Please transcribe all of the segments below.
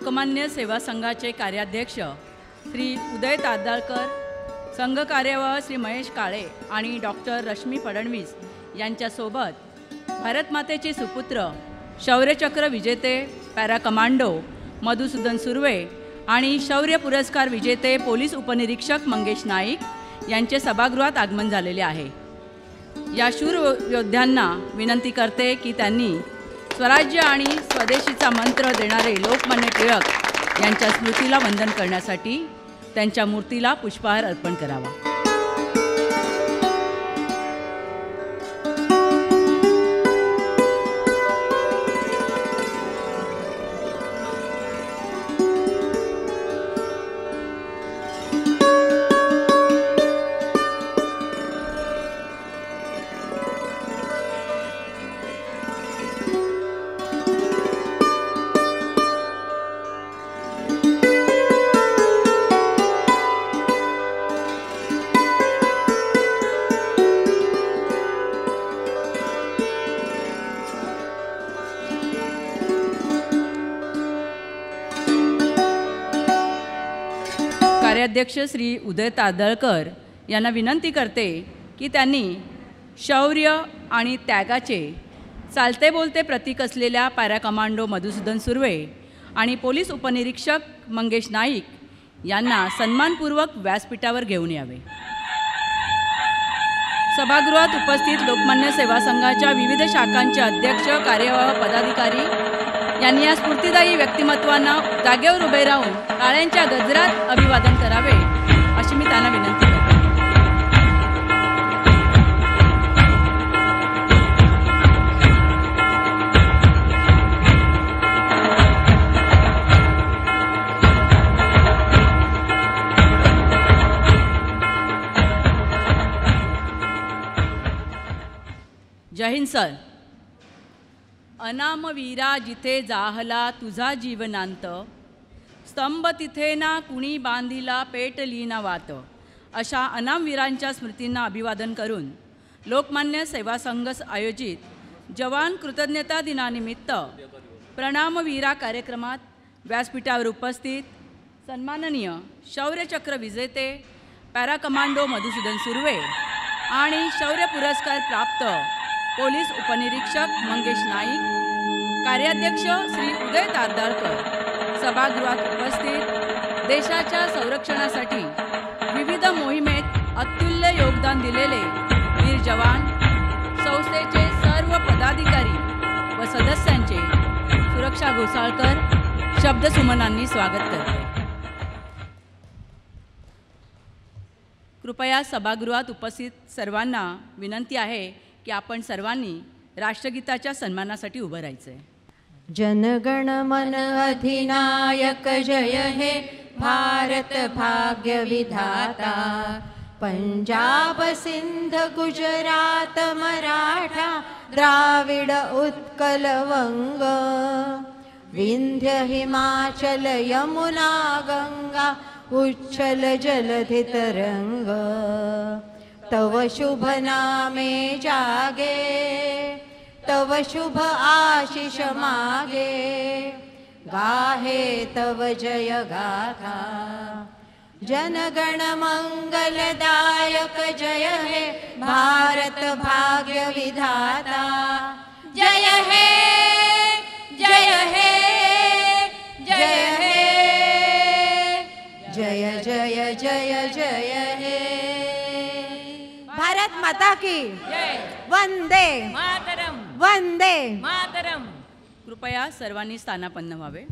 लोकमान्य सेवा संघाचे कार्याध्यक्ष श्री उदय तारदाळकर, संघ कार्यवाह श्री महेश काळे आणि डॉक्टर रश्मी फडणवीस यांच्यासोबत भारतमातेचे सुपुत्र, शौर्यचक्र विजेते पॅरा कमांडो मधुसूदन सुर्वे आणि शौर्य पुरस्कार विजेते पोलीस उपनिरीक्षक मंगेश नाईक यांचे सभागृहात आगमन झालेले आहे। या शूर योद्ध्यांना विनंती करते की त्यांनी स्वराज्य आणि स्वदेशीचा मंत्र देणारे लोकमान्य टिळक यांच्या स्मृतीला वंदन करण्यासाठी त्यांच्या मूर्तीला पुष्पहार अर्पण करावा। कार्याध्यक्ष श्री उदय तारदाळकर यांना विनंती करते की त्यांनी शौर्य आणि त्यागाचे चालते बोलते प्रतीक असलेल्या पॅरा कमांडो मधुसूदन सुर्वे आणि पोलीस उपनिरीक्षक मंगेश नाईक यांना सन्मानपूर्वक व्यासपीठावर घेऊन यावे। सभागृहात उपस्थित लोकमान्य सेवा संघाच्या विविध शाखांचे अध्यक्ष, कार्यवाह पदाधिकारी यांनी या स्फूर्तिदायी व्यक्तिमत्वांना जागेवर उभे राहून टाळ्यांच्या गजरात अभिवादन करावे अशी मी त्यांना विनंती करते। जय हिंद सर। अनामवीरा जिथे जाहला तुझा जीवनांत, स्तंभ तिथे ना कुणी बांधिला पेटली ना वात। अशा अनामवीरांच्या स्मृतींना अभिवादन करून लोकमान्य सेवा संघ आयोजित जवान कृतज्ञता दिनानिमित्त प्रणामवीरा कार्यक्रमात व्यासपीठावर उपस्थित सन्माननीय शौर्यचक्र विजेते पॅरा कमांडो मधुसूदन सुर्वे आणि शौर्य पुरस्कार प्राप्त पोलीस उपनिरीक्षक मंगेश नाईक, कार्याध्यक्ष श्री उदय तारदाळकर, सभागृहात उपस्थित देशाच्या संरक्षणासाठी विविध मोहिमेत अतुल्य योगदान दिलेले वीर जवान, संस्थेचे सर्व पदाधिकारी व सदस्यांचे सुरक्षा घोसाळकर शब्दसुमनांनी स्वागत करते। कृपया सभागृहात उपस्थित सर्वांना विनंती आहे की आपण सर्वांनी राष्ट्रगीताच्या सन्मानासाठी उभं राहायचं आहे। जनगण मन अधिनायक जय हे भारत भाग्य विधाता, पंजाब सिंध गुजरात मराठा द्राविड उत्कल वंग, विंध्य हिमाचल यमुना गंगा उच्छल जलधि तरंग, तव शुभ नामे जागे तव शुभ आशीष मागे, गाहे तव जय गाथा। जनगण मंगलदायक जय हे भारत भाग्य विधाता, जय हे जय हे जय हे जय जय जय जय हे। भारत माता की वंदे मातरम, वंदे मातरम। कृपया सर्वांनी स्थानापन्न व्हावे।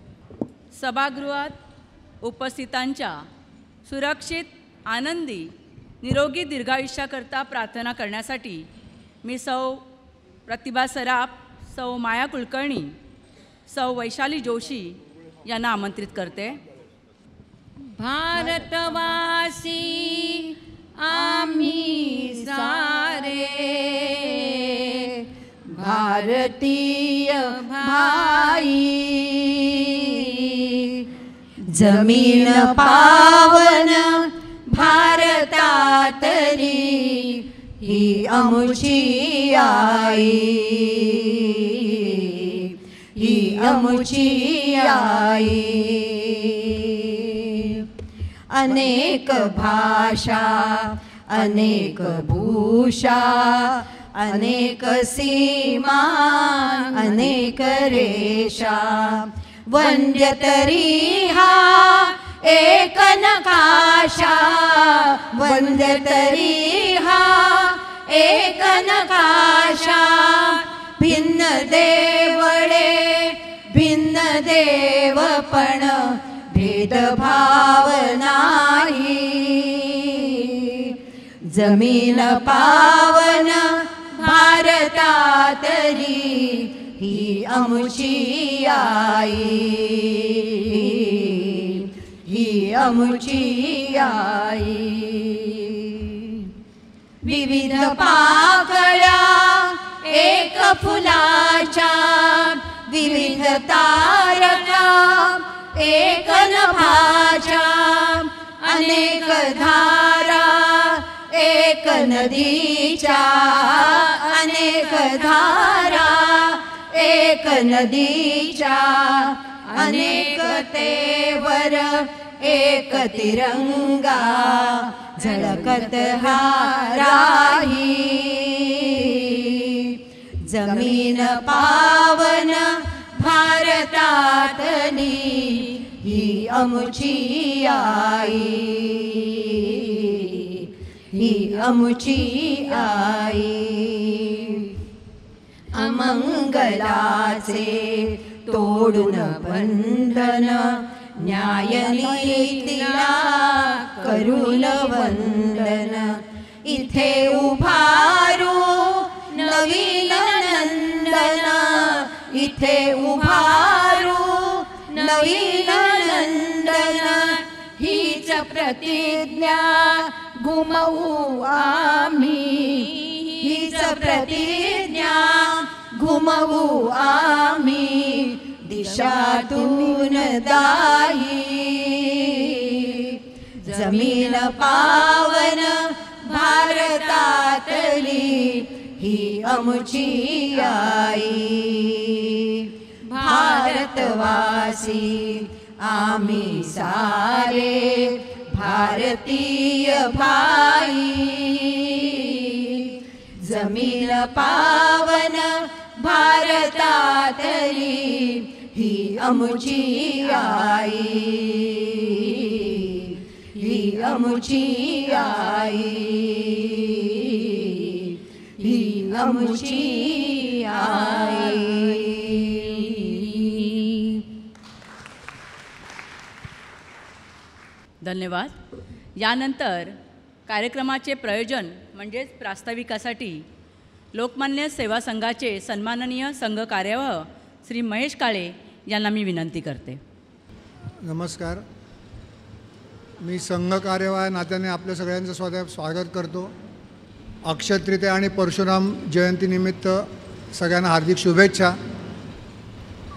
सभागृहात उपस्थितांच्या सुरक्षित, आनंदी, निरोगी दीर्घायुष्याकरता प्रार्थना करण्यासाठी मी सौ प्रतिभा सराफ, सौ माया कुलकर्णी, सौ वैशाली जोशी यांना आमंत्रित करते। भारतवासी आम्ही सारे, भारतीय भाई, जमीन पावन भारतातली ही आमची आई, ही अमुची आई. अनेक भाषा अनेक भूषा अनेक सीमा अनेक रेषा, वंद्य तरी हा एक नकाशा, वंद्य तरी हा एक नकाशा. भिन्न देवळे भिन्न देवपण भेदभाव नाही. जमीन पावन भारतातली ही अमुची आई, ही अमुची आई. विविध पाकळ्या एक फुलाच्या, विविध तारका एक नभाच्या, अनेक धारा एक नदीच्या, अनेक धारा एक नदीच्या, अनेकतेवर एक तिरंगा झळकत हा राही. जमीन पावन भारतातली ही अमुची आई, ही अमुची आई. अमंगलाचे तोडून बंधन, न्यायनीतीला करून वंदन. इथे उभारू नवीन नंदन, इथे उभारू नवीन नंदन. हीच प्रतिज्ञा घुमवू आम्ही, हीच प्रतिज्ञा घुमवू आम्ही. दिशातून दाही जमीन पावन भारतातली ही अमुची आई. भारतवासी आम्ही सारे भारतीय भाई. जमीन पावन भारतातली ही अमुची आई, ही अमुची आई, ही अमुची आई. धन्यवाद. यानंतर कार्यक्रमाचे प्रयोजन म्हणजेच प्रास्ताविकासाठी लोकमान्य सेवा संघाचे सन्माननीय संघ कार्यवाह श्री महेश काळे यांना मी विनंती करते. नमस्कार. मी संघ कार्यवाह नात्याने आपल्या सगळ्यांचं स्वागत करतो. अक्षय तृतीया आणि परशुराम जयंतीनिमित्त सगळ्यांना हार्दिक शुभेच्छा.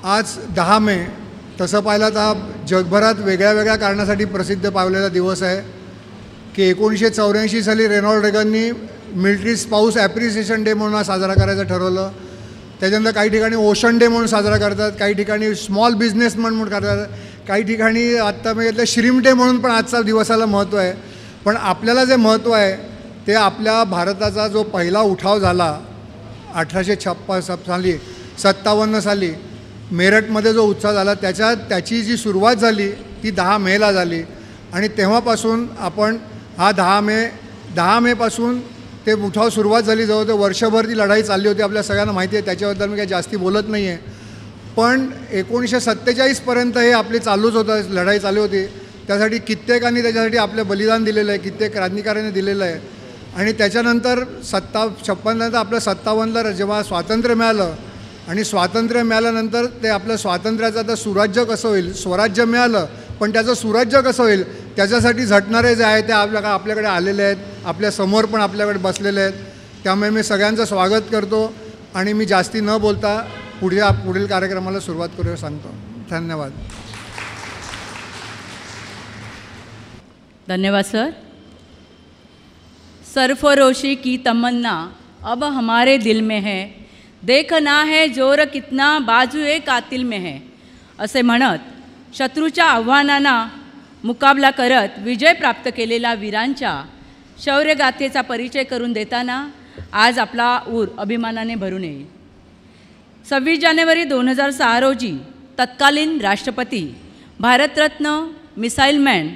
आज 10 मे तसं पाहिलं तर हा जगभरात वेगळ्या वेगळ्या कारणासाठी प्रसिद्ध पावलेला दिवस आहे की 1984 साली रेनॉल्ड रेगननी मिलिटरी स्पाऊस ॲप्रिसिएशन डे म्हणून साजरा करायचं ठरवलं. त्याच्यानंतर काही ठिकाणी ओशन डे म्हणून साजरा करतात, काही ठिकाणी स्मॉल बिझनेसमन म्हणून करतात, काही ठिकाणी आत्ता मी घेतलं श्रीम डे म्हणून पण आजचा दिवसाला महत्त्व आहे. पण आपल्याला जे महत्त्व आहे ते आपल्या भारताचा जो पहिला उठाव झाला 1857 साली मेरठमध्ये जो उत्सव झाला त्याची जी सुरुवात झाली ती 10 मेला झाली. आणि तेव्हापासून आपण हा 10 मेपासून ते उठाव सुरुवात झाली. जवळजवळ वर्षभर ती लढाई चालली होती. आपल्या सगळ्यांना माहिती आहे, त्याच्याबद्दल मी काही जास्ती बोलत नाही आहे. पण 1947पर्यंत हे आपली चालूच होतं, लढाई चालू होती. त्यासाठी कित्येकांनी त्याच्यासाठी आपलं बलिदान दिलेलं आहे, कित्येक क्रांतिकाऱ्यांनी दिलेलं आहे. आणि त्याच्यानंतर 56 नंतर आपलं 57ला जेव्हा स्वातंत्र्य मिळालं आणि स्वातंत्र्य मिळाल्यानंतर ते आपलं स्वातंत्र्याचं आता सुराज्य कसं होईल, स्वराज्य मिळालं पण त्याचं सुराज्य कसं होईल त्याच्यासाठी झटणारे जे आहे ते आपल्याकडे आलेले आहेत, आपल्या समोर पण आपल्याकडे बसलेले आहेत. त्यामुळे मी सगळ्यांचं स्वागत करतो आणि मी जास्ती न बोलता पुढील कार्यक्रमाला सुरुवात करूया सांगतो. धन्यवाद. धन्यवाद सर. सरफरोशी की तमन्ना अब हमारे दिल में है, देखना है जोर कितना बाजूए कातिल में है असे म्हणत शत्रूच्या आव्हानांना मुकाबला करत विजय प्राप्त केलेल्या वीरांच्या शौर्यगाथेचा परिचय करून देताना आज आपला ऊर अभिमानाने भरून येईल. 26 जानेवारी 2006 रोजी तत्कालीन राष्ट्रपती Bharat Ratna missile man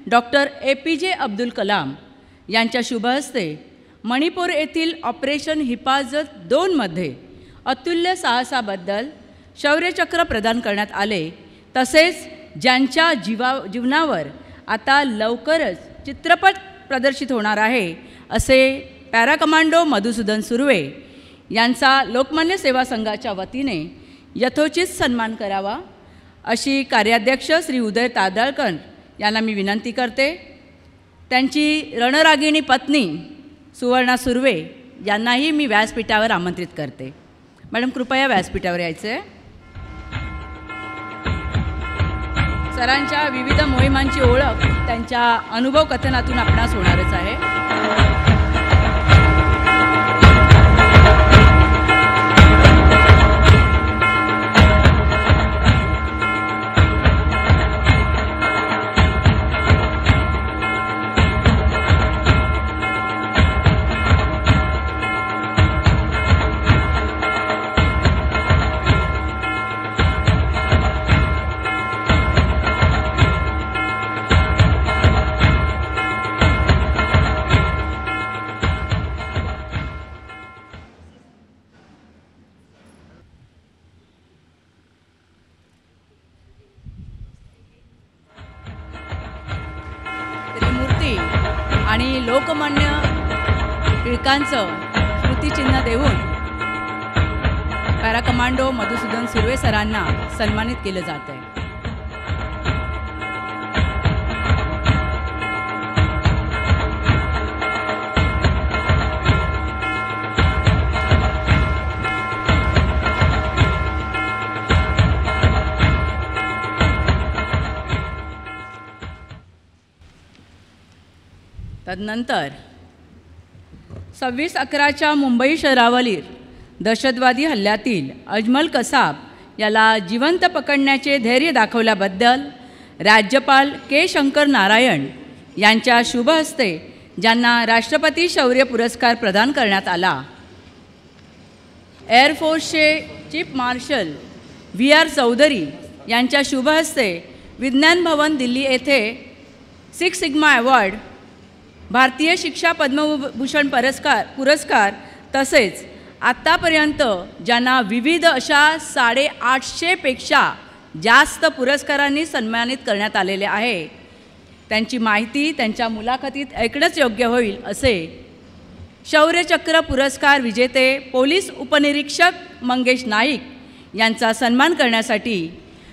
doctor APJ Abdul Kalam यांच्या शुभहस्ते मणिपूर येथील ऑपरेशन हिफाजत 2 मध्ये अतुल्य साहसाबद्दल शौर्यचक्र प्रदान करण्यात आले. तसेच ज्यांच्या जीवनावर आता लवकरच चित्रपट प्रदर्शित होणार आहे असे पॅरा कमांडो मधुसूदन सुर्वे यांचा लोकमान्य सेवा संघाच्या वतीने यथोचित सन्मान करावा अशी कार्याध्यक्ष श्री उदय तादळकर यांना मी विनंती करते. त्यांची रणरागिणी पत्नी सुवर्णा सुर्वे यांनाही मी व्यासपीठावर आमंत्रित करते. मॅडम कृपया व्यासपीठावर यायचे. सरांच्या विविध मोहिमांची ओळख त्यांच्या अनुभव कथनातून आपणास होणारच आहे. आणि लोकमान्य टिळकांचं स्मृतिचिन्ह देऊन पॅरा कमांडो मधुसूदन सुर्वे सरांना सन्मानित केलं जात आहे. तदनंतर 26/11च्या मुंबई शहरावरील दहशतवादी हल्ल्यातील अजमल कसाब याला जिवंत पकडण्याचे धैर्य दाखवल्याबद्दल राज्यपाल के शंकर नारायण यांच्या शुभ हस्ते ज्यांना राष्ट्रपती शौर्य पुरस्कार प्रदान करण्यात आला. एअरफोर्सचे चीफ मार्शल VR चौधरी यांच्या शुभ हस्ते विज्ञान भवन दिल्ली येथे 6 सिग्मा अवॉर्ड, भारतीय शिक्षा पद्मभूषण पुरस्कार तसेच आत्तापर्यंत ज्यांना विविध अशा 850 पेक्षा जास्त पुरस्कारांनी सन्मानित करण्यात आलेले आहे त्यांची माहिती त्यांच्या मुलाखतीत ऐकणंच योग्य होईल असे शौर्यचक्र पुरस्कार विजेते पोलीस उपनिरीक्षक मंगेश नाईक यांचा सन्मान करण्यासाठी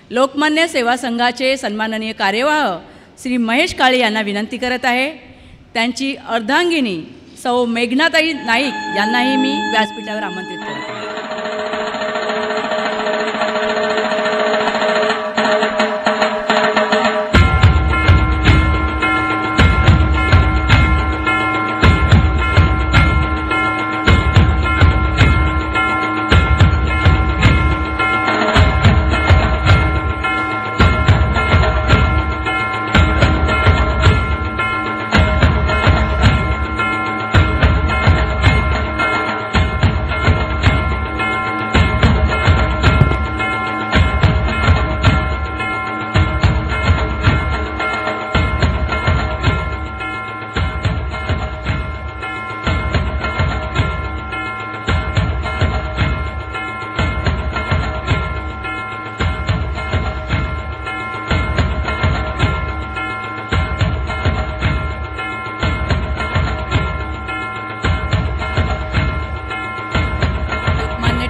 लोकमान्य सेवा संघाचे सन्माननीय कार्यवाह श्री महेश काळे यांना विनंती करत आहे. त्यांची अर्धांगिनी सौ मेघनाताई नाईक यांनाही मी व्यासपीठावर आमंत्रित करते.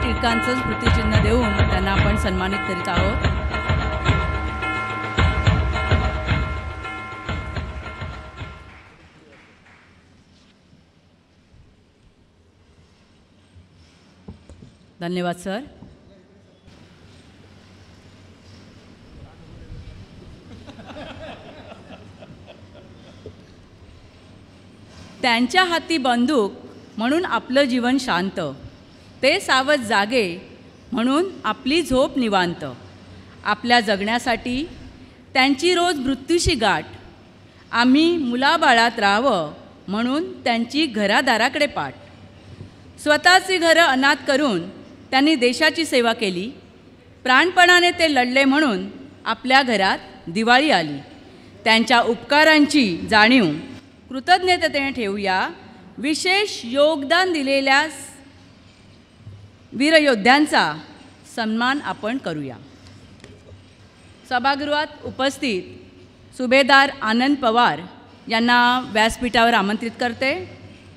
टिळकांचं स्मृतिचिन्ह देऊन त्यांना आपण सन्मानित करीत आहोत. धन्यवाद सर. त्यांच्या हाती बंदूक म्हणून आपलं जीवन शांत, ते सावध जागे म्हणून आपली झोप निवांत. आपल्या जगण्यासाठी त्यांची रोज मृत्यूशी गाठ. आम्ही मुलाबाळात राहावं म्हणून त्यांची घरादाराकडे पाठ. स्वतःची घरं अनाथ करून त्यांनी देशाची सेवा केली. प्राणपणाने ते लढले म्हणून आपल्या घरात दिवाळी आली. त्यांच्या उपकारांची जाणीव कृतज्ञतेने ठेवूया. विशेष योगदान दिलेल्या वीरयोद्ध्यांचा सन्मान आपण करूया. सभागृहात उपस्थित सुभेदार आनंद पवार यांना व्यासपीठावर आमंत्रित करते.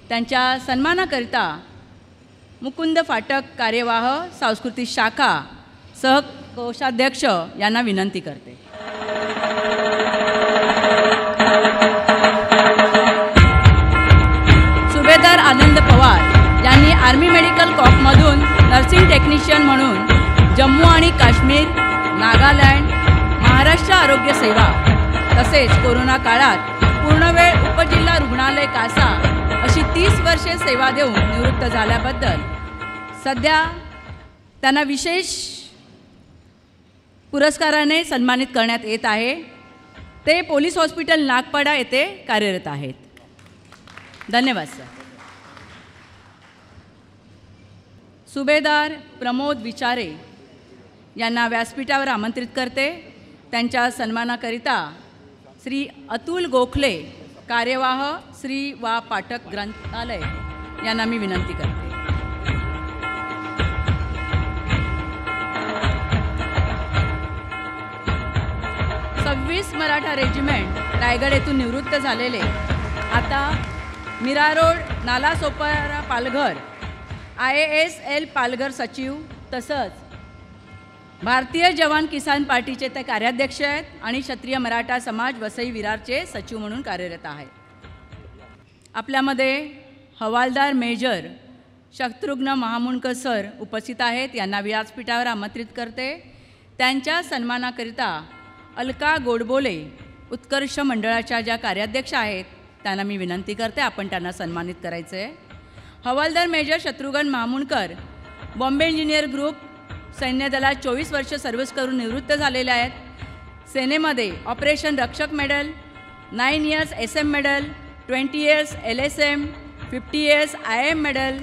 त्यांच्या सन्मानाकरिता मुकुंद फाटक कार्यवाह सांस्कृतिक शाखा सहकोषाध्यक्ष यांना विनंती करते. सुभेदार आनंद पवार यांनी आर्मी मेडिकल कॉर्प्समधून नर्सिंग टेक्निशियन म्हणून जम्मू आणि काश्मीर, नागालँड, महाराष्ट्र आरोग्य सेवा तसेच कोरोना काळात पूर्णवेळ उपजिल्हा रुग्णालय कासा अशी 30 वर्षे सेवा देऊन निवृत्त झाल्याबद्दल सध्या त्यांना विशेष पुरस्काराने सन्मानित करण्यात येत आहे. ते पोलीस हॉस्पिटल नागपाडा येथे कार्यरत आहेत. धन्यवाद सर. सुभेदार प्रमोद विचारे यांना व्यासपीठावर आमंत्रित करते. त्यांच्या सन्मानाकरिता श्री अतुल गोखले कार्यवाह श्री वा पाठक ग्रंथालय यांना मी विनंती करते. मराठा रेजिमेंट रायगड येथून निवृत्त झालेले आता मीरा रोड नालासोपारा पालघर IASL पालघर सचिव तसंच भारतीय जवान किसान पार्टीचे ते कार्याध्यक्ष आहेत आणि क्षत्रिय मराठा समाज वसई विरारचे सचिव म्हणून कार्यरत आहेत. आपल्यामध्ये हवालदार मेजर शत्रुघ्न महामुंडकर सर उपस्थित आहेत. यांना व्यासपीठावर आमंत्रित करते. त्यांच्या सन्मानाकरिता अलका गोडबोले उत्कर्ष मंडळाच्या ज्या कार्याध्यक्ष आहेत त्यांना मी विनंती करते आपण त्यांना सन्मानित करायचं आहे. हवालदार major Shatrughan Mahamundkar Bombay engineer group सैन्य दलात 24 वर्ष सर्व्हिस करून निवृत्त झालेले आहेत. सेनेमध्ये operation Rakshak medal, 9 years SM medal, 20 years LSM, 50 years IM medal,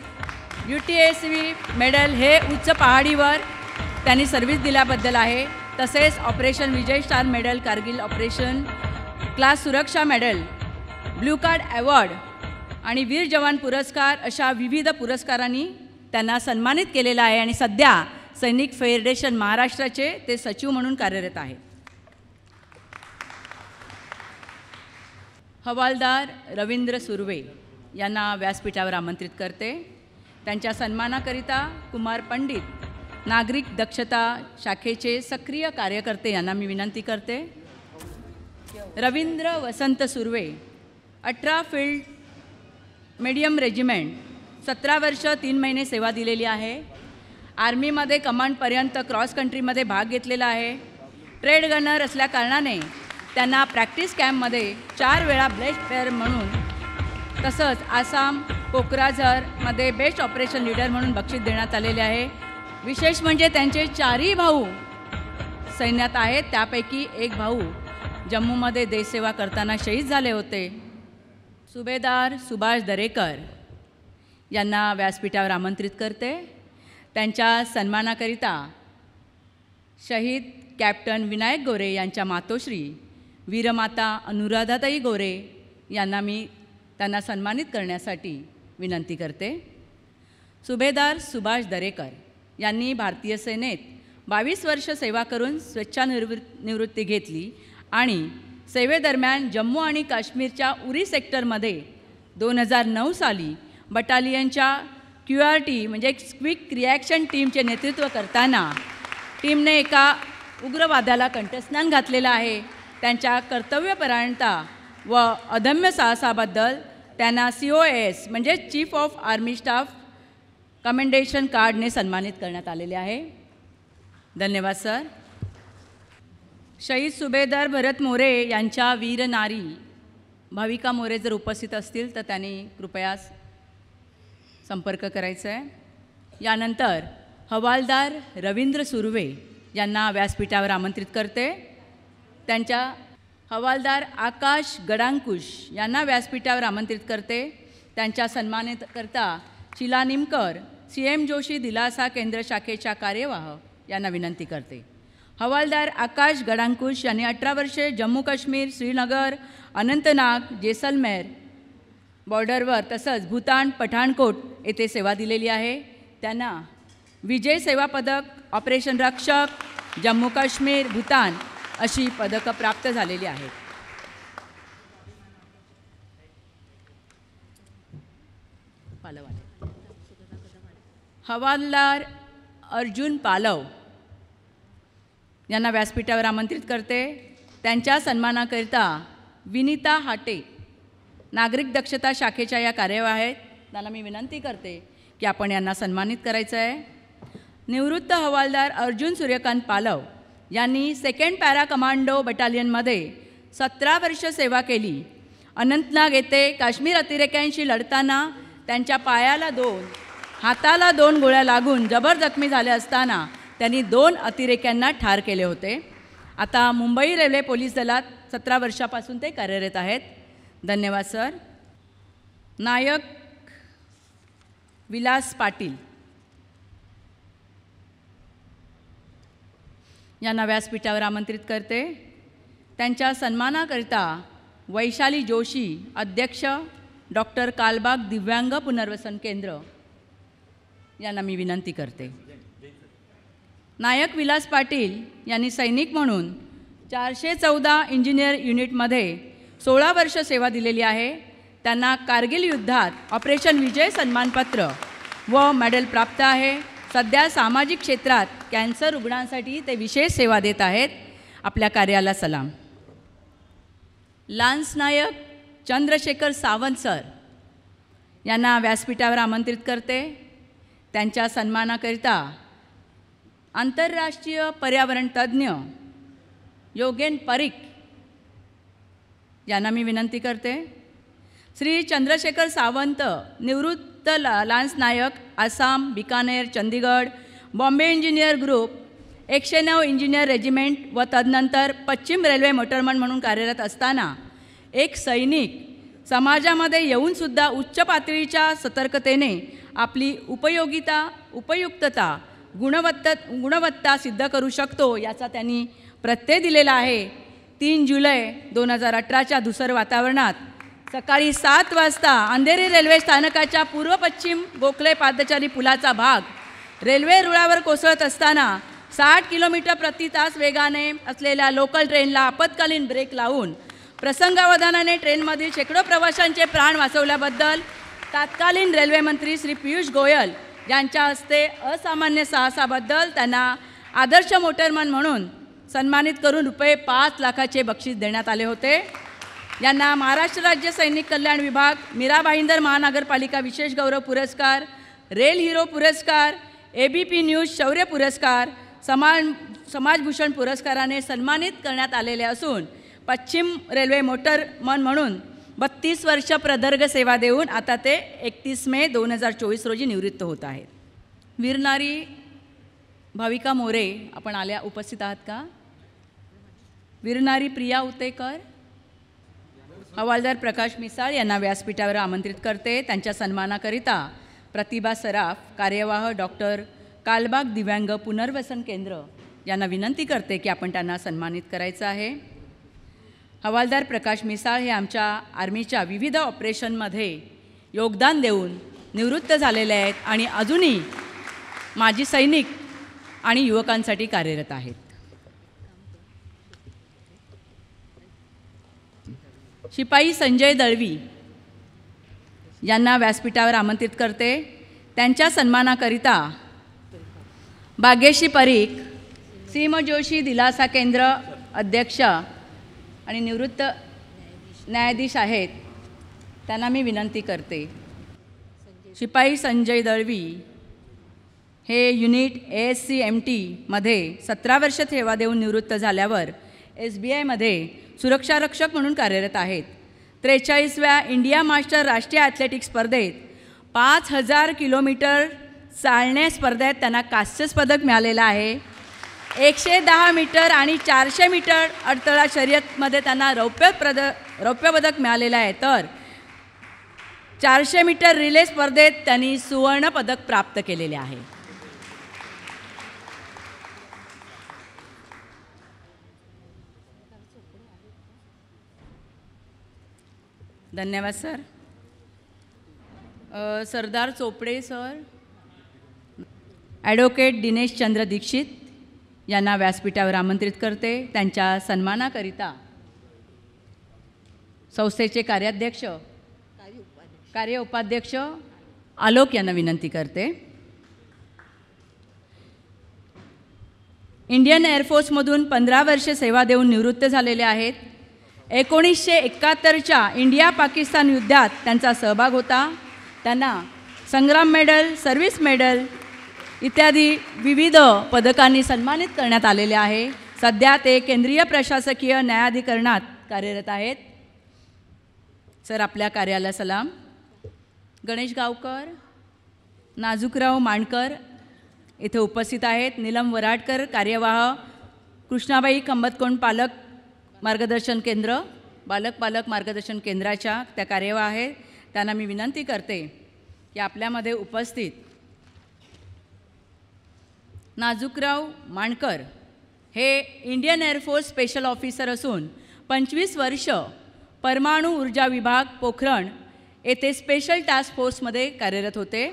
UTSV medal हे उच्च पहाडीवर त्यांनी सर्व्हिस दिल्याबद्दल आहे. तसेच operation Vijay star medal, Kargil operation class सुरक्षा मेडल, ब्लू कार्ड अवॉर्ड आणि वीर जवान पुरस्कार अशा विविध पुरस्कारांनी त्यांना सन्मानित केलेला आहे आणि सध्या सैनिक फेडरेशन महाराष्ट्राचे ते सचिव म्हणून कार्यरत आहेत. हवालदार रवींद्र सुर्वे यांना व्यासपीठावर आमंत्रित करते. त्यांच्या सन्मानाकरिता कुमार पंडित नागरिक दक्षता शाखेचे सक्रिय कार्यकर्ते यांना मी विनंती करते. रवींद्र वसंत सुर्वे 18 फील्ड मीडियम रेजिमेंट 17 वर्ष 3 महिने सेवा दिलेली आहे. आर्मीमध्ये कमांडपर्यंत क्रॉस कंट्रीमध्ये भाग घेतलेला आहे. ट्रेड गनर असल्या कारणाने त्यांना प्रॅक्टिस कॅम्पमध्ये 4 वेळा बेस्ट प्लेअर म्हणून तसंच आसाम कोकराझारमध्ये बेस्ट ऑपरेशन लीडर म्हणून बक्षीस देण्यात आलेले आहे. विशेष म्हणजे त्यांचे 4ही भाऊ सैन्यात आहेत. त्यापैकी एक भाऊ जम्मूमध्ये देशसेवा करताना शहीद झाले होते. सुभेदार सुभाष दरेकर यांना व्यासपीठावर आमंत्रित करते. त्यांच्या सन्मानाकरिता शहीद कॅप्टन विनायक गोरे यांच्या मातोश्री वीरमाता अनुराधाताई गोरे यांना मी त्यांना सन्मानित करण्यासाठी विनंती करते. सुभेदार सुभाष दरेकर यांनी भारतीय सेनेत 22 वर्ष सेवा करून स्वेच्छानिवृत्ती घेतली आणि सेवेदरम्यान जम्मू आणि काश्मीरच्या उरी सेक्टरमध्ये 2009 साली बटालियनच्या QRT म्हणजे क्विक रिॲक्शन टीमचे नेतृत्व करताना टीमने एका उग्रवाद्याला कंठस्नान घातलेलं आहे. त्यांच्या कर्तव्यपरायणता व अदम्य साहसाबद्दल त्यांना COAS म्हणजे chief of army staff commendation कार्डने सन्मानित करण्यात आलेले आहे. धन्यवाद सर. शहीद सुभेदार भरत मोरे यांच्या वीर नारी भाविका मोरे जर उपस्थित असतील तर त्यांनी कृपया संपर्क करायचा आहे. यानंतर हवालदार रवींद्र सुर्वे यांना व्यासपीठावर आमंत्रित करते. त्यांच्या हवालदार आकाश गडांकुश यांना व्यासपीठावर आमंत्रित करते. त्यांच्या सन्मानाकरता शीला निमकर, CM जोशी दिलासा केंद्र शाखेच्या कार्यवाह यांना विनंती करते. हवालदार आकाश गडांकुश यांनी 18 वर्षे जम्मू काश्मीर, श्रीनगर, अनंतनाग, जैसलमेर बॉर्डरवर तसंच भूतान, पठाणकोट येथे सेवा दिलेली आहे. त्यांना विजय सेवा पदक, ऑपरेशन रक्षक, जम्मू काश्मीर, भूतान अशी पदकं प्राप्त झालेली आहेत. हवालदार अर्जुन पालव यांना व्यासपीठावर आमंत्रित करते. त्यांच्या सन्मानाकरिता विनीता हाटे नागरिक दक्षता शाखेच्या या कार्यवाह आहेत. त्यांना मी विनंती करते की आपण यांना सन्मानित करायचं आहे. निवृत्त हवालदार अर्जुन सूर्यकांत पालव यांनी 2nd पॅरा कमांडो बटालियनमध्ये 17 वर्ष सेवा केली. अनंतनाग येथे काश्मीर अतिरेक्यांशी लढताना त्यांच्या पायाला 2, हाताला 2 गोळ्या लागून जबर जखमी झाले असताना त्यांनी 2 अतिरेक्यांना ठार केले होते. आता मुंबई रेल्वे पोलीस दलात 17 वर्षापासून ते कार्यरत आहेत. धन्यवाद सर. नायक विलास पाटील यांना व्यासपीठावर आमंत्रित करते. त्यांच्या सन्मानाकरिता वैशाली जोशी, अध्यक्ष डॉक्टर कालबाग दिव्यांग पुनर्वसन केंद्र यांना मी विनंती करते. नायक विलास पाटील यांनी सैनिक म्हणून 414 इंजिनियर युनिटमध्ये 16 वर्ष सेवा दिलेली आहे. त्यांना कारगिल युद्धात ऑपरेशन विजय सन्मानपत्र व मेडल प्राप्त आहे. सध्या सामाजिक क्षेत्रात कॅन्सर रुग्णांसाठी ते विशेष सेवा देत आहेत. आपल्या कार्याला सलाम. लान्स नायक चंद्रशेखर सावंत सर यांना व्यासपीठावर आमंत्रित करते. त्यांच्या सन्मानाकरिता आंतरराष्ट्रीय पर्यावरण तज्ज्ञ योगेन परीख यांना मी विनंती करते. श्री चंद्रशेखर सावंत निवृत्त lance Naik, Assam, Bikaner, Chandigarh, Bombay engineer group, 109 engineer regiment व तदनंतर पश्चिम रेल्वे मोटरमन म्हणून कार्यरत असताना एक सैनिक समाजामध्ये येऊनसुद्धा उच्च पातळीच्या सतर्कतेने आपली उपयुक्तता, गुणवत्ता सिद्ध करू शकतो याचा त्यांनी प्रत्यय दिलेला आहे. 3 जुलै 2018च्या धुसर वातावरणात सकाळी 7 वाजता अंधेरी रेल्वे स्थानकाच्या पूर्व पश्चिम गोखले पादचारी पुलाचा भाग रेल्वे रुळावर कोसळत असताना 60 किलोमीटर प्रति तास वेगाने असलेल्या लोकल ट्रेनला आपत्कालीन ब्रेक लावून प्रसंगावधानाने ट्रेनमधील शेकडो प्रवाशांचे प्राण वाचवल्याबद्दल तत्कालीन रेल्वे मंत्री श्री पियुष गोयल यांच्या हस्ते असामान्य साहसाबद्दल त्यांना आदर्श मोटरमन म्हणून सन्मानित करून रुपये 5 लाखाचे बक्षीस देण्यात आले होते. यांना महाराष्ट्र राज्य सैनिक कल्याण विभाग, मीरा भाईंदर महानगरपालिका विशेष गौरव पुरस्कार, रेल हिरो पुरस्कार, ABP न्यूज शौर्य पुरस्कार, समाजभूषण पुरस्काराने सन्मानित करण्यात आलेले असून पश्चिम रेल्वे मोटरमन म्हणून 32 वर्ष प्रदीर्घ सेवा देऊन आता ते 31 मे 2024 रोजी निवृत्त होत आहेत. वीरनारी भाविका मोरे आपण उपस्थित आहात का? वीरनारी प्रिया उतेकर. हवालदार प्रकाश मिसाळ यांना व्यासपीठावर आमंत्रित करते. त्यांच्या सन्मानाकरिता प्रतिभा सराफ, कार्यवाह डॉक्टर कालबाग दिव्यांग पुनर्वसन केंद्र यांना विनंती करते की आपण त्यांना सन्मानित करायचं आहे. हवालदार प्रकाश मिसाळ हे आमच्या आर्मीच्या विविध ऑपरेशनमध्ये योगदान देऊन निवृत्त झालेले आहेत आणि अजूनही माजी सैनिक आणि युवकांसाठी कार्यरत आहेत. शिपाई संजय दळवी यांना व्यासपीठावर आमंत्रित करते. त्यांच्या सन्मानाकरिता भाग्यश्री परीख, CM जोशी दिलासा केंद्र अध्यक्ष आणि निवृत्त न्यायाधीश आहेत, त्यांना मी विनंती करते. शिपाई संजय दळवी हे युनिट ASC-MT मध्ये 17 वर्ष सेवा देऊन निवृत्त झाल्यावर SBIमध्ये सुरक्षारक्षक म्हणून कार्यरत आहेत. 43व्या इंडिया मास्टर राष्ट्रीय ॲथलेटिक्स स्पर्धेत 5000 किलोमीटर चालण्या स्पर्धेत त्यांना कांस्य पदक मिळालेलं आहे. 110 मीटर आणि 400 मीटर अडथळा शर्यतमध्ये त्यांना रौप्य पदक मिळालेलं आहे. तर 400 मीटर रिले स्पर्धेत त्यांनी सुवर्ण पदक प्राप्त केलेले आहे. धन्यवाद सर. सरदार चोपडे सर, ॲडव्होकेट दिनेश चंद्र दीक्षित यांना व्यासपीठावर आमंत्रित करते. त्यांच्या सन्मानाकरिता संस्थेचे कार्य उपाध्यक्ष आलोक यांना विनंती करते. इंडियन एअरफोर्समधून 15 वर्षे सेवा देऊन निवृत्त झालेले आहेत. 1971च्या इंडिया पाकिस्तान युद्धात त्यांचा सहभाग होता. त्यांना संग्राम मेडल, सर्व्हिस मेडल इत्यादी विविध पदकांनी सन्मानित करण्यात आलेले आहे. सध्या ते केंद्रीय प्रशासकीय न्यायाधिकरणात कार्यरत आहेत. सर, आपल्या कार्याला सलाम. गणेश गावकर, नाजूकराव मांडकर इथे उपस्थित आहेत. नीलम वराडकर, कार्यवाह कृष्णाबाई खंबतकोंड बालक मार्गदर्शन केंद्राच्या त्या कार्यवाह आहेत. त्यांना मी विनंती करते की आपल्यामध्ये उपस्थित नाजूकराव मांडकर हे इंडियन एअरफोर्स स्पेशल ऑफिसर असून 25 वर्ष परमाणु ऊर्जा विभाग पोखरण येथे स्पेशल टास्क फोर्समध्ये कार्यरत होते.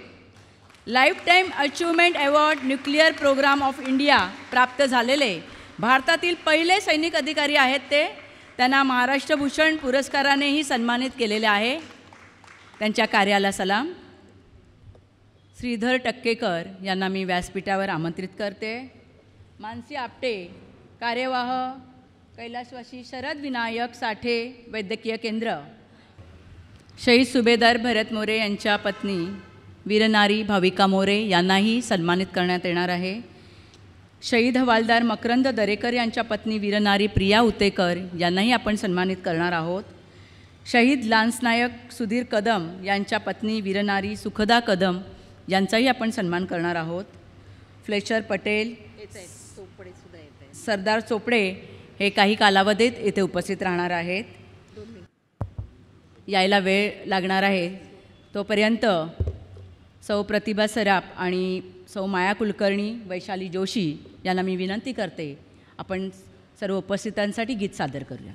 Life time achievement award nuclear programme of India प्राप्त झालेले भारतातील पहिले सैनिक अधिकारी आहेत ते. त्यांना महाराष्ट्र भूषण पुरस्कारानेही सन्मानित केलेले आहे. त्यांच्या कार्याला सलाम. श्रीधर टक्केकर यांना मी व्यासपीठावर आमंत्रित करते. मानसी आपटे, कार्यवाह कैलासवासी शरद विनायक साठे वैद्यकीय केंद्र. शहीद सुभेदार भरत मोरे यांच्या पत्नी वीरनारी भाविका मोरे यांनाही सन्मानित करण्यात येणार आहे. शहीद हवालदार मकरंद दरेकर यांच्या पत्नी वीरनारी प्रिया उतेकर यांनाही आपण सन्मानित करणार आहोत. शहीद लान्स नायक सुधीर कदम यांच्या पत्नी वीरनारी सुखदा कदम यांचाही आपण सन्मान करणार आहोत. फ्लेचर पटेल, सरदार चोपडे हे काही कालावधीत येथे उपस्थित राहणार आहेत. यायला वेळ लागणार आहे. तोपर्यंत सौ प्रतिभा सराफ आणि सौ माया कुलकर्णी, वैशाली जोशी यांना मी विनंती करते आपण सर्व उपस्थितांसाठी गीत सादर करूया.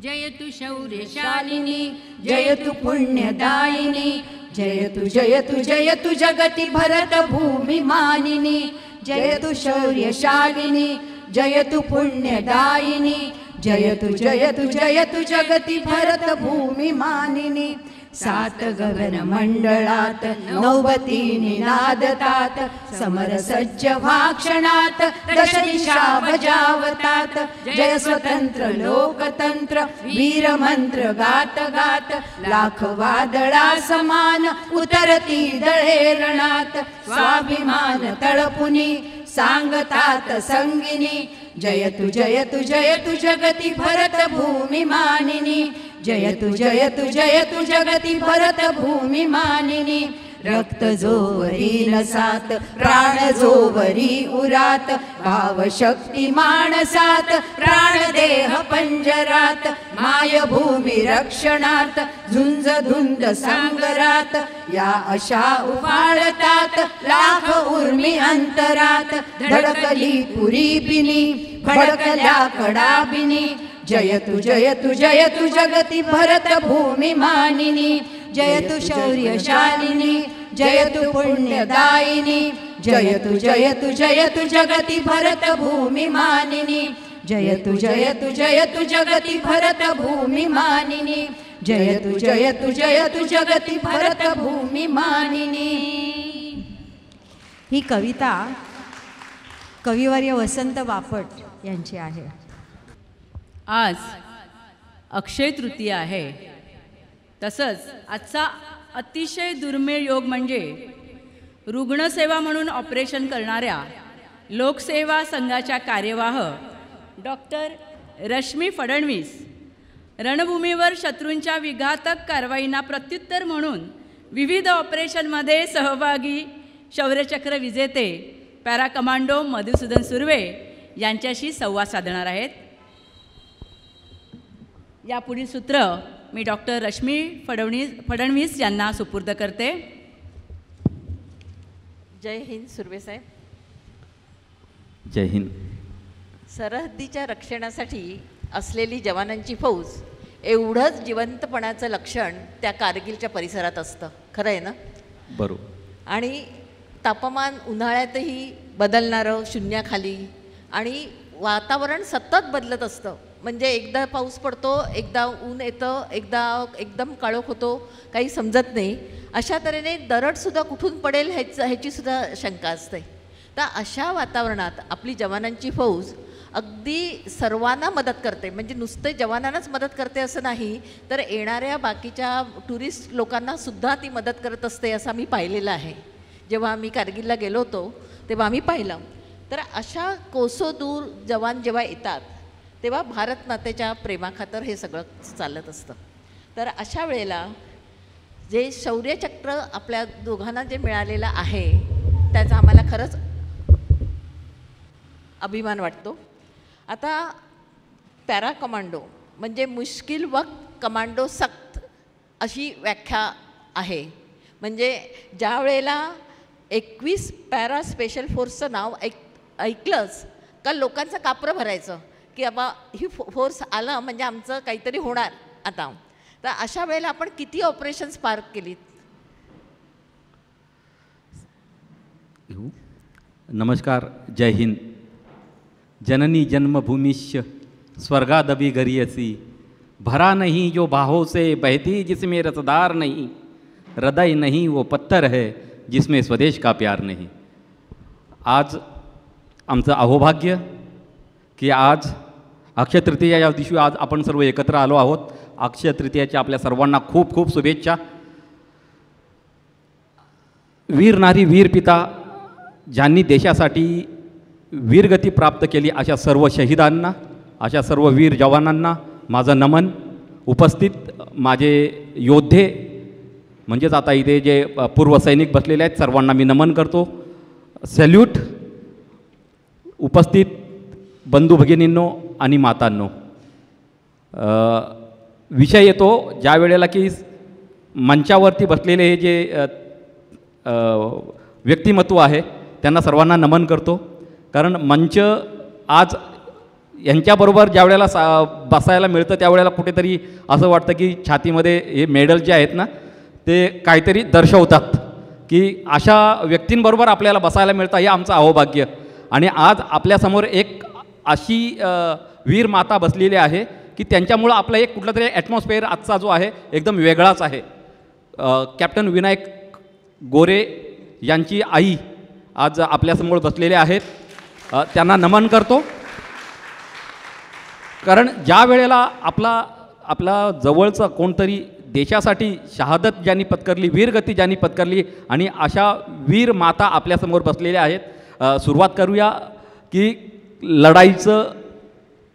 जयतु शौर्यशालिनी, जयतु पुण्यदायिनी, जयतु जयतु जयतु जगति भरत भूमि मानिनी. जयतु शौर्यशालिनी, जयतु पुण्यदायिनी, जयतु जयतु जयतु जगति भरत भूमि मानिनी. सात गगन मंडळात नौबती निनादतात, समरसज्ज भाक्षणात दश दिशा बजावतात. जय स्वतंत्र लोकतंत्र वीर मंत्र गात गात, लाख वादळा समान उतरती दळे रणात. स्वाभिमान तळपुनी सांगतात संगिनी, जयतु जयतु जयतु जगति भरत भूमि मानिनी. जयतु जयतु जयतु जगति भरत भूमि मानिनी. रक्त जोवरी नसात, प्राण जोवरी उरात, भाव शक्ती माणसात, प्राण देह पंजरात. माय भूमि रक्षणात, झुंज धुंद सांगरात, या अशा उफाळतात लाख उर्मी अंतरात. धडकली पुरी बिनी, भडकल्या कडाबिनी, जयतु जयतु जयतु जगति भरत भूमि मानिनी. जयतु शौर्यशालिनी, जयतु पुण्यदायिनी, जयतु जयतु जयतु जगति भरत भूमि मानिनी. जयतु जयतु जयतु जगति भरत भूमि मानिनी. जयतु जयतु जयतु जगति भरत भूमि मानिनी. ही कविता कविवर्य वसंत बापट यांची आहे. आज अक्षय तृतीया आहे. तसंच आजचा अतिशय दुर्मिळ योग म्हणजे रुग्णसेवा म्हणून ऑपरेशन करणाऱ्या लोकसेवा संघाच्या कार्यवाह डॉक्टर रश्मी फडणवीस रणभूमीवर शत्रूंच्या विघातक कारवाईंना प्रत्युत्तर म्हणून विविध ऑपरेशनमध्ये सहभागी शौर्यचक्र विजेते पॅरा कमांडो मधुसूदन सुर्वे यांच्याशी संवाद साधणार आहेत. यापुढील सूत्र मी डॉक्टर रश्मी फडणवीस यांना सुपूर्द करते. जय हिंद सुर्वे साहेब. जय हिंद. सरहद्दीच्या रक्षणासाठी असलेली जवानांची फौज एवढंच जिवंतपणाचं लक्षण त्या कारगिलच्या परिसरात असतं. खरं आहे ना? बरोबर. आणि तापमान उन्हाळ्यातही बदलणारं शून्याखाली आणि वातावरण सतत बदलत असतं. म्हणजे एकदा पाऊस पडतो, एकदा ऊन येतं, एकदा एकदम काळोख होतो, काही समजत नाही. अशा तऱ्हेने दरडसुद्धा कुठून पडेल ह्याचीसुद्धा शंका असते. तर अशा वातावरणात आपली जवानांची फौज अगदी सर्वांना मदत करते. म्हणजे नुसते जवानांनाच मदत करते असं नाही, तर येणाऱ्या बाकीच्या टुरिस्ट लोकांनासुद्धा ती मदत करत असते असं आम्ही पाहिलेलं आहे. जेव्हा आम्ही कारगिलला गेलो होतो तेव्हा आम्ही पाहिलं. तर अशा कोसो दूर जवान जेव्हा येतात तेव्हा भारत मातेच्या प्रेमाखातर हे सगळं चालत असतं. तर अशा वेळेला जे शौर्यचक्र आपल्या दोघांना जे मिळालेलं आहे त्याचा आम्हाला खरंच अभिमान वाटतो. आता पॅरा कमांडो म्हणजे मुश्किल वक्त कमांडो सक्त अशी व्याख्या आहे. म्हणजे ज्या वेळेला 21 पॅरा स्पेशल फोर्सचं नाव ऐकलंच का लोकांचं कापरं भरायचं की बाबा ही फोर्स आला म्हणजे आमचं काहीतरी होणार आता. तर अशा वेळेला आपण किती ऑपरेशन्स पार केलीत? नमस्कार. जय हिंद. जननी जन्मभूमिश्य स्वर्गादबी गरियसी भरा नहीं जो बाहों से बहती जिसमें रसदार नहीं हृदय नहीं वो पत्थर है जिसमें स्वदेश का प्यार नहीं. आज आमचं अहोभाग्य की आज अक्षय तृतीया या दिवशी आज आपण सर्व एकत्र आलो आहोत. अक्षय तृतीयाच्या आपल्या सर्वांना खूप खूप शुभेच्छा. वीर नारी वीर पिता ज्यांनी देशासाठी वीरगती प्राप्त केली अशा सर्व शहीदांना, अशा सर्व वीर जवानांना माझं नमन. उपस्थित माझे योद्धे म्हणजेच आता इथे जे पूर्व सैनिक बसलेले आहेत सर्वांना मी नमन करतो. सॅल्यूट. उपस्थित बंधू भगिनींनो आणि मातांनो, विषय येतो ज्या वेळेला की मंचावरती बसलेले हे जे व्यक्तिमत्व आहे त्यांना सर्वांना नमन करतो. कारण मंच आज यांच्याबरोबर ज्या वेळेला बसायला मिळतं त्यावेळेला कुठेतरी असं वाटतं की छातीमध्ये हे मेडल जे आहेत ना ते काहीतरी दर्शवतात की अशा व्यक्तींबरोबर आपल्याला बसायला मिळतं हे आमचं अहोभाग्य. आणि आज आपल्यासमोर एक अशी वीर माता बसलेली आहे की त्यांच्यामुळं आपला एक कुठला तरी ॲटमॉस्फिअर आजचा जो आहे एकदम वेगळाच आहे. कॅप्टन विनायक गोरे यांची आई आज आपल्यासमोर बसलेले आहेत. त्यांना नमन करतो. कारण ज्या वेळेला आपला जवळचं कोणतरी देशासाठी शहादत ज्यांनी पत्करली, वीरगती ज्यांनी पत्करली आणि अशा वीर माता आपल्यासमोर बसलेल्या आहेत. सुरुवात करूया की लढाईचं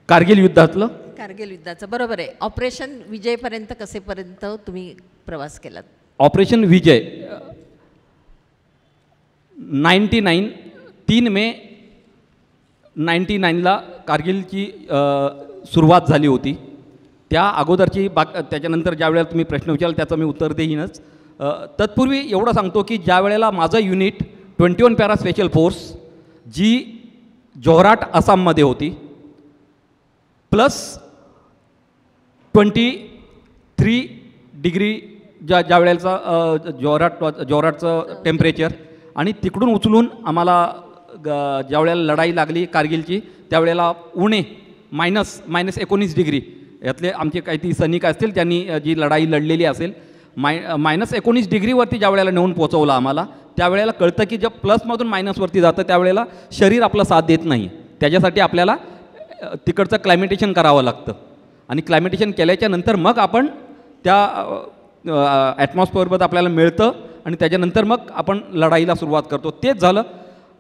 कारगिल युद्धातलं. कारगिल युद्धाचं बरोबर आहे. ऑपरेशन विजयपर्यंत कसेपर्यंत तुम्ही प्रवास केलात? ऑपरेशन विजय 3 मे 99ला कारगिलची सुरुवात झाली होती. त्या अगोदरची त्याच्यानंतर ज्या वेळेला तुम्ही प्रश्न विचाराल त्याचं मी उत्तर देईनच. तत्पूर्वी एवढं सांगतो की ज्या वेळेला माझं युनिट 21 पॅरा स्पेशल फोर्स जी जोरहाट आसाममध्ये होती प्लस 23 डिग्री ज्या वेळेला जोरहाटचं टेम्परेचर आणि तिकडून उचलून आम्हाला ज्या वेळेला लढाई लागली कारगिलची त्यावेळेला उणे -19 डिग्री यातले आमचे काही सैनिक असतील त्यांनी जी लढाई लढलेली असेल -19 डिग्रीवरती ज्या वेळेला नेऊन पोचवलं आम्हाला त्यावेळेला कळतं की जब प्लसमधून मायनसवरती जातं त्यावेळेला शरीर आपलं साथ देत नाही. त्याच्यासाठी आपल्याला तिकडचं क्लायमेटेशन करावं लागतं आणि क्लायमेटेशन केल्याच्या नंतर मग आपण त्या ॲटमॉस्फिअरमध्ये आपल्याला मिळतं आणि त्याच्यानंतर मग आपण लढाईला सुरुवात करतो. तेच झालं.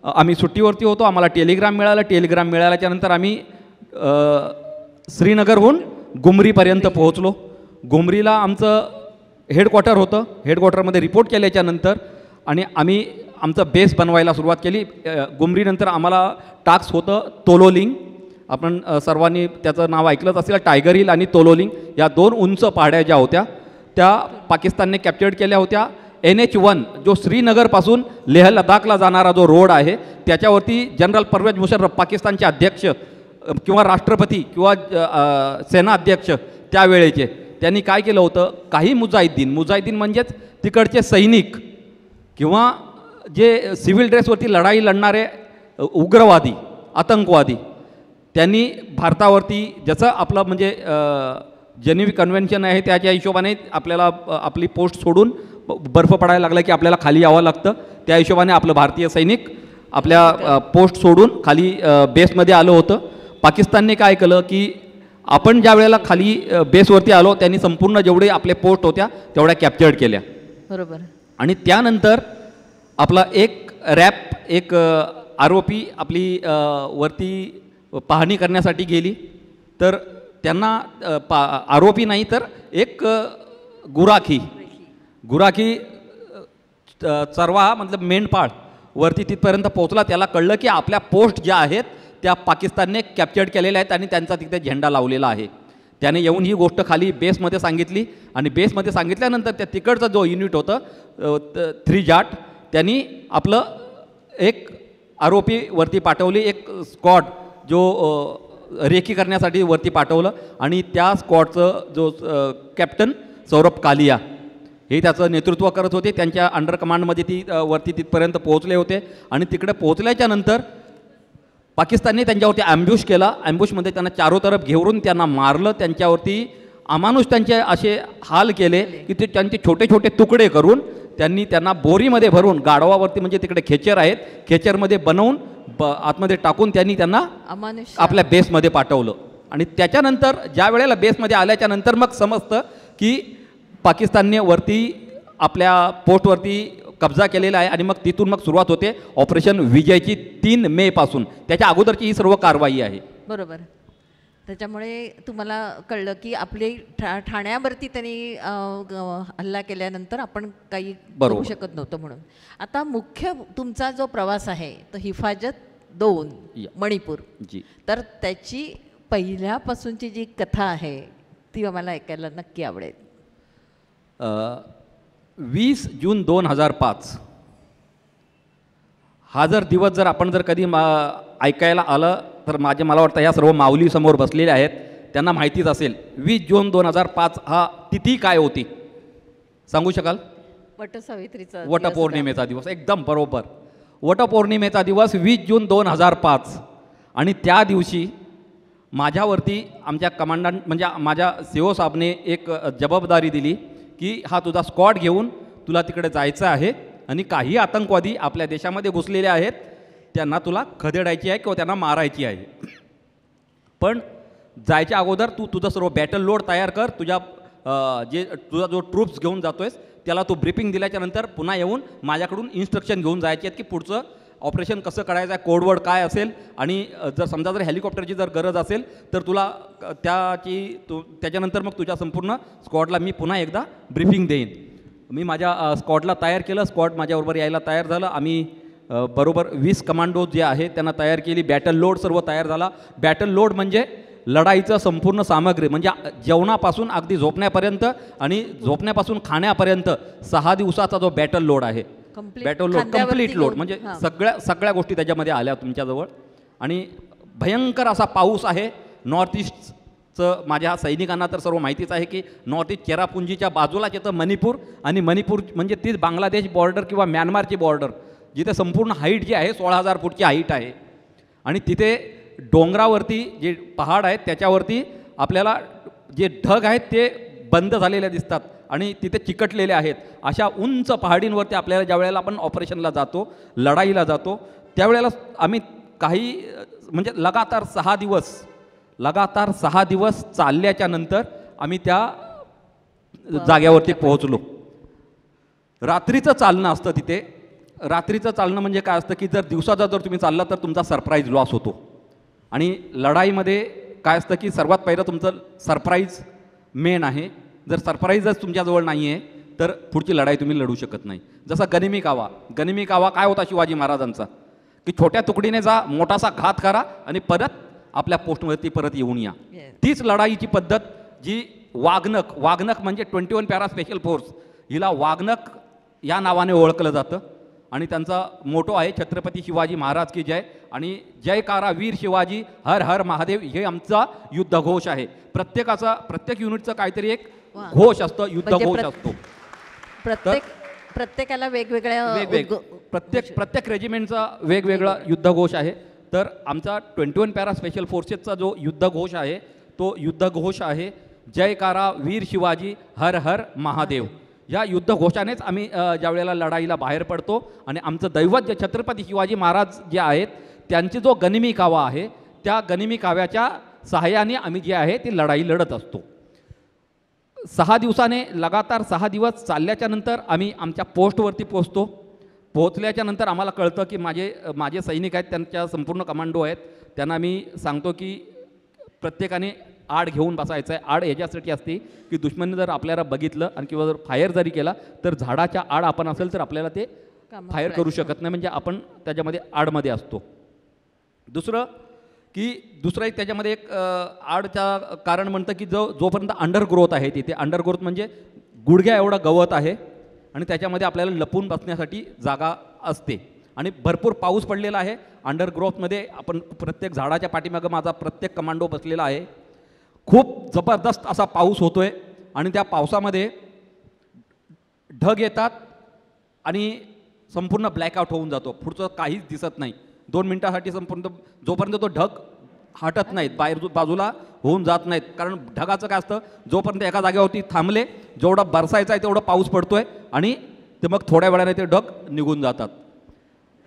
आम्ही सुट्टीवरती होतो. आम्हाला टेलिग्राम मिळाल्याच्या नंतर आम्ही श्रीनगरहून गुमरीपर्यंत पोहोचलो. गुमरीला आमचं हेडक्वार्टर होतं. हेडक्वार्टरमध्ये रिपोर्ट केल्याच्या नंतर आणि आम्ही आमचं बेस बनवायला सुरुवात केली. गुमरीनंतर आम्हाला टास्क होतं तोलोलिंग. आपण सर्वांनी त्याचं नाव ऐकलंच असेल. टायगर हिल आणि तोलोलिंग या 2 उंच पहाड्या ज्या होत्या त्या पाकिस्तानने कॅप्चर्ड केल्या होत्या. NH1 जो श्रीनगरपासून लेह लडाखला जाणारा जो रोड आहे त्याच्यावरती जनरल परवेज मुशर्रफ पाकिस्तानचे अध्यक्ष किंवा राष्ट्रपती किंवा सेना अध्यक्ष त्यावेळेचे त्यांनी काय केलं होतं, काही मुजाहिदीन म्हणजेच तिकडचे सैनिक किंवा जे सिव्हिल ड्रेसवरती लढाई लढणारे उग्रवादी आतंकवादी त्यांनी भारतावरती जसं आपलं म्हणजे जेनेव्ह कन्व्हेन्शन आहे त्याच्या हिशोबाने आपल्याला आपली पोस्ट सोडून बर्फ पडायला लागला की आपल्याला खाली यावं लागतं. त्या हिशोबाने आपलं भारतीय सैनिक आपल्या पोस्ट सोडून खाली बेसमध्ये आलं होतं. पाकिस्तानने काय केलं की आपण ज्या वेळेला खाली बेसवरती आलो त्यांनी संपूर्ण जेवढे आपले पोस्ट होत्या तेवढ्या कॅप्चर्ड केल्या. बरोबर. आणि त्यानंतर आपला एक आरोपी आपली वरती पाहणी करण्यासाठी गेली. तर त्यांना आरोपी नाही तर एक गुराखी चरवा मतलब मेंढपाळ वरती तिथपर्यंत पोहोचला. त्याला कळलं की आपल्या पोस्ट ज्या आहेत त्या पाकिस्तानने कॅप्चर्ड केलेल्या आहेत आणि त्यांचा तिथे झेंडा लावलेला आहे. त्याने येऊन ही गोष्ट खाली बेसमध्ये सांगितली आणि बेसमध्ये सांगितल्यानंतर त्या तिकडचं जो युनिट होतं 3 जाट त्यांनी आपलं एक आरोपी वरती पाठवली. एक स्क्वॉड जो रेकी करण्यासाठी वरती पाठवलं आणि त्या स्क्वॉडचं जो कॅप्टन सौरभ कालिया हे त्याचं नेतृत्व करत होते. त्यांच्या अंडर कमांडमध्ये ती वरती तिथपर्यंत पोहोचले होते. आणि तिकडे पोहोचल्याच्या नंतर पाकिस्तानने त्यांच्यावरती ॲम्ब्युश केला. ॲम्ब्युशमध्ये त्यांना चारोतरफ घेऊन त्यांना मारलं. त्यांच्यावरती अमानुष त्यांचे असे हाल केले की ते त्यांचे छोटे छोटे तुकडे करून त्यांना बोरीमध्ये भरून गाढवावरती म्हणजे तिकडे खेचर आहेत खेचरमध्ये बनवून आतमध्ये टाकून त्यांना आपल्या बेसमध्ये पाठवलं. आणि त्याच्यानंतर ज्या वेळेला बेसमध्ये आल्याच्या नंतर मग समजतं की पाकिस्तानने वरती आपल्या पोस्टवरती कब्जा केलेला आहे. आणि मग तिथून मग सुरुवात होते ऑपरेशन विजयची 3 मे पासून. त्याच्या अगोदरची ही सर्व कारवाई आहे. बरोबर. त्याच्यामुळे तुम्हाला कळलं की आपले ठाण्यावरती त्यांनी हल्ला केल्यानंतर आपण काही करू शकत नव्हतं म्हणून. आता मुख्य तुमचा जो प्रवास आहे तो हिफाजत 2 मणिपूर जी. तर त्याची पहिल्यापासूनची जी कथा आहे ती आम्हाला ऐकायला नक्की आवडेल. 20 जून 2005 हा जर दिवस जर आपण जर कधी ऐकायला आलं तर मला वाटतं ह्या सर्व माऊली समोर बसलेले आहेत त्यांना माहितीच असेल. 20 जून 2005 हा तिथी काय होती सांगू शकाल? वटसावित्रीचा वटपौर्णिमेचा दिवस. एकदम बरोबर. वटपौर्णिमेचा दिवस 20 जून 2005. आणि त्या दिवशी माझ्यावरती आमच्या कमांडंट म्हणजे माझ्या CO साहेबने एक जबाबदारी दिली की हा तुझा स्क्वॉड घेऊन तुला तिकडे जायचं आहे आणि काही आतंकवादी आपल्या देशामध्ये घुसलेले आहेत त्यांना तुला खदेडायची आहे किंवा त्यांना मारायची आहे. पण जायच्या अगोदर तुझं सर्व बॅटल लोड तयार कर. तुझा जो ट्रूप्स घेऊन जातोयस त्याला तू ब्रीफिंग दिल्याच्या नंतर पुन्हा येऊन माझ्याकडून इन्स्ट्रक्शन घेऊन जायचे आहेत की पुढचं ऑपरेशन कसं करायचं आहे, कोडवर्ड काय असेल आणि जर समजा जर हेलिकॉप्टरची जर गरज असेल तर तुला त्याच्यानंतर मग तुझ्या संपूर्ण स्क्वॉडला मी पुन्हा एकदा ब्रीफिंग देईन. मी माझ्या स्क्वॉडला तयार केलं. स्क्वॉड माझ्याबरोबर यायला तयार झालं. आम्ही बरोबर 20 कमांडोज जे आहेत त्यांना तयार केली. बॅटल लोड सर्व तयार झाला. बॅटल लोड म्हणजे लढाईचं संपूर्ण सामग्री म्हणजे जेवणापासून अगदी झोपण्यापर्यंत आणि झोपण्यापासून खाण्यापर्यंत 6 दिवसाचा जो बॅटल लोड आहे बॅटल लोड कम्प्लीट लोड म्हणजे सगळ्या गोष्टी त्याच्यामध्ये आल्या तुमच्याजवळ. आणि भयंकर असा पाऊस आहे. नॉर्थ ईस्टचं माझ्या सैनिकांना तर सर्व माहितीच आहे की नॉर्थ ईस्ट चेरापुंजीच्या बाजूलाच येतं मणिपूर. आणि मणिपूर म्हणजे तीच बांगलादेश बॉर्डर किंवा म्यानमारची बॉर्डर जिथे संपूर्ण हाईट जी आहे 16,000 फूटची हाईट आहे. आणि तिथे डोंगरावरती जे पहाड आहेत त्याच्यावरती आपल्याला जे ढग आहेत ते बंद झालेले दिसतात आणि तिथे चिकटलेले आहेत. अशा उंच पहाडींवरती आपल्याला ज्या वेळेला आपण ऑपरेशनला जातो लढाईला जातो त्यावेळेला आम्ही काही म्हणजे लगातार 6 दिवस चालल्याच्या नंतर आम्ही त्या जाग्यावरती पोहोचलो. रात्रीचं चालणं असतं तिथे. रात्रीचं चालणं म्हणजे काय असतं की जर दिवसाचा जर तुम्ही चालला तर तुमचा सरप्राईज लॉस होतो. आणि लढाईमध्ये काय असतं की सर्वात पहिलं तुमचं सरप्राईज मेन आहे. जर सरप्राईजच तुमच्याजवळ नाही आहे तर पुढची लढाई तुम्ही लढू शकत नाही. जसा गनिमी कावा काय होता शिवाजी महाराजांचा, की छोट्या तुकडीने जा, मोठासा घात करा आणि परत आपल्या पोस्टवरती परत येऊन या. तीच लढाईची पद्धत जी वाघनक म्हणजे 21 पॅरा स्पेशल फोर्स, हिला वाघनक या नावाने ओळखलं जातं. आणि त्यांचा मोटो आहे छत्रपती शिवाजी महाराज की जय आणि जयकारा वीर शिवाजी हर हर महादेव, हे आमचा युद्धघोष आहे. प्रत्येक युनिटचं काहीतरी एक घोष असतं, युद्धघोष असतो. प्रत्येकाला वेगवेगळ्या प्रत्येक रेजिमेंटचा वेगवेगळा युद्धघोष आहे. तर आमचा 21 पॅरा स्पेशल फोर्सेसचा जो युद्धघोष आहे तो युद्धघोष आहे जयकारा वीर शिवाजी हर हर महादेव. या युद्धघोषानेच आम्ही ज्या वेळेला लढाईला बाहेर पडतो आणि आमचं दैवत जे छत्रपती शिवाजी महाराज जे आहेत त्यांची जो गनिमी कावा आहे त्या गनिमी काव्याच्या सहाय्याने आम्ही जे आहे ती लढाई लढत असतो. 6 दिवसाने लगातार 6 दिवस चालल्याच्या नंतर आम्ही आमच्या पोस्टवरती पोहोचल्याच्या नंतर आम्हाला कळतं की माझे सैनिक आहेत, त्यांच्या संपूर्ण कमांडो आहेत, त्यांना मी सांगतो की प्रत्येकाने आड घेऊन बसायचं आहे. आड याच्यासाठी असते की दुश्मनने जर आपल्याला बघितलं आणि किंवा जर फायर जरी केला तर झाडाच्या आड आपण असेल तर आपल्याला ते फायर करू शकत नाही, म्हणजे आपण त्याच्यामध्ये आडमध्ये असतो. दुसरं एक त्याच्यामध्ये एक आडच्या कारण म्हणतं की जोपर्यंत अंडरग्रोथ आहे तिथे, अंडरग्रोथ म्हणजे गुडघ्या एवढं गवत आहे आणि त्याच्यामध्ये आपल्याला लपून बसण्यासाठी जागा असते आणि भरपूर पाऊस पडलेला आहे. अंडरग्रोथमध्ये आपण प्रत्येक झाडाच्या पाठीमागं माझा प्रत्येक कमांडो बसलेला आहे. खूप जबरदस्त असा पाऊस होतोय आणि त्या पावसामध्ये ढग येतात आणि संपूर्ण ब्लॅकआउट होऊन जातो, पुढचं काहीच दिसत नाही. 2 मिनिटासाठी संपूर्ण जोपर्यंत तो ढग हटत नाहीत, बाजूला होऊन जात नाहीत, कारण ढगाचं काय असतं, जोपर्यंत एका जागेवरती थांबले जेवढं बरसायचं आहे तेवढं पाऊस पडतोय आणि ते मग थोड्या वेळाने ते ढग निघून जातात.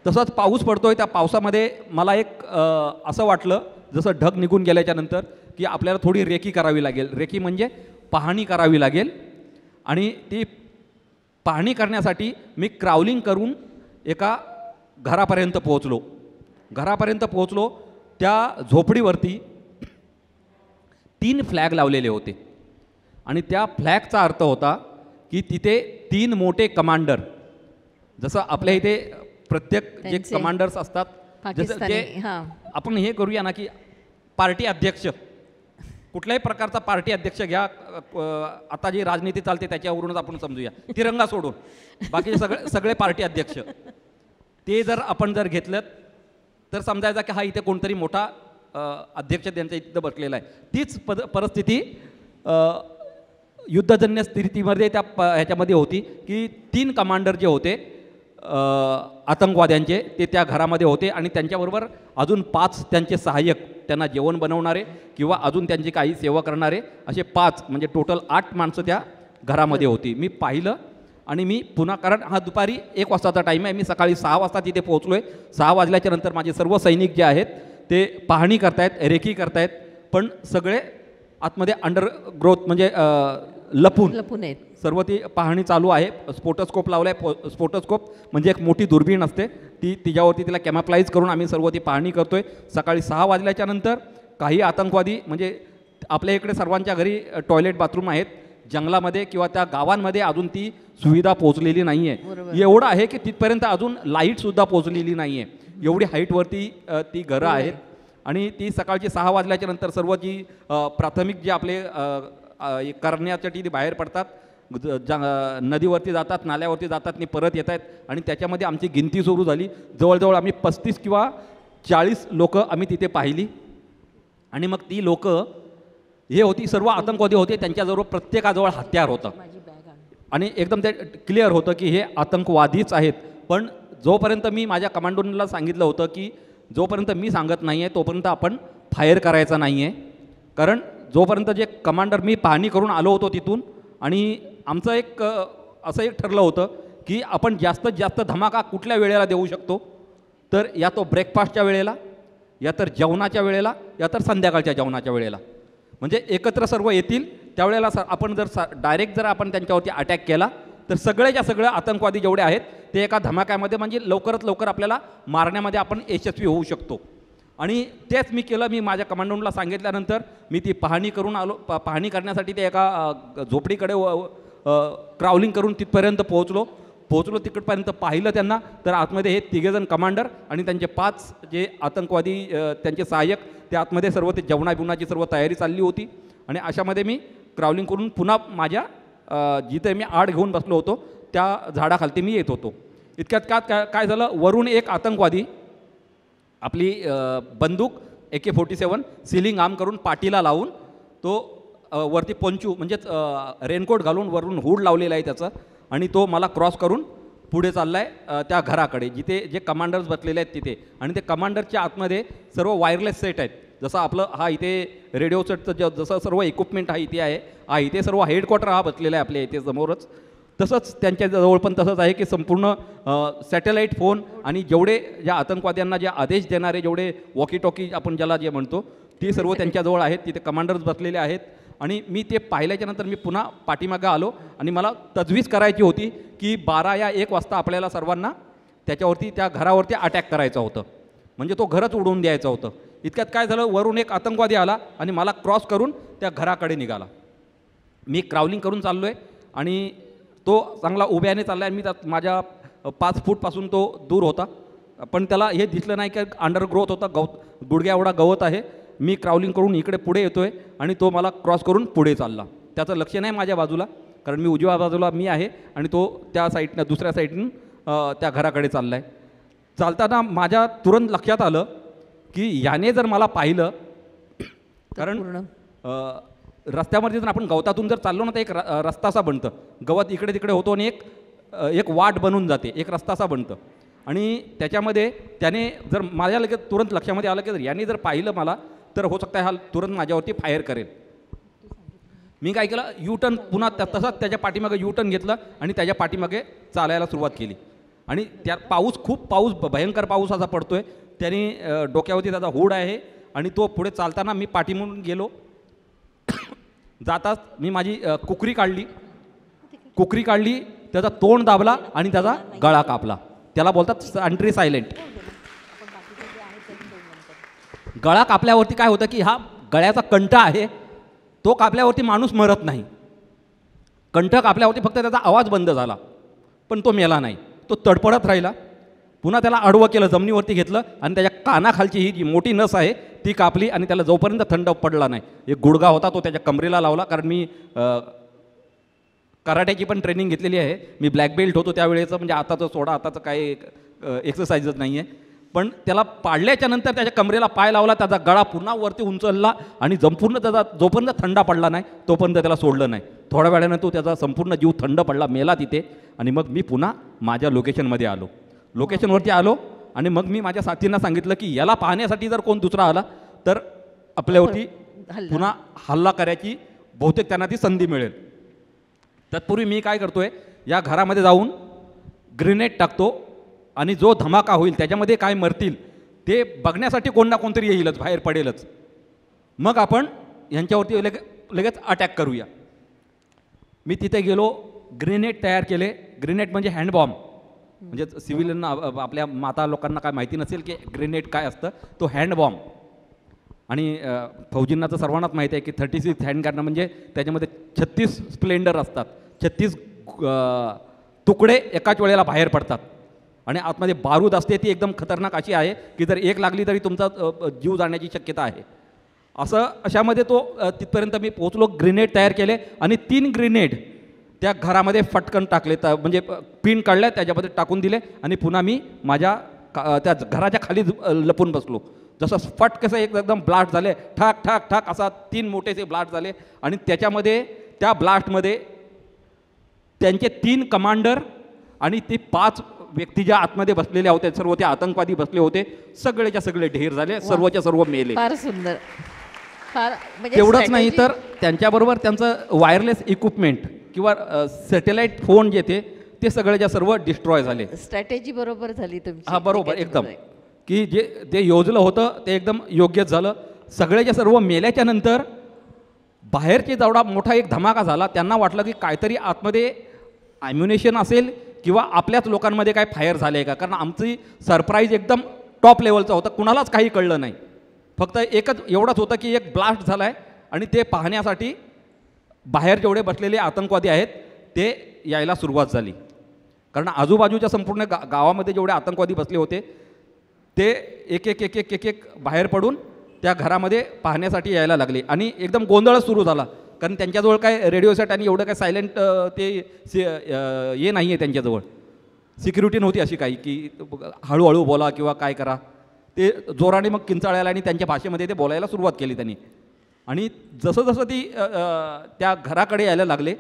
तसंच पाऊस पडतोय. त्या पावसामध्ये मला एक असं वाटलं जसं ढग निघून गेल्याच्या नंतर की आपल्याला थोडी रेकी करावी लागेल. रेकी म्हणजे पाहणी करावी लागेल आणि ती पाहणी करण्यासाठी मी क्राउलिंग करून एका घरापर्यंत पोहोचलो. त्या झोपडीवरती 3 फ्लॅग लावलेले होते आणि त्या फ्लॅगचा अर्थ होता की तिथे 3 मोठे कमांडर, जसं आपल्या इथे प्रत्येक जे कमांडर्स असतात, जसं जे आपण हे करूया ना की पार्टी अध्यक्ष, कुठल्याही प्रकारचा पार्टी अध्यक्ष घ्या, आता जी राजनीती चालते त्याच्यावरूनच आपण समजूया, तिरंगा सोडून बाकीचे सगळे पार्टी अध्यक्ष, ते जर आपण घेतलं तर समजायचा की हा इथे कोणतरी मोठा अध्यक्ष त्यांच्या इथं बसलेला आहे. तीच परिस्थिती युद्धजन्य स्थितीमध्ये ह्याच्यामध्ये होती की 3 कमांडर जे होते आतंकवाद्यांचे ते त्या घरामध्ये होते आणि त्यांच्याबरोबर अजून 5 त्यांचे सहाय्यक, त्यांना जेवण बनवणारे किंवा अजून त्यांची काही सेवा करणारे, असे 5 म्हणजे टोटल 8 माणसं त्या घरामध्ये होती. मी पाहिलं आणि मी पुन्हा, कारण हा दुपारी 1 वाजताचा टाईम आहे, मी सकाळी 6 वाजता तिथे पोहोचलो आहे. 6 वाजल्याच्या नंतर माझे सर्व सैनिक जे आहेत ते पाहणी करतायत, रेकी करतायत, पण सगळे आतमध्ये अंडरग्रोथ म्हणजे लपून आहेत. सर्व ती पाहणी चालू आहे. स्फोटस्कोप लावला आहे. स्फोटस्कोप म्हणजे एक मोठी दुर्बीण असते, तिच्यावरती तिला कॅमोफ्लाइज करून आम्ही सर्व ती पाहणी करतोय. सकाळी 6 वाजल्याच्या नंतर काही आतंकवादी, म्हणजे आपल्या इकडे सर्वांच्या घरी टॉयलेट बाथरूम आहेत, जंगलामध्ये किंवा त्या गावांमध्ये अजून ती सुविधा पोहोचलेली नाही आहे. एवढं आहे की तिथपर्यंत अजून लाईटसुद्धा पोहोचलेली नाही आहे, एवढी हाईटवरती ती घरं आहेत. आणि ती सकाळची 6 वाजल्याच्या नंतर सर्व जी प्राथमिक जे आपले करण्यासाठी ती बाहेर पडतात, नदीवरती जातात, नाल्यावरती जातात आणि परत येत आहेत. आणि त्याच्यामध्ये आमची गिनती सुरू झाली. जवळजवळ आम्ही 35 किंवा 40 लोकं आम्ही तिथे पाहिली. आणि मग ती लोकं हे होती, सर्व आतंकवादी होते, त्यांच्याजवळ प्रत्येकाजवळ हत्यार होतं आणि एकदम ते क्लिअर होतं की हे आतंकवादीच आहेत. पण जोपर्यंत मी माझ्या कमांडोला सांगितलं होतं की जोपर्यंत मी सांगत नाही आहे तोपर्यंत आपण फायर करायचा नाही आहे, कारण जोपर्यंत जे कमांडर, मी पाहणी करून आलो होतो तिथून आणि आमचं असं एक ठरलं होतं की आपण जास्तीत जास्त धमाका कुठल्या वेळेला देऊ शकतो, तर या तो ब्रेकफास्टच्या वेळेला, या तर जेवणाच्या वेळेला, या तर संध्याकाळच्या जेवणाच्या वेळेला, म्हणजे एकत्र सर्व येतील त्यावेळेला. आपण डायरेक्ट जर आपण त्यांच्यावरती अटॅक केला तर सगळेच्या सगळे आतंकवादी जेवढे आहेत ते एका धमाक्यामध्ये, म्हणजे लवकरात लवकर आपल्याला मारण्यामध्ये आपण यशस्वी होऊ शकतो. आणि तेच मी केलं. मी माझ्या कमांडोला सांगितल्यानंतर मी ती पाहणी करून आलो. पाहणी करण्यासाठी ते एका झोपडीकडे क्रावलिंग करून तिथपर्यंत पोहोचलो तिकडपर्यंत पाहिलं त्यांना, तर आतमध्ये हे तिघेजण कमांडर आणि त्यांचे 5 जे आतंकवादी त्यांचे सहाय्यक, ते आतमध्ये सर्व ते जेवणाची सर्व तयारी चालली होती. आणि अशामध्ये मी क्रावलिंग करून पुन्हा माझ्या जिथे मी आड घेऊन बसलो होतो त्या झाडाखालती मी येत होतो. इतक्यात काय झालं, वरून एक आतंकवादी आपली बंदूक AK-47 सिलिंग आर्म करून पाठीला लावून तो वरती पंचू म्हणजेच रेनकोट घालून वरून हूड लावलेला आहे त्याचं, आणि तो मला क्रॉस करून पुढे चालला आहे त्या घराकडे जिथे जे कमांडर्स बसलेले आहेत तिथे. आणि ते कमांडरच्या आतमध्ये सर्व वायरलेस सेट आहेत, जसं आपलं हा इथे रेडिओ सेटचं जसं सर्व इक्विपमेंट हा इथे आहे, हा इथे सर्व हेडक्वार्टर हा बसलेला आहे आपल्या इथे समोरच. तसंच त्यांच्या जवळ पण तसंच आहे की संपूर्ण सॅटेलाईट फोन आणि जेवढे ज्या आतंकवाद्यांना जे आदेश देणारे जेवढे वॉकी टॉकी आपण ज्याला जे म्हणतो ती सर्व त्यांच्याजवळ आहेत. तिथे कमांडर्स बसलेले आहेत. आणि मी ते पाहिल्याच्या नंतर मी पुन्हा पाठीमागं आलो आणि मला तजवीज करायची होती की 12 या 1 वाजता आपल्याला सर्वांना त्याच्यावरती त्या घरावरती अटॅक करायचं होतं, म्हणजे तो घरच उडवून द्यायचं होतं. इतक्यात काय झालं, वरून एक आतंकवादी आला आणि मला क्रॉस करून त्या घराकडे निघाला. मी क्रावलिंग करून चाललो आहे आणि तो चांगला उभ्याने चालला आहे. मी त्यात माझ्या 5 फूटपासून तो दूर होता, पण त्याला हे दिसलं नाही की अंडरग्रोथ होता, गुडघ्या एवढा गवत आहे. मी क्रावलिंग करून इकडे पुढे येतो आहे आणि तो मला क्रॉस करून पुढे चालला. त्याचं लक्ष नाही माझ्या बाजूला, कारण मी उजव्या बाजूला मी आहे आणि तो त्या साईडनं दुसऱ्या साईडनं त्या घराकडे चालला आहे. चालताना माझ्या तुरंत लक्षात आलं की याने जर मला पाहिलं, कारण रस्त्यामध्ये जर आपण गवतातून जर चाललो ना तर एक रस्ता असा बनतं, गवत इकडे तिकडे होतो आणि एक वाट बनून जाते, एक रस्ता असा बनतं. आणि त्याच्यामध्ये त्याने जर माझ्या लगेच तुरंत लक्षामध्ये आलं की जर याने जर पाहिलं मला तर हो शकता हा तुरंत माझ्यावरती फायर करेल. मी काय केलं, U-टर्न पुन्हा तसंच त्याच्या पाठीमागे U-टर्न घेतलं आणि त्याच्या पाठीमागे चालायला सुरुवात केली. आणि त्या खूप पाऊस भयंकर पाऊस असा पडतो आहे, त्याने डोक्यावरती त्याचा हूड आहे आणि तो पुढे चालताना मी पाठीमागून गेलो. जाताच मी माझी कुकरी काढली, त्याचा तोंड दाबला आणि त्याचा गळा कापला. त्याला बोलतात संट्री सायलेंट. गळा कापल्यावरती काय होतं की हा गळ्याचा कंठ आहे, तो कापल्यावरती माणूस मरत नाही. कंठ कापल्यावरती फक्त त्याचा आवाज बंद झाला, पण तो मेला नाही, तो तडपडत राहिला. पुन्हा त्याला आडवं केलं, जमिनीवरती घेतलं आणि त्याच्या कानाखालची ही जी मोठी नस आहे ती कापली आणि त्याला जोपर्यंत थंड पडला नाही, एक गुडघा होता तो त्याच्या कमरेला लावला. कारण मी कराट्याची पण ट्रेनिंग घेतलेली आहे, मी ब्लॅक बेल्ट होतो त्यावेळेचं, म्हणजे आताचं सोडा, आताचं काही एक्सरसाइजच नाही आहे. पण त्याला पाडल्याच्या नंतर त्याच्या कमरेला पाय लावला, त्याचा गळा पुन्हा वरती उंचलला आणि संपूर्ण त्याचा जोपर्यंत थंडा पडला नाही तोपर्यंत त्याला सोडलं नाही. थोड्या वेळानं तो त्याचा संपूर्ण जीव थंड पडला, मेला तिथे. आणि मग मी पुन्हा माझ्या लोकेशनवरती आलो आणि मग मी माझ्या साथींना सांगितलं की याला पाहण्यासाठी जर कोण दुसरा आला तर आपल्यावरती पुन्हा हल्ला करायची बहुतेक त्यांना ती संधी मिळेल. तत्पूर्वी मी काय करतोय, या घरामध्ये जाऊन ग्रेनेड टाकतो आणि जो धमाका होईल त्याच्यामध्ये काय मरतील ते बघण्यासाठी कोण ना कोणतरी येईलच, बाहेर पडेलच. मग आपण यांच्यावरती लगेच अटॅक करूया. मी तिथे गेलो, ग्रेनेड तयार केले. ग्रेनेड म्हणजे हँडबॉम्ब, म्हणजे सिव्हिलियनना आपल्या माता लोकांना काय माहिती नसेल की ग्रेनेड काय असतं, तो हँडबॉम्ब. आणि फौजींना तर सर्वांनाच माहिती आहे की 36 हँड गन म्हणजे त्याच्यामध्ये 36 स्प्लेंडर असतात, 36 तुकडे एकाच वेळेला बाहेर पडतात आणि आतमध्ये बारूद असते. ती एकदम खतरनाक अशी आहे की जर एक लागली तरी तुमचा जीव जाण्याची शक्यता आहे. अशामध्ये तो तिथपर्यंत मी पोहोचलो. ग्रेनेड तयार केले आणि 3 ग्रेनेड त्या घरामध्ये फटकन टाकले, म्हणजे पिन काढल्या त्याच्यामध्ये टाकून दिले आणि पुन्हा मी माझ्या त्या घराच्या खाली लपून बसलो. जसं फट कसं एकदम ब्लास्ट झाले, ठाक ठाक ठाक असा 3 मोठेसे ब्लास्ट झाले. आणि त्याच्यामध्ये त्या ब्लास्टमध्ये त्यांचे 3 कमांडर आणि ते 5 व्यक्ती ज्या आतमध्ये बसलेल्या होत्या, सर्व ते आतंकवादी बसले होते, सगळेच्या सगळे ढेर झाले, सर्वच्या सर्व मेले. फार सुंदर. फार म्हणजे तेवढंच नाही तर त्यांच्याबरोबर त्यांचं वायरलेस इक्विपमेंट किंवा सॅटेलाईट फोन जे ते सगळेच्या सर्व डिस्ट्रॉय झाले. स्ट्रॅटेजी बरोबर झाली तुमची. हा बरोबर, एकदम की जे योजलं होतं ते एकदम योग्यच झालं. सगळेच्या सर्व मेल्याच्या नंतर बाहेरचे जेवढा मोठा एक धमाका झाला, त्यांना वाटलं की काहीतरी आतमध्ये ॲम्युनेशन असेल किंवा आपल्याच लोकांमध्ये काय फायर झाले का, कारण आमची सरप्राईज एकदम टॉप लेवलचा होता, कुणालाच काही कळलं नाही. फक्त एकच एवढंच होतं की एक ब्लास्ट झाला आहे आणि ते पाहण्यासाठी बाहेर जेवढे बसलेले आतंकवादी आहेत ते यायला सुरुवात झाली. कारण आजूबाजूच्या संपूर्ण गावामध्ये जेवढे आतंकवादी बसले होते ते एक एक एक एक एक एक बाहेर पडून त्या घरामध्ये पाहण्यासाठी यायला लागले आणि एकदम गोंधळच सुरू झाला. कारण त्यांच्याजवळ काय रेडिओ सेट आणि एवढं काय सायलेंट हे नाही आहे त्यांच्याजवळ, सिक्युरिटी नव्हती अशी काही की हळूहळू बोला किंवा काय करा. ते जोराने मग किंचाळायला आणि त्यांच्या भाषेमध्ये ते बोलायला सुरुवात केली त्यांनी. आणि जसं जसं ती त्या घराकडे यायला लागले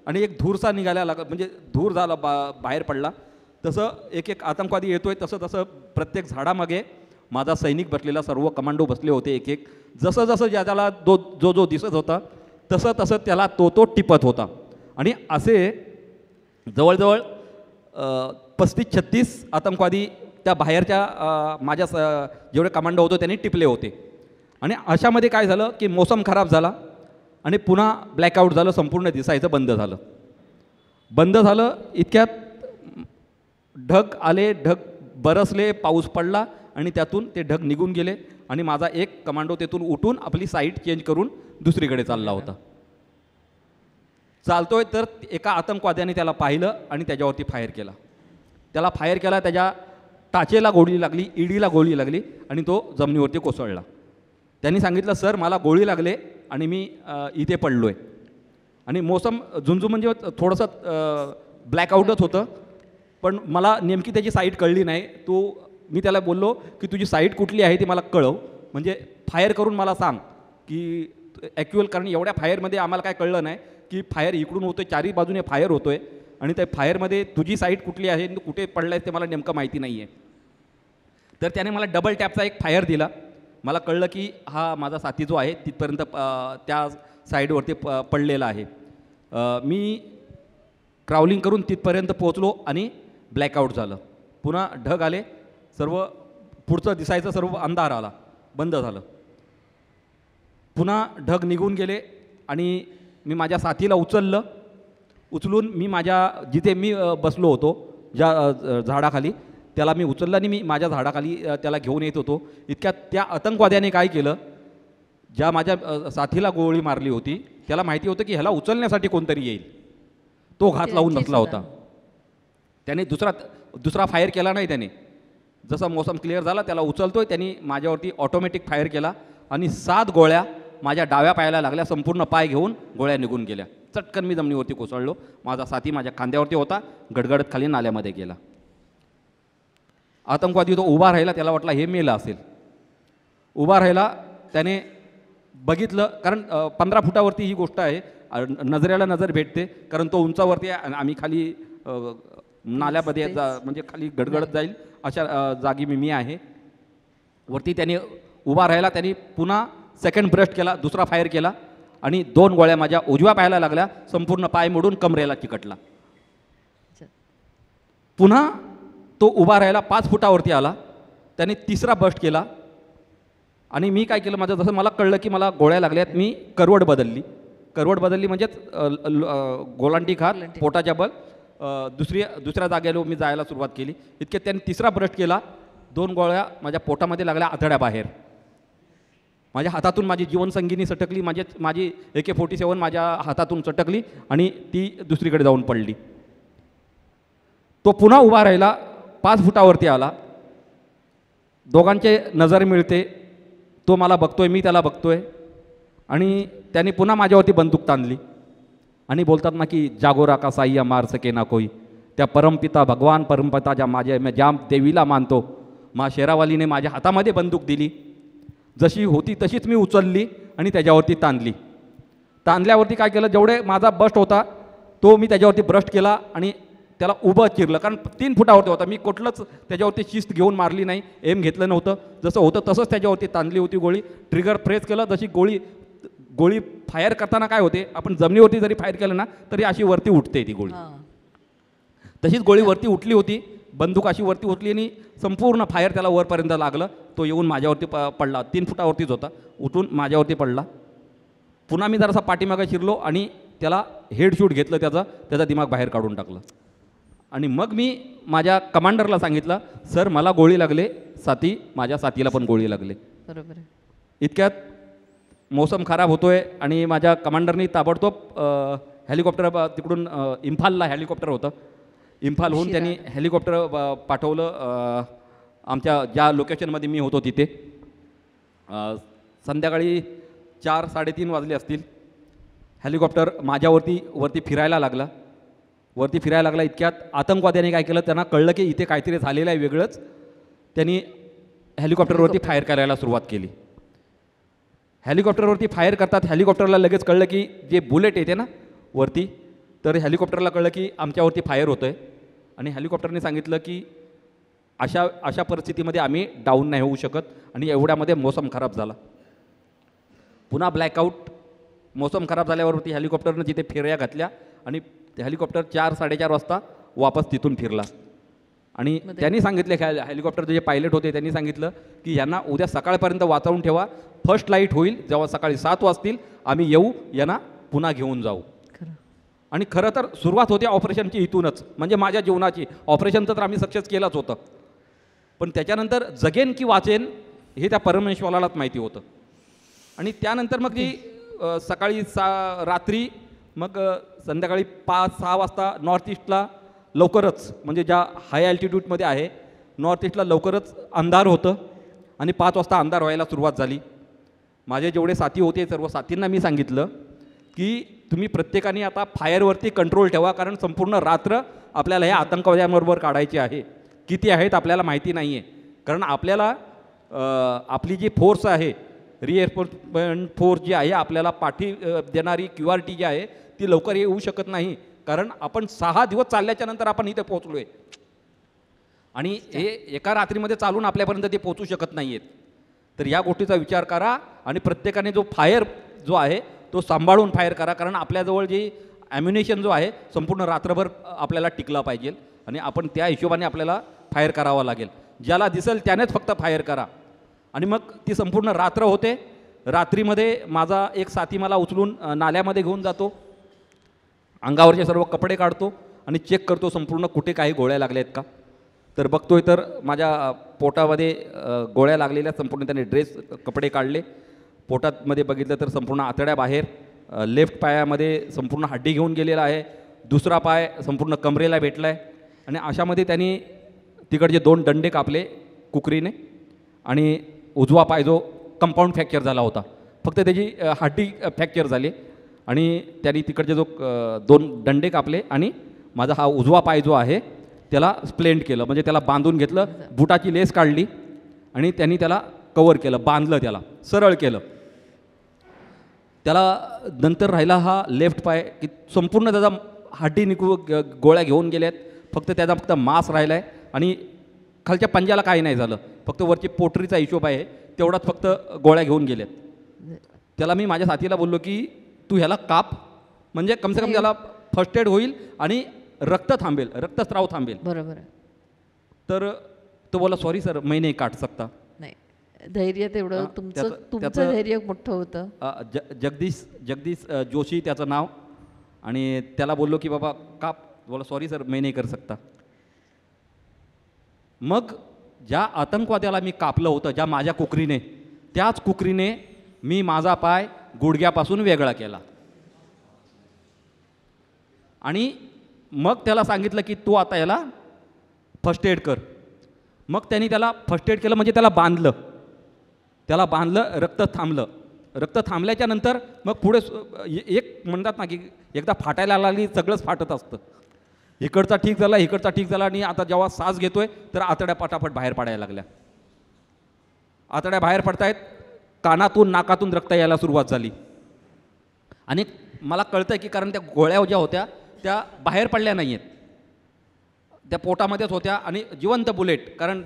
आणि एक धूरसा निघायला म्हणजे धूर झाला बाहेर पडला, तसं एक एक आतंकवादी येतोय तसं तसं प्रत्येक झाडामागे माझा सैनिक बसलेला, सर्व कमांडो बसले होते एक एक. जसं जसं ज्याला जो जो दिसत होता तसं तसं त्याला तो टिपत होता. आणि असे जवळजवळ 35-36 आतंकवादी त्या बाहेरच्या माझ्या जेवढे कमांडो होते त्यांनी टिपले होते. आणि अशामध्ये काय झालं की मोसम खराब झाला आणि पुन्हा ब्लॅकआउट झालं, संपूर्ण दिसायचं बंद झालं. इतक्यात ढग आले, ढग बरसले, पाऊस पडला आणि त्यातून ते ढग निघून गेले आणि माझा एक कमांडो तेथून उठून आपली साईट चेंज करून दुसरीकडे चालला होता. चालतोय तर एका आतंकवाद्याने त्याला पाहिलं आणि त्याच्यावरती फायर केला. त्याच्या टाचेला गोळी लागली, ईडीला गोळी लागली आणि तो जमिनीवरती कोसळला. त्यांनी सांगितलं, सर मला गोळी लागले आणि मी इथे पडलो आहे. आणि मोसम झुंजू म्हणजे थोडंसं ब्लॅकआउटच होतं, पण मला नेमकी त्याची साईट कळली नाही. मी त्याला बोललो की तुझी साईट कुठली आहे ती मला कळव, म्हणजे फायर करून मला सांग की ॲक्च्युअल, कारण एवढ्या फायरमध्ये आम्हाला काय कळलं नाही की फायर इकडून होतोय, चारी बाजूने फायर होतोय आणि त्या फायरमध्ये तुझी साईट कुठली आहे, कुठे पडलं आहे ते मला नेमकं माहिती नाही आहे. तर त्याने मला डबल टॅपचा एक फायर दिला. मला कळलं की हा माझा साथी जो आहे तिथपर्यंत त्या साईडवरती पडलेला आहे. मी क्राउलिंग करून तिथपर्यंत पोहोचलो आणि ब्लॅकआउट झालं. पुन्हा ढग आले, सर्व पुढचं दिसायचं सर्व अंधार आला, बंद झालं. पुन्हा ढग निघून गेले आणि मी माझ्या साथीला उचलून मी जिथे मी बसलो होतो ज्या झाडाखाली, त्याला मी उचललं आणि मी माझ्या झाडाखाली त्याला घेऊन येत होतो. इतक्यात त्या आतंकवाद्याने काय केलं, ज्या माझ्या साथीला गोळी मारली होती त्याला माहिती होतं की ह्याला उचलण्यासाठी कोणतरी येईल, तो घात लावून बसला होता. त्याने दुसरा फायर केला नाही. त्याने जसा मोसम क्लिअर झाला त्याला उचलतोय, त्यांनी माझ्यावरती ऑटोमॅटिक फायर केला आणि 7 गोळ्या माझ्या डाव्या पायाला लागल्या. संपूर्ण पाय घेऊन गोळ्या निघून गेल्या. चटकन मी जमिनीवरती कोसळलो. माझा साथी माझ्या खांद्यावरती होता, गडगडत खाली नाल्यामध्ये गेला. आतंकवादी तो उभा राहिला, त्याला वाटला हे मेला असेल. उभा राहिला, त्याने बघितलं, कारण 15 फुटावरती ही गोष्ट आहे, नजरेला नजर भेटते, कारण तो उंचावरती आहे, आम्ही खाली नाल्यामध्ये म्हणजे खाली गडगडत जाईल अशा जागी मी आहे. वरती त्याने उभा राहिला, त्यांनी पुन्हा सेकंड ब्रस्ट केला, दुसरा फायर केला आणि 2 गोळ्या माझ्या उजव्या पायाला लागल्या. संपूर्ण पाय मोडून कमरेला चिकटला. पुन्हा तो उभा राहिला, 5 फुटावरती आला, त्याने तिसरा बस्ट केला आणि मी काय केलं, जसं मला कळलं की मला गोळ्या लागल्यात, मी करवट बदलली म्हणजेच गोलांटी खात पोटाच्या बल दुसऱ्या जागेला मी जायला सुरुवात केली. इतक्यात त्याने तिसरा ब्रस्ट केला, 2 गोळ्या माझ्या पोटामध्ये लागल्या, आतड्याबाहेर. माझ्या हातातून माझी जीवनसंगिनी सटकली, माझी AK-47 माझ्या हातातून सटकली आणि ती दुसरीकडे जाऊन पडली. तो पुन्हा उभा राहिला, 5 फुटावरती आला, दोघांचे नजर मिळते. तो मला बघतोय, मी त्याला बघतोय आणि त्याने पुन्हा माझ्यावरती बंदूक ताणली आणि बोलतात ना की जागोरा का साह्य मार सके ना कोई, त्या परमपिता भगवान परमपिता ज्या देवीला मानतो, मा शेरावालीने माझ्या हातामध्ये बंदूक दिली. जशी होती तशीच मी उचलली आणि त्याच्यावरती ताणल्यावरती काय केलं, जेवढे माझा बस्ट होता तो मी त्याच्यावरती ब्रस्ट केला आणि त्याला उभं चिरलं. कारण 3 फुटावरती होता, मी कुठलंच त्याच्यावरती शिस्त घेऊन मारली नाही, एम घेतलं नव्हतं. जसं होतं तसंच त्याच्यावरती ताणली होती गोळी. ट्रिगर प्रेस केलं, जशी गोळी फायर करताना काय होते, आपण जमिनीवरती जरी फायर केलं ना तरी अशी वरती उठते ती गोळी. तशीच गोळी वरती उठली होती, बंदूक अशी वरती उठली आणि संपूर्ण फायर त्याला वरपर्यंत लागलं. तो येऊन माझ्यावरती पडला, 3 फुटावरतीच होता, उठून माझ्यावरती पडला. पुन्हा मी जरासा पाठीमागे शिरलो आणि त्याला हेडशूट घेतलं, त्याचा दिमाग बाहेर काढून टाकलं. आणि मग मी माझ्या कमांडरला सांगितलं, सर मला गोळी लागले, माझ्या साथीला पण गोळी लागले. बरोबर. इतक्यात मोसम खराब होतोय आणि माझ्या कमांडरनी ताबडतोब हेलिकॉप्टर तिकडून इम्फालला हेलिकॉप्टर होतं. इम्फालहून त्यांनी हेलिकॉप्टर पाठवलं आमच्या ज्या लोकेशनमध्ये मी होतो तिथे. संध्याकाळी 4-3:30 वाजले असतील. हेलिकॉप्टर वरती फिरायला लागला. इतक्यात आतंकवाद्यांनी काय केलं, त्यांना कळलं की इथे काहीतरी झालेलं आहे वेगळंच. त्यांनी हेलिकॉप्टरवरती फायर करायला सुरुवात केली. हेलिकॉप्टरवरती फायर करतात. हेलिकॉप्टरला लगेच कळलं की जे बुलेट येते ना वरती, तर हेलिकॉप्टरला कळलं की आमच्यावरती फायर होतं आहे. आणि हेलिकॉप्टरने सांगितलं की अशा परिस्थितीमध्ये आम्ही डाऊन नाही होऊ शकत. आणि एवढ्यामध्ये मोसम खराब झाला. पुन्हा ब्लॅकआउट. मोसम खराब झाल्यावरती हेलिकॉप्टरनं तिथे फेऱ्या घातल्या आणि हेलिकॉप्टर 4-4:30 वाजता वापस तिथून फिरला. आणि त्यांनी सांगितले, हेलिकॉप्टरचे जे पायलट होते त्यांनी सांगितलं की यांना उद्या सकाळपर्यंत वाचवून ठेवा. फर्स्ट लाईट होईल जेव्हा सकाळी 7 वाजतील, आम्ही येऊ, यांना पुन्हा घेऊन जाऊ. आणि खरं तर सुरुवात होते ऑपरेशनची इथूनच, म्हणजे माझ्या जीवनाची. ऑपरेशन तर आम्ही सक्सेस केलंच होतं, पण त्याच्यानंतर जगेन की वाचेन हे त्या परमेश्वरालाच माहिती होतं. आणि त्यानंतर मग ती सकाळी रात्री मग संध्याकाळी 5-6 वाजता नॉर्थ ईस्टला लवकरच, म्हणजे ज्या हाय अल्टिट्यूडमध्ये आहे नॉर्थ ईस्टला लवकरच अंधार होतं. आणि 5 वाजता अंधार व्हायला सुरुवात झाली. माझे जेवढे साथी होते सर्व साथींना मी सांगितलं की तुम्ही प्रत्येकाने आता फायरवरती कंट्रोल ठेवा, कारण संपूर्ण रात्र आपल्याला हे आतंकवाद्यांबरोबर काढायची आहे. किती आहेत आपल्याला माहिती नाही आहे, कारण आपल्याला आपली जी फोर्स आहे, रिएन्फोर्समेंट फोर्स जी आहे, आपल्याला पाठी देणारी QRT जी आहे ती लवकर येऊ शकत नाही, कारण आपण 6 दिवस चालल्याच्या नंतर आपण इथे पोहोचलो आहे. आणि हे एका रात्रीमध्ये चालून आपल्यापर्यंत ते पोहोचू शकत नाही आहेत. तर या गोष्टीचा विचार करा आणि प्रत्येकाने जो फायर जो आहे तो सांभाळून फायर करा, कारण आपल्याजवळ जी ॲम्युनेशन जो आहे संपूर्ण रात्रभर आपल्याला टिकला पाहिजे. आणि आपण त्या हिशोबाने आपल्याला फायर करावा लागेल. ज्याला दिसेल त्यानेच फक्त फायर करा. आणि मग ती संपूर्ण रात्र होते. रात्रीमध्ये माझा एक साथी मला उचलून नाल्यामध्ये घेऊन जातो. अंगावरचे सर्व कपडे काढतो आणि चेक करतो संपूर्ण कुठे काही गोळ्या लागल्या आहेत का. तर बघतोय तर माझ्या पोटामध्ये गोळ्या लागलेल्या, संपूर्ण त्याने कपडे काढले. पोटामध्ये बघितलं तर संपूर्ण आतड्याबाहेर, लेफ्ट पायामध्ये संपूर्ण हड्डी घेऊन गेलेला आहे. दुसरा पाय संपूर्ण कमरेला भेटला आहे. आणि अशामध्ये त्यांनी तिकडचे 2 दंडे कापले कुकरीने. आणि उजवा पाय जो कंपाऊंड फ्रॅक्चर झाला होता, फक्त त्याची हड्डी फ्रॅक्चर झाली. आणि त्यांनी तिकडचे 2 दंडे कापले आणि माझा हा उजवा पाय जो आहे त्याला स्प्लेंड केलं, म्हणजे त्याला बांधून घेतलं. बुटाची लेस काढली आणि त्यांनी त्याला कवर केलं, बांधलं, त्याला सरळ केलं. त्याला नंतर राहिला हा लेफ्ट पाय, की संपूर्ण त्याचा हड्डी गोळ्या घेऊन गेल्यात. फक्त मांस राहिला आहे आणि खालच्या पंजाला काही नाही झालं, फक्त वरची पोटरीचा हिशोब आहे तेवढाच फक्त गोळ्या घेऊन गेल्यात. त्याला मी माझ्या साथीला बोललो की तू ह्याला काप, म्हणजे कमसे कम त्याला फर्स्ट एड होईल आणि रक्त थांबेल, रक्तस्राव थांबेल. बरोबर. तर तो बोला सॉरी सर मैं नहीं काट सकता. नाही, धैर्य तेवढं तुमचं धैर्य मोठं होतं. जगदीश जोशी त्याचं नाव. आणि त्याला बोललो की बाबा काप. बोला सॉरी सर मैं नहीं कर सकता. मग ज्या आतंकवाद्याला मी कापलं होतं, ज्या माझ्या कुकरीने, त्याच कुकरीने मी माझा पाय गुडघ्यापासून वेगळा केला. आणि मग त्याला सांगितलं की तू आता याला फर्स्ट एड कर. मग त्यांनी त्याला फर्स्ट एड केलं, म्हणजे त्याला बांधलं, रक्त थांबलं. रक्त थांबल्याच्या नंतर मग पुढे एक म्हणतात ना की एकदा फाटायला लागली सगळंच फाटत असतं. इकडचा ठीक झाला आणि आता जेव्हा श्वास घेतोय तर आतड्या पटापट बाहेर पडायला लागल्या. आतड्या बाहेर पडतायत, कानातून नाकातून रक्त यायला सुरुवात झाली. आणि मला कळतंय की कारण त्या गोळ्या ज्या होत्या त्या बाहेर पडल्या नाही आहेत, त्या पोटामध्येच होत्या. आणि जिवंत बुलेट, कारण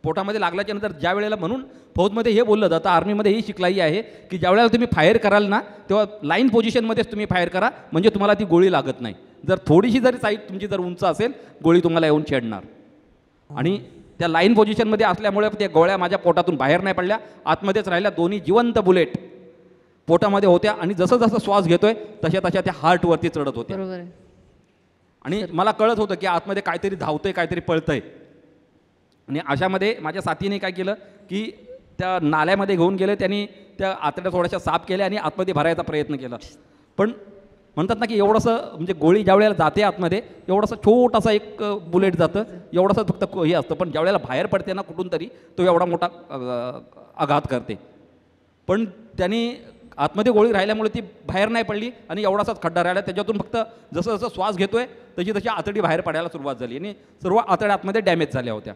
पोटामध्ये लागल्याच्या नंतर ज्या वेळेला, म्हणून फौजमध्ये हे बोललं जातं, आर्मीमध्ये ही शिकलाई आहे की ज्या वेळेला तुम्ही फायर कराल ना तेव्हा लाईन पोझिशनमध्येच तुम्ही फायर करा, म्हणजे तुम्हाला ती गोळी लागत नाही. जर थोडीशी जरी साईड तुमची जर उंच असेल, गोळी तुम्हाला येऊन छेडणार. आणि त्या लाईन पोझिशनमध्ये असल्यामुळे त्या गोळ्या माझ्या पोटातून बाहेर नाही पडल्या, आतमध्येच राहिल्या. दोन्ही जिवंत बुलेट पोटामध्ये होत्या आणि जसं जसं श्वास घेतोय तशा तशा त्या हार्टवरती चढत होत्या. बरोबर. आणि मला कळत होतं की आतमध्ये काहीतरी धावतंय, काहीतरी पळतंय. आणि अशामध्ये माझ्या साथीने काय केलं की त्या नाल्यामध्ये घेऊन गेले. त्यांनी त्या आतड्या थोड्याशा साफ केल्या आणि आतमध्ये भरायचा प्रयत्न केला. पण म्हणतात ना की एवढंसं म्हणजे गोळी ज्या वेळेला जाते आतमध्ये एवढंसं छोटासा एक बुलेट जातं, एवढंसं फक्त हे असतं, पण ज्या वेळेला बाहेर पडते ना कुठून तरी तो एवढा मोठा आघात करते. पण त्यांनी आतमध्ये गोळी राहिल्यामुळे ती बाहेर नाही पडली आणि एवढासाच खड्डा राहिला. त्याच्यातून फक्त जसं जसं श्वास घेतोय तशी तशी आतडी बाहेर पडायला सुरुवात झाली आणि सर्व आतड्या आतमध्ये डॅमेज झाल्या होत्या.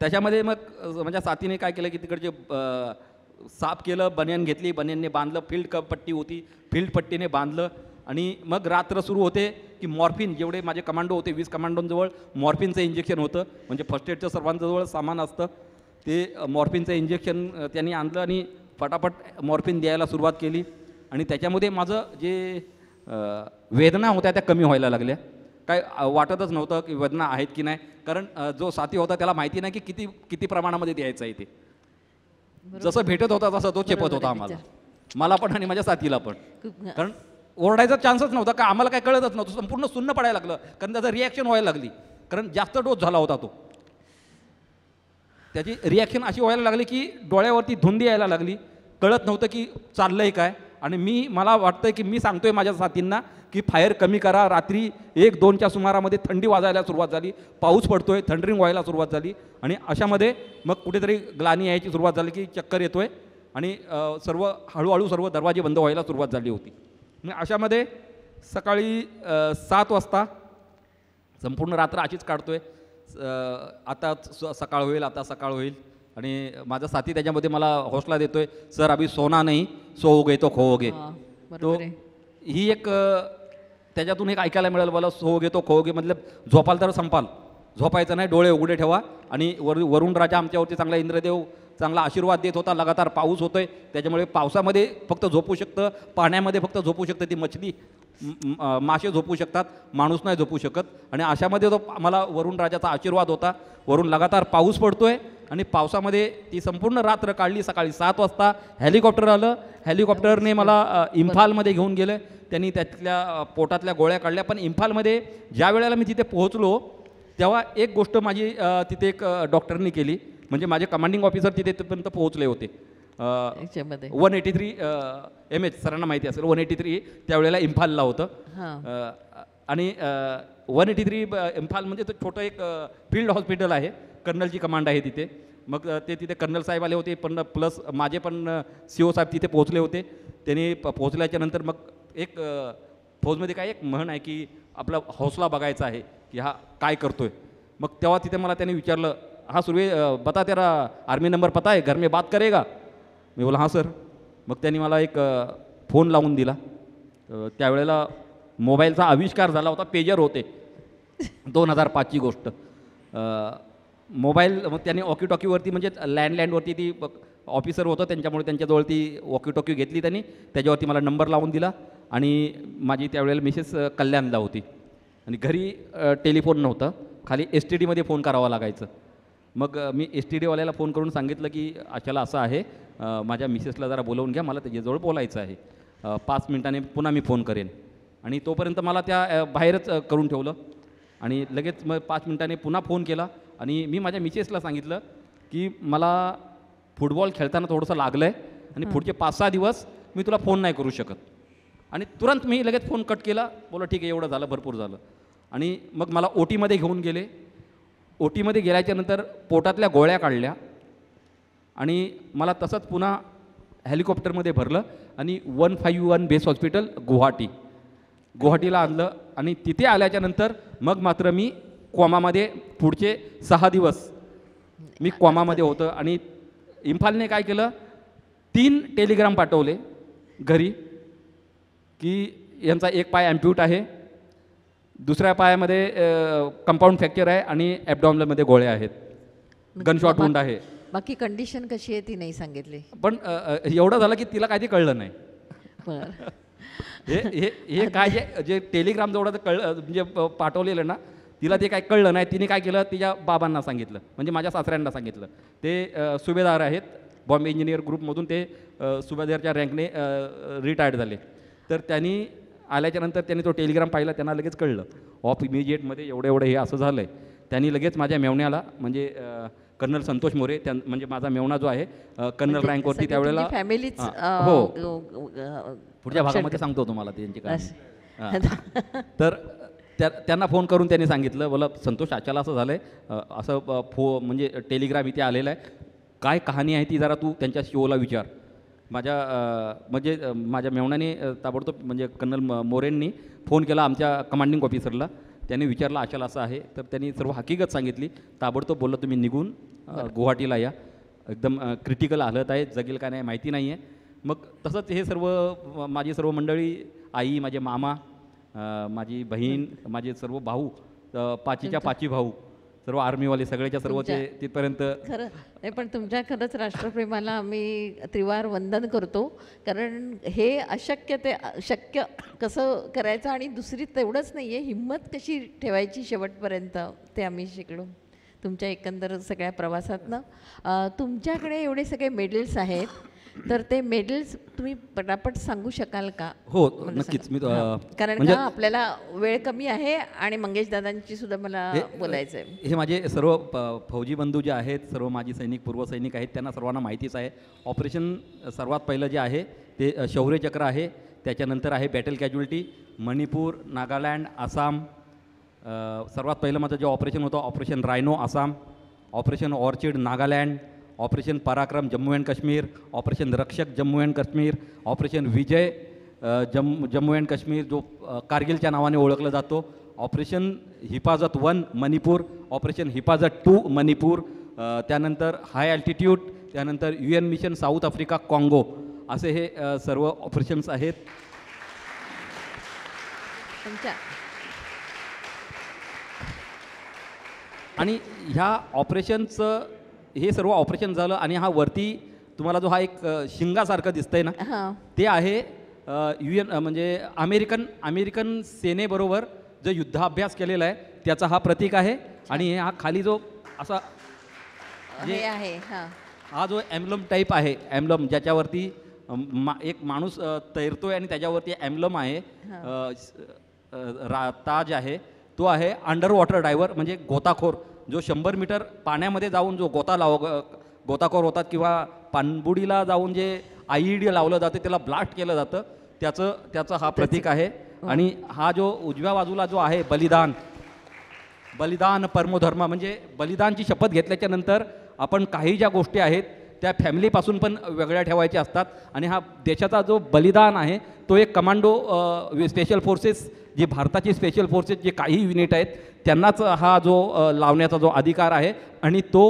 त्याच्यामध्ये मग माझ्या साथीने काय केलं की तिकडचे साफ केलं, बनियन घेतली, बनियनने बांधलं, फील्ड पट्टी होती, फील्ड पट्टीने बांधलं आणि मग रात्र सुरू होते की मॉर्फिन, जेवढे माझे कमांडो होते 20 कमांडोंजवळ मॉर्फिनचं इंजेक्शन होतं. म्हणजे फर्स्ट एडचं सर्वांजवळ सामान असतं ते मॉर्फिनचं इंजेक्शन त्यांनी आणलं आणि फटाफट मॉर्फिन द्यायला सुरुवात केली. आणि त्याच्यामध्ये माझं जे वेदना होत्या त्या कमी व्हायला लागल्या. काय वाटतच नव्हतं की वेदना आहेत की नाही, कारण जो साथी होता त्याला माहिती नाही की किती किती प्रमाणामध्ये द्यायचं आहे ते. जसं भेटत होता तसं तो चेपत होता आम्हाला, मला पण आणि माझ्या साथीला पण. कारण ओरडायचा चान्सच नव्हता का आम्हाला काय कळतच नव्हतं, संपूर्ण सुन्न पडायला लागलं कारण त्याचं रिॲक्शन व्हायला लागली, कारण जास्त डोस झाला होता तो. त्याची रिॲक्शन अशी व्हायला लागली की डोळ्यावरती धुंदी यायला लागली, कळत नव्हतं की चाललंय काय. आणि मला वाटतंय की मी सांगतोय माझ्या साथींना की फायर कमी करा. रात्री 1-2च्या सुमारामध्ये थंडी वाजायला सुरुवात झाली, पाऊस पडतोय, थंडरिंग व्हायला सुरुवात झाली आणि अशामध्ये मग कुठेतरी ग्लानी यायची सुरुवात झाली की चक्कर येतोय आणि सर्व हळूहळू सर्व दरवाजे बंद व्हायला सुरुवात झाली होती. मग अशामध्ये सकाळी 7 वाजता संपूर्ण रात्र अशीच काढतोय, आता सकाळ होईल, आता सकाळ होईल. आणि माझा साथी त्याच्यामध्ये मला हौसला देतोय, सर अभी सोना नाही, सोओगे तो खोओगे. तो ही एक त्याच्यातून एक ऐकायला मिळालं मला, सोओगे तो खोओगे मतलब झोपाल तर संपाल, झोपायचं नाही, डोळे उघडे ठेवा. आणि वरुण राजा आमच्यावरती चांगला इंद्रदेव चांगला आशीर्वाद देत होता. लगातार पाऊस होतोय, त्याच्यामुळे पावसामध्ये फक्त झोपू शकतं, पाण्यामध्ये फक्त झोपू शकतं ती मछली, मासे झोपू शकतात, माणूस नाही झोपू शकत. आणि अशामध्ये तो मला वरुण राजाचा आशीर्वाद होता. वरून लगातार पाऊस पडतोय आणि पावसामध्ये ती संपूर्ण रात्र काढली. सकाळी 7 वाजता हेलिकॉप्टर आलं, हेलिकॉप्टरने मला इम्फालमध्ये घेऊन गेलं. त्यांनी त्यातल्या पोटातल्या गोळ्या काढल्या. पण इम्फालमध्ये ज्या वेळेला मी तिथे पोहोचलो तेव्हा एक गोष्ट माझी तिथे एक डॉक्टरनी केली, म्हणजे माझे कमांडिंग ऑफिसर तिथेपर्यंत पोहोचले होते. 183 MH सरांना माहिती असेल, 183 त्यावेळेला इम्फालला होतं. आणि 183 इम्फाल म्हणजे तो छोटं एक फील्ड हॉस्पिटल आहे, कर्नलची कमांड आहे तिथे. मग ते तिथे कर्नल साहेब आले होते, पण प्लस माझे पण CO साहेब तिथे पोहोचले होते. त्यांनी पोहोचल्याच्या नंतर मग एक फौजमध्ये काय एक म्हण आहे की आपला हौसला बघायचा आहे की हा काय करतोय. मग तेव्हा तिथे मला त्यांनी विचारलं, हाँ सुरवे बता तेरा आर्मी नंबर पता है, घर में बात करेगा. मी बोला हां सर. मग त्यांनी मला एक फोन लावून दिला. त्यावेळेला मोबाईलचा आविष्कार झाला होता, पेजर होते, 2005ची गोष्ट. मोबाईल मग त्यांनी वॉकीटॉकीवरती म्हणजे लँडवरती ती ऑफिसर होतं त्यांच्यामुळे त्यांच्याजवळ ती वॉकीटॉकी घेतली त्यांनी, त्याच्यावरती मला नंबर लावून दिला. आणि माझी त्यावेळेला मिसेस कल्याणला होती आणि घरी टेलिफोन नव्हतं, खाली STDमध्ये फोन करावा लागायचं. मग मी STDवाल्याला फोन करून सांगितलं की अशाला असं आहे, माझ्या मिसेसला जरा बोलवून घ्या, मला त्याच्याजवळ बोलायचं आहे, 5 मिनिटांनी पुन्हा मी फोन करेन. आणि तोपर्यंत मला त्या बाहेरच करून ठेवलं. आणि लगेच मग 5 मिनिटांनी पुन्हा फोन केला आणि मी माझ्या मिसेसला सांगितलं की मला फुटबॉल खेळताना थोडंसं लागलं आहे आणि पुढचे 5-6 दिवस मी तुला फोन नाही करू शकत. आणि तुरंत मी लगेच फोन कट केला. बोला ठीक आहे, एवढं झालं, भरपूर झालं. आणि मग मला OTमध्ये घेऊन गेले. OTमध्ये गेल्याच्या नंतर पोटातल्या गोळ्या काढल्या आणि मला तसंच पुन्हा हेलिकॉप्टरमध्ये भरलं आणि 151 बेस हॉस्पिटल गुवाहाटीला आणलं. आणि तिथे आल्याच्या नंतर मग मात्र मी कोमामध्ये पुढचे 6 दिवस मी कोमामध्ये होतं. आणि इम्फालने काय केलं, 3 टेलिग्राम पाठवले घरी की यांचा एक पाय ॲम्प्यूट आहे, दुसऱ्या पायामध्ये कंपाऊंड फ्रॅक्चर आहे आणि ॲब्डॉमिनलमध्ये गोळ्या आहेत, गनशॉट वुंड आहे. बाकी कंडिशन कशी आहे ती नाही सांगितली. पण एवढं झालं की तिला काही कळलं नाही. हे काय जे टेलिग्राम जेवढं म्हणजे पाठवलेलं ना, तिला ते काय कळलं नाही. तिने काय केलं, तिच्या बाबांना सांगितलं, म्हणजे माझ्या सासऱ्यांना सांगितलं. ते सुभेदार आहेत, बॉम्बे इंजिनियर ग्रुपमधून ते सुभेदारच्या रँकने रिटायर्ड झाले. तर त्यांनी आल्याच्यानंतर त्यांनी तो टेलिग्राम पाहिला, त्यांना लगेच कळलं ऑफ इमिजिएटमध्ये एवढं हे असं झालं आहे. त्यांनी लगेच माझ्या मेवण्याला म्हणजे कर्नल संतोष मोरे म्हणजे माझा मेवणा जो आहे कर्नल रँकवरती सगळी त्यावेळेला तुमची फॅमिलीच, हो ग- पुढच्या भागामध्ये सांगतो तुम्हाला त्यांची कहाणी. तर त्यांना फोन करून त्यांनी सांगितलं, बोला संतोष आचाला असं झालं आहे, असं म्हणजे टेलिग्राम इथे आलेलं आहे, काय कहाणी आहे ती जरा तू त्यांच्या शोला विचार. माझ्या मेवण्याने ताबडतोब म्हणजे कर्नल मोरेंनी फोन केला आमच्या कमांडिंग ऑफिसरला. त्यांनी विचारलं आचाला असं आहे, तर त्यांनी सर्व हकीकत सांगितली. ताबडतोब बोललं तुम्ही निघून गुवाहाटीला या, एकदम क्रिटिकल हालत आहे, जगेल का नाही माहिती नाही आहे. मग तसंच हे सर्व माझी सर्व मंडळी, आई, माझे मामा, माझी बहीण, माझे सर्व भाऊ, पाचीच्या पाची भाऊ, सर्व आर्मीवाले सगळ्याच्या सर्व ते तिथपर्यंत. खरं नाही, पण तुमच्या खरंच राष्ट्रप्रेमाला आम्ही त्रिवार वंदन करतो, कारण हे अशक्य ते शक्य कसं करायचं, आणि दुसरी तेवढंच नाही आहे, हिंमत कशी ठेवायची शेवटपर्यंत, ते आम्ही शिकलो तुमच्या एकंदर सगळ्या प्रवासातनं. तुमच्याकडे एवढे सगळे मेडल्स आहेत, तर ते मेडल्स तुम्ही पटापट सांगू शकाल का? हो नक्कीच. मी कारण म्हणजे का आपल्याला वेळ कमी आहे आणि मंगेश दादांची सुद्धा मला बोलायचं आहे. हे माझे सर्व फौजी बंधू जे आहेत, सर्व माजी सैनिक, पूर्व सैनिक आहेत, त्यांना सर्वांना माहितीच आहे. ऑपरेशन सर्वात पहिलं जे आहे ते शौर्यचक्र आहे, त्याच्यानंतर आहे बॅटल कॅज्युअल्टी. मणिपूर, नागालँड, आसाम, सर्वात पहिलं माझं जे ऑपरेशन होतं operation rhino Assam, operation orchid Nagaland, operation Parakram Jammu and Kashmir, operation Rakshak Jammu and Kashmir, operation Vijay Jammu and Kashmir जो कारगिलच्या नावाने ओळखलं जातो, ऑपरेशन हिफाजत 1 मणिपूर, ऑपरेशन हिफाजत 2 मणिपूर, त्यानंतर हाय अल्टिट्यूड, त्यानंतर UN मिशन साऊथ आफ्रिका काँगो, असे हे सर्व ऑपरेशन्स आहेत. आणि ह्या ऑपरेशनचं हे सर्व ऑपरेशन झालं. आणि हा वरती तुम्हाला जो हा एक शिंगासारखं दिसतंय ना, ते आहे UN म्हणजे अमेरिकन सेनेबरोबर जो युद्धाभ्यास केलेला आहे त्याचा हा प्रतीक आहे. आणि हा खाली जो असा हे आहे, हा जो एम्ब्लम टाईप आहे, एम्ब्लम ज्याच्यावरती एक माणूस तैरतोय आणि त्याच्यावरती एम्ब्लम आहे, ताज आहे, तो आहे अंडर वॉटर डायव्हर, म्हणजे गोताखोर, जो 100 मीटर पाण्यामध्ये जाऊन जो गोताखोर होतात, किंवा पाणबुडीला जाऊन जे IED लावलं जातं त्याला ब्लास्ट केलं जातं, त्याचं हा प्रतीक आहे. आणि हा जो उजव्या बाजूला जो आहे बलिदान परमोधर्म, म्हणजे बलिदानची शपथ घेतल्याच्या नंतर आपण काही ज्या गोष्टी आहेत त्या फॅमिलीपासून पण वेगळ्या ठेवायच्या असतात. आणि हा देशाचा जो बलिदान आहे तो एक कमांडो स्पेशल फोर्सेस, जी भारताची स्पेशल फोर्सेस जे काही युनिट आहेत त्यांनाच हा जो लावण्याचा जो अधिकार आहे. आणि तो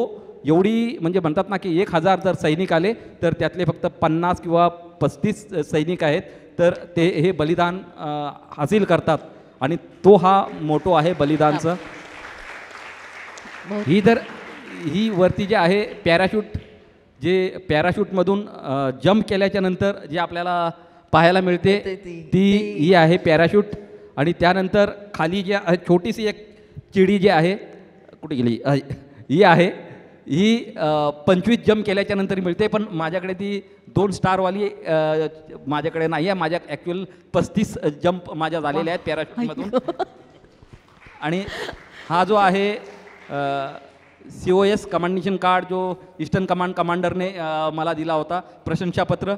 एवढी म्हणजे म्हणतात ना की 1000 जर सैनिक आले तर त्यातले फक्त 50 किंवा 35 सैनिक आहेत, तर ते हे बलिदान हासिल करतात. आणि तो हा मोटो आहे बलिदानचं. ही वरती जे आहे पॅराशूटमधून जंप केल्याच्या नंतर जे आपल्याला पाहायला मिळते ही आहे पॅराशूट. आणि त्यानंतर खाली जी छोटीशी एक चिडी जी आहे, कुठे गेली, ही आहे, ही 25 जंप केल्याच्या नंतर मिळते. पण माझ्याकडे ती 2 स्टारवाली माझ्याकडे नाही आहे. माझ्या ॲक्च्युअल 35 जंप माझ्या झालेल्या आहेत पॅराशूटमधून. आणि हा जो आहे COS कमांडेशन कार्ड जो ईस्टर्न कमांड कमांडरने मला दिला होता, प्रशंसापत्र,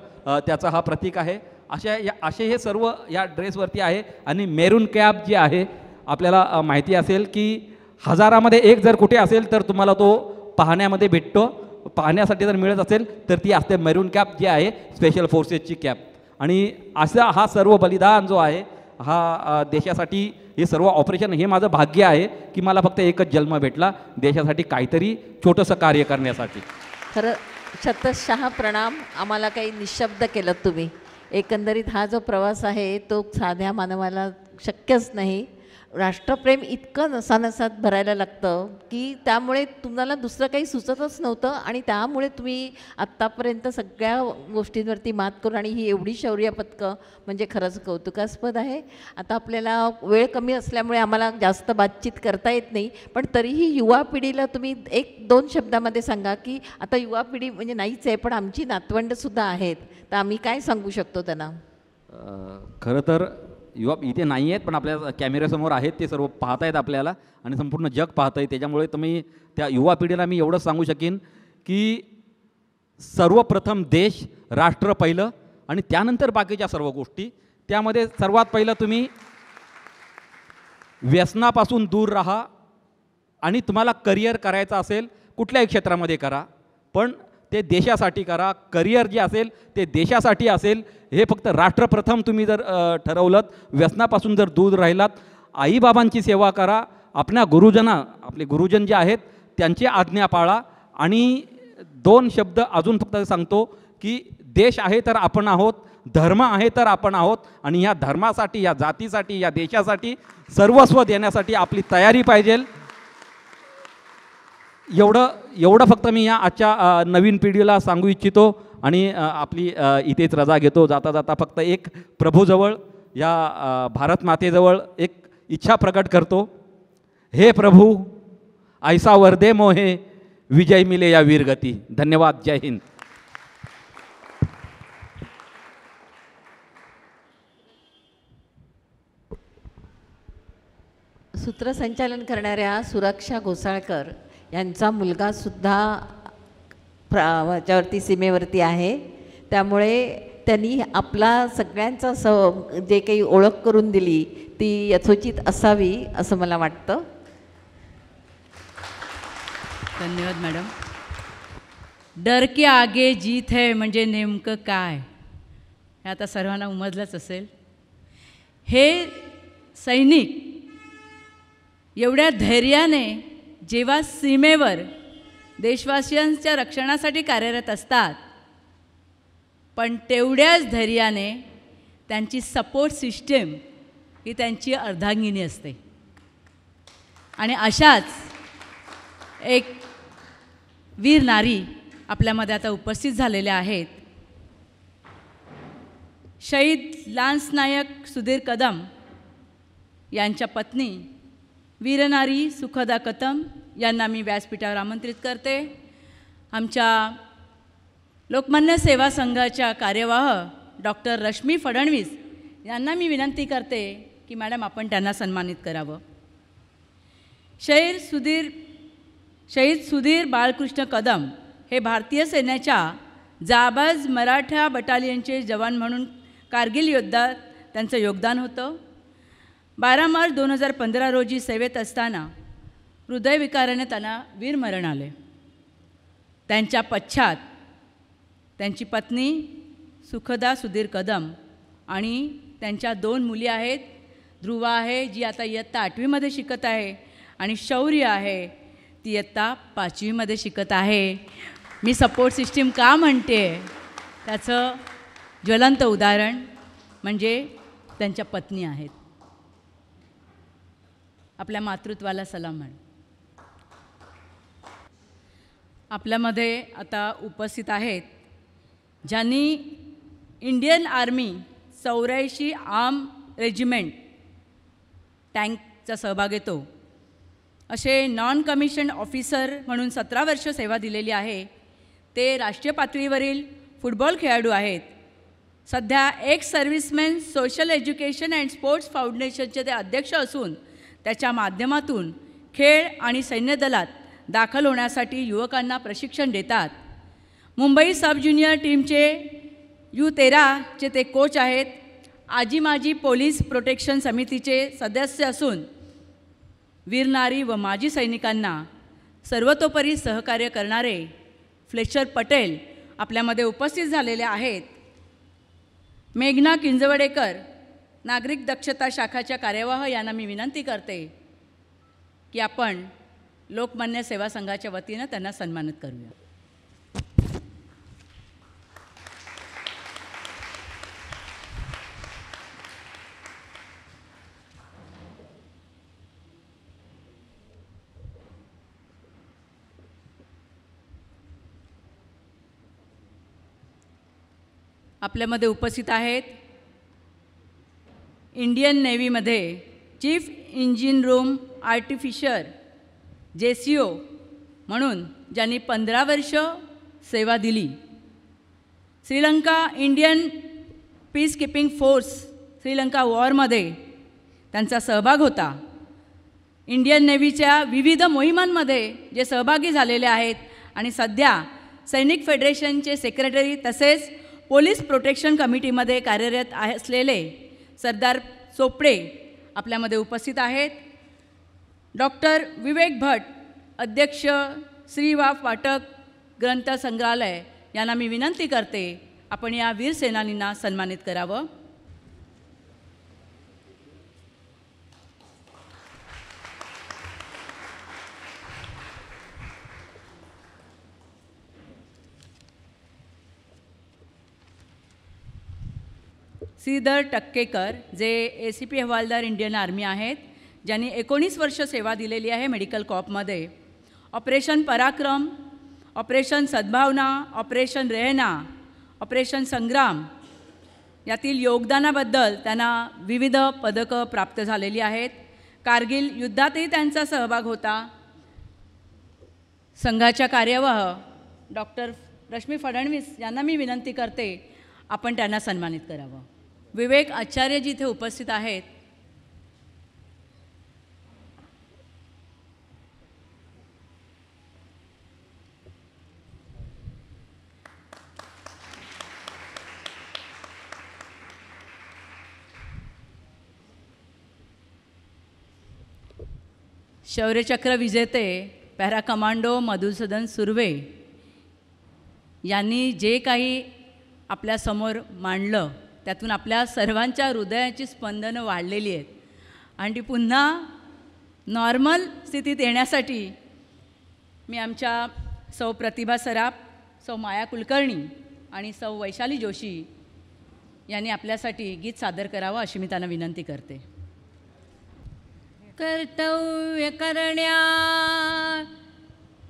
त्याचा हा प्रतीक आहे. असे हे सर्व या ड्रेसवरती आहे. आणि मेरून कॅप जी आहे, आपल्याला माहिती असेल की 1000मध्ये 1 जर कुठे असेल तर तुम्हाला तो पाहण्यामध्ये भेटतो. पाहण्यासाठी जर मिळत असेल तर ती असते मेरून कॅप जी आहे स्पेशल फोर्सेसची कॅप. आणि असा हा सर्व बलिदान जो आहे हा देशासाठी, हे सर्व ऑपरेशन, हे माझं भाग्य आहे की मला फक्त एकच जन्म भेटला देशासाठी काहीतरी छोटंसं कार्य करण्यासाठी. खरं शतशः प्रणाम. आम्हाला काही निशब्द केलं तुम्ही. एकंदरीत हा जो प्रवास आहे तो साध्या मानवाला शक्यच नाही. राष्ट्रप्रेम इतकं नसानसात भरायला लागतं की त्यामुळे तुम्हाला दुसरं काही सुचतच नव्हतं. आणि त्यामुळे तुम्ही आत्तापर्यंत सगळ्या गोष्टींवरती मात करून, आणि ही एवढी शौर्य पदकं म्हणजे खरंच कौतुकास्पद आहे. आता आपल्याला वेळ कमी असल्यामुळे आम्हाला जास्त बातचीत करता येत नाही, पण तरीही युवा पिढीला तुम्ही 1-2 शब्दामध्ये सांगा की आता युवा पिढी म्हणजे नाहीच आहे, पण आमची नातवंडसुद्धा आहेत, तर आम्ही काय सांगू शकतो त्यांना? खरं तर युवा इथे नाही आहेत पण आपल्या कॅमेऱ्यासमोर आहेत, ते सर्व पाहत आहेत आपल्याला आणि संपूर्ण जग पाहत आहे. त्याच्यामुळे तुम्ही त्या युवा पिढीला मी एवढंच सांगू शकेन की सर्वप्रथम देश, राष्ट्र पहिलं आणि त्यानंतर बाकीच्या सर्व गोष्टी. त्यामध्ये सर्वात पहिलं तुम्ही व्यसनापासून दूर राहा आणि तुम्हाला करिअर करायचं असेल कुठल्याही क्षेत्रामध्ये करा, पण ते देशासाठी करा. करिअर जे असेल ते देशासाठी असेल. हे फक्त राष्ट्रप्रथम तुम्ही जर ठरवलं, व्यसनापासून जर दूर राहिलात, आईबाबांची सेवा करा, आपल्या आपले गुरुजन जे आहेत त्यांची आज्ञा पाळा. आणि 2 शब्द अजून फक्त सांगतो की देश आहे तर आपण आहोत, धर्म आहे तर आपण आहोत आणि ह्या धर्मासाठी, या जातीसाठी, या देशासाठी सर्वस्व देण्यासाठी आपली तयारी पाहिजे. एवढं फक्त मी या आजच्या नवीन पिढीला सांगू इच्छितो आणि आपली इथेच रजा घेतो. जाता जाता फक्त एक प्रभूजवळ, या भारत मातेजवळ एक इच्छा प्रकट करतो. हे प्रभू, ऐसा वर्दे मोहे, विजय मिले या वीरगती. धन्यवाद. जय हिंद. सूत्रसंचालन करणाऱ्या सुरक्षा घोसाळकर यांचा मुलगा सुद्धा याच्यावरती सीमेवरती आहे. त्यामुळे त्यांनी आपला सगळ्यांचा जे काही ओळख करून दिली ती यथोचित असावी असं मला वाटतं. धन्यवाद मॅडम. डर के आगे जीत है म्हणजे नेमकं काय हे आता सर्वांना उमजलंच असेल. हे सैनिक एवढ्या धैर्याने जेव्हा सीमेवर देशवासियांच्या रक्षणासाठी कार्यरत असतात, पण तेवढ्याच धैर्याने त्यांची सपोर्ट सिस्टीम ही त्यांची अर्धांगिनी असते. आणि अशाच एक वीर नारी आपल्यामध्ये आता उपस्थित झालेल्या आहेत. शहीद लान्स नायक सुधीर कदम यांच्या पत्नी वीरनारी सुखदा कदम यांना मी व्यासपीठावर आमंत्रित करते. आमच्या लोकमान्य सेवा संघाच्या कार्यवाह डॉक्टर रश्मी फडणवीस यांना मी विनंती करते की मॅडम आपण त्यांना सन्मानित करावं. शहीद सुधीर बाळकृष्ण कदम हे भारतीय सैन्याच्या जाबाज मराठा बटालियनचे जवान म्हणून कारगिल युद्धात त्यांचं योगदान होतं. 12 मार्च 2015 रोजी सेवेत असताना हृदयविकाराने त्यांना वीरमरण आले. त्यांच्या पश्चात त्यांची पत्नी सुखदा सुधीर कदम आणि त्यांच्या 2 मुली आहेत. ध्रुवा आहे जी आता इयत्ता 8वीमध्ये शिकत आहे आणि शौर्य आहे ती इयत्ता 5वीमध्ये शिकत आहे. मी सपोर्ट सिस्टीम का म्हणते त्याचं ज्वलंत उदाहरण म्हणजे त्यांच्या पत्नी आहेत. आपल्या मातृत्वाला सलाम म्हण. आपल्यामध्ये आता उपस्थित आहेत ज्यांनी इंडियन आर्मी 84 आर्म रेजिमेंट टँकचा सहभाग येतो असे नॉन कमिशन ऑफिसर म्हणून 17 वर्ष सेवा दिलेली आहे. ते राष्ट्रीय पातळीवरील फुटबॉल खेळाडू आहेत. सध्या ex serviceman social education and sports फाउंडेशनचे ते अध्यक्ष असून त्याच्या माध्यमातून खेळ आणि सैन्य दलात दाखल होण्यासाठी युवकांना प्रशिक्षण देतात. मुंबई सब ज्युनियर टीमचे U13चे ते कोच आहेत. आजी माजी पोलीस प्रोटेक्शन समितीचे सदस्य असून वीरनारी व माजी सैनिकांना सर्वतोपरी सहकार्य करणारे फ्लेचर पटेल आपल्यामध्ये उपस्थित झालेले आहेत. मेघना किंजवडेकर नागरिक दक्षता शाखाच्या कार्यवाह यांना मी विनंती करते की आपण लोकमान्य सेवा संघाच्या वतीनं त्यांना सन्मानित करूया. आपल्यामध्ये उपस्थित आहेत इंडियन नेव्हीमध्ये chief engine room artificer JCO म्हणून ज्यांनी 15 वर्ष सेवा दिली. Sri Lanka Indian peacekeeping force Sri Lanka वॉरमध्ये त्यांचा सहभाग होता. इंडियन नेव्हीच्या विविध मोहिमांमध्ये जे सहभागी झालेले आहेत आणि सध्या सैनिक फेडरेशनचे सेक्रेटरी तसेच पोलीस प्रोटेक्शन कमिटीमध्ये कार्यरत असलेले सरदार चोपडे आपल्यामध्ये उपस्थित आहेत. डॉक्टर विवेक भट, अध्यक्ष श्री वा फाटक ग्रंथ संग्रहालय यांना मी विनंती करते आपण या वीर सेनानींना सन्मानित करावं. श्रीधर टक्केकर जे ACP हवालदार इंडियन आर्मी आहेत, ज्यांनी 19 वर्ष सेवा दिलेली आहे मेडिकल कॉपमध्ये. ऑपरेशन पराक्रम, ऑपरेशन सद्भावना, ऑपरेशन रेहना, ऑपरेशन संग्राम यातील योगदानाबद्दल त्यांना विविध पदकं प्राप्त झालेली आहेत. कारगिल युद्धातही त्यांचा सहभाग होता. संघाच्या कार्यवाह डॉक्टर रश्मी फडणवीस यांना मी विनंती करते आपण त्यांना सन्मानित करावं. विवेक आचार्य जी इथे उपस्थित आहेत. शौर्यचक्र विजेते पॅरा कमांडो मधुसूदन सुर्वे यांनी जे काही आपल्यासमोर मांडलं त्यातून आपल्या सर्वांच्या हृदयाची स्पंदनं वाढलेली आहेत आणि ती पुन्हा नॉर्मल स्थितीत येण्यासाठी मी आमच्या सौ प्रतिभा सराफ, सौ माया कुलकर्णी आणि सौ वैशाली जोशी यांनी आपल्यासाठी गीत सादर करावं अशी मी त्यांना विनंती करते. कर्तव्य करण्या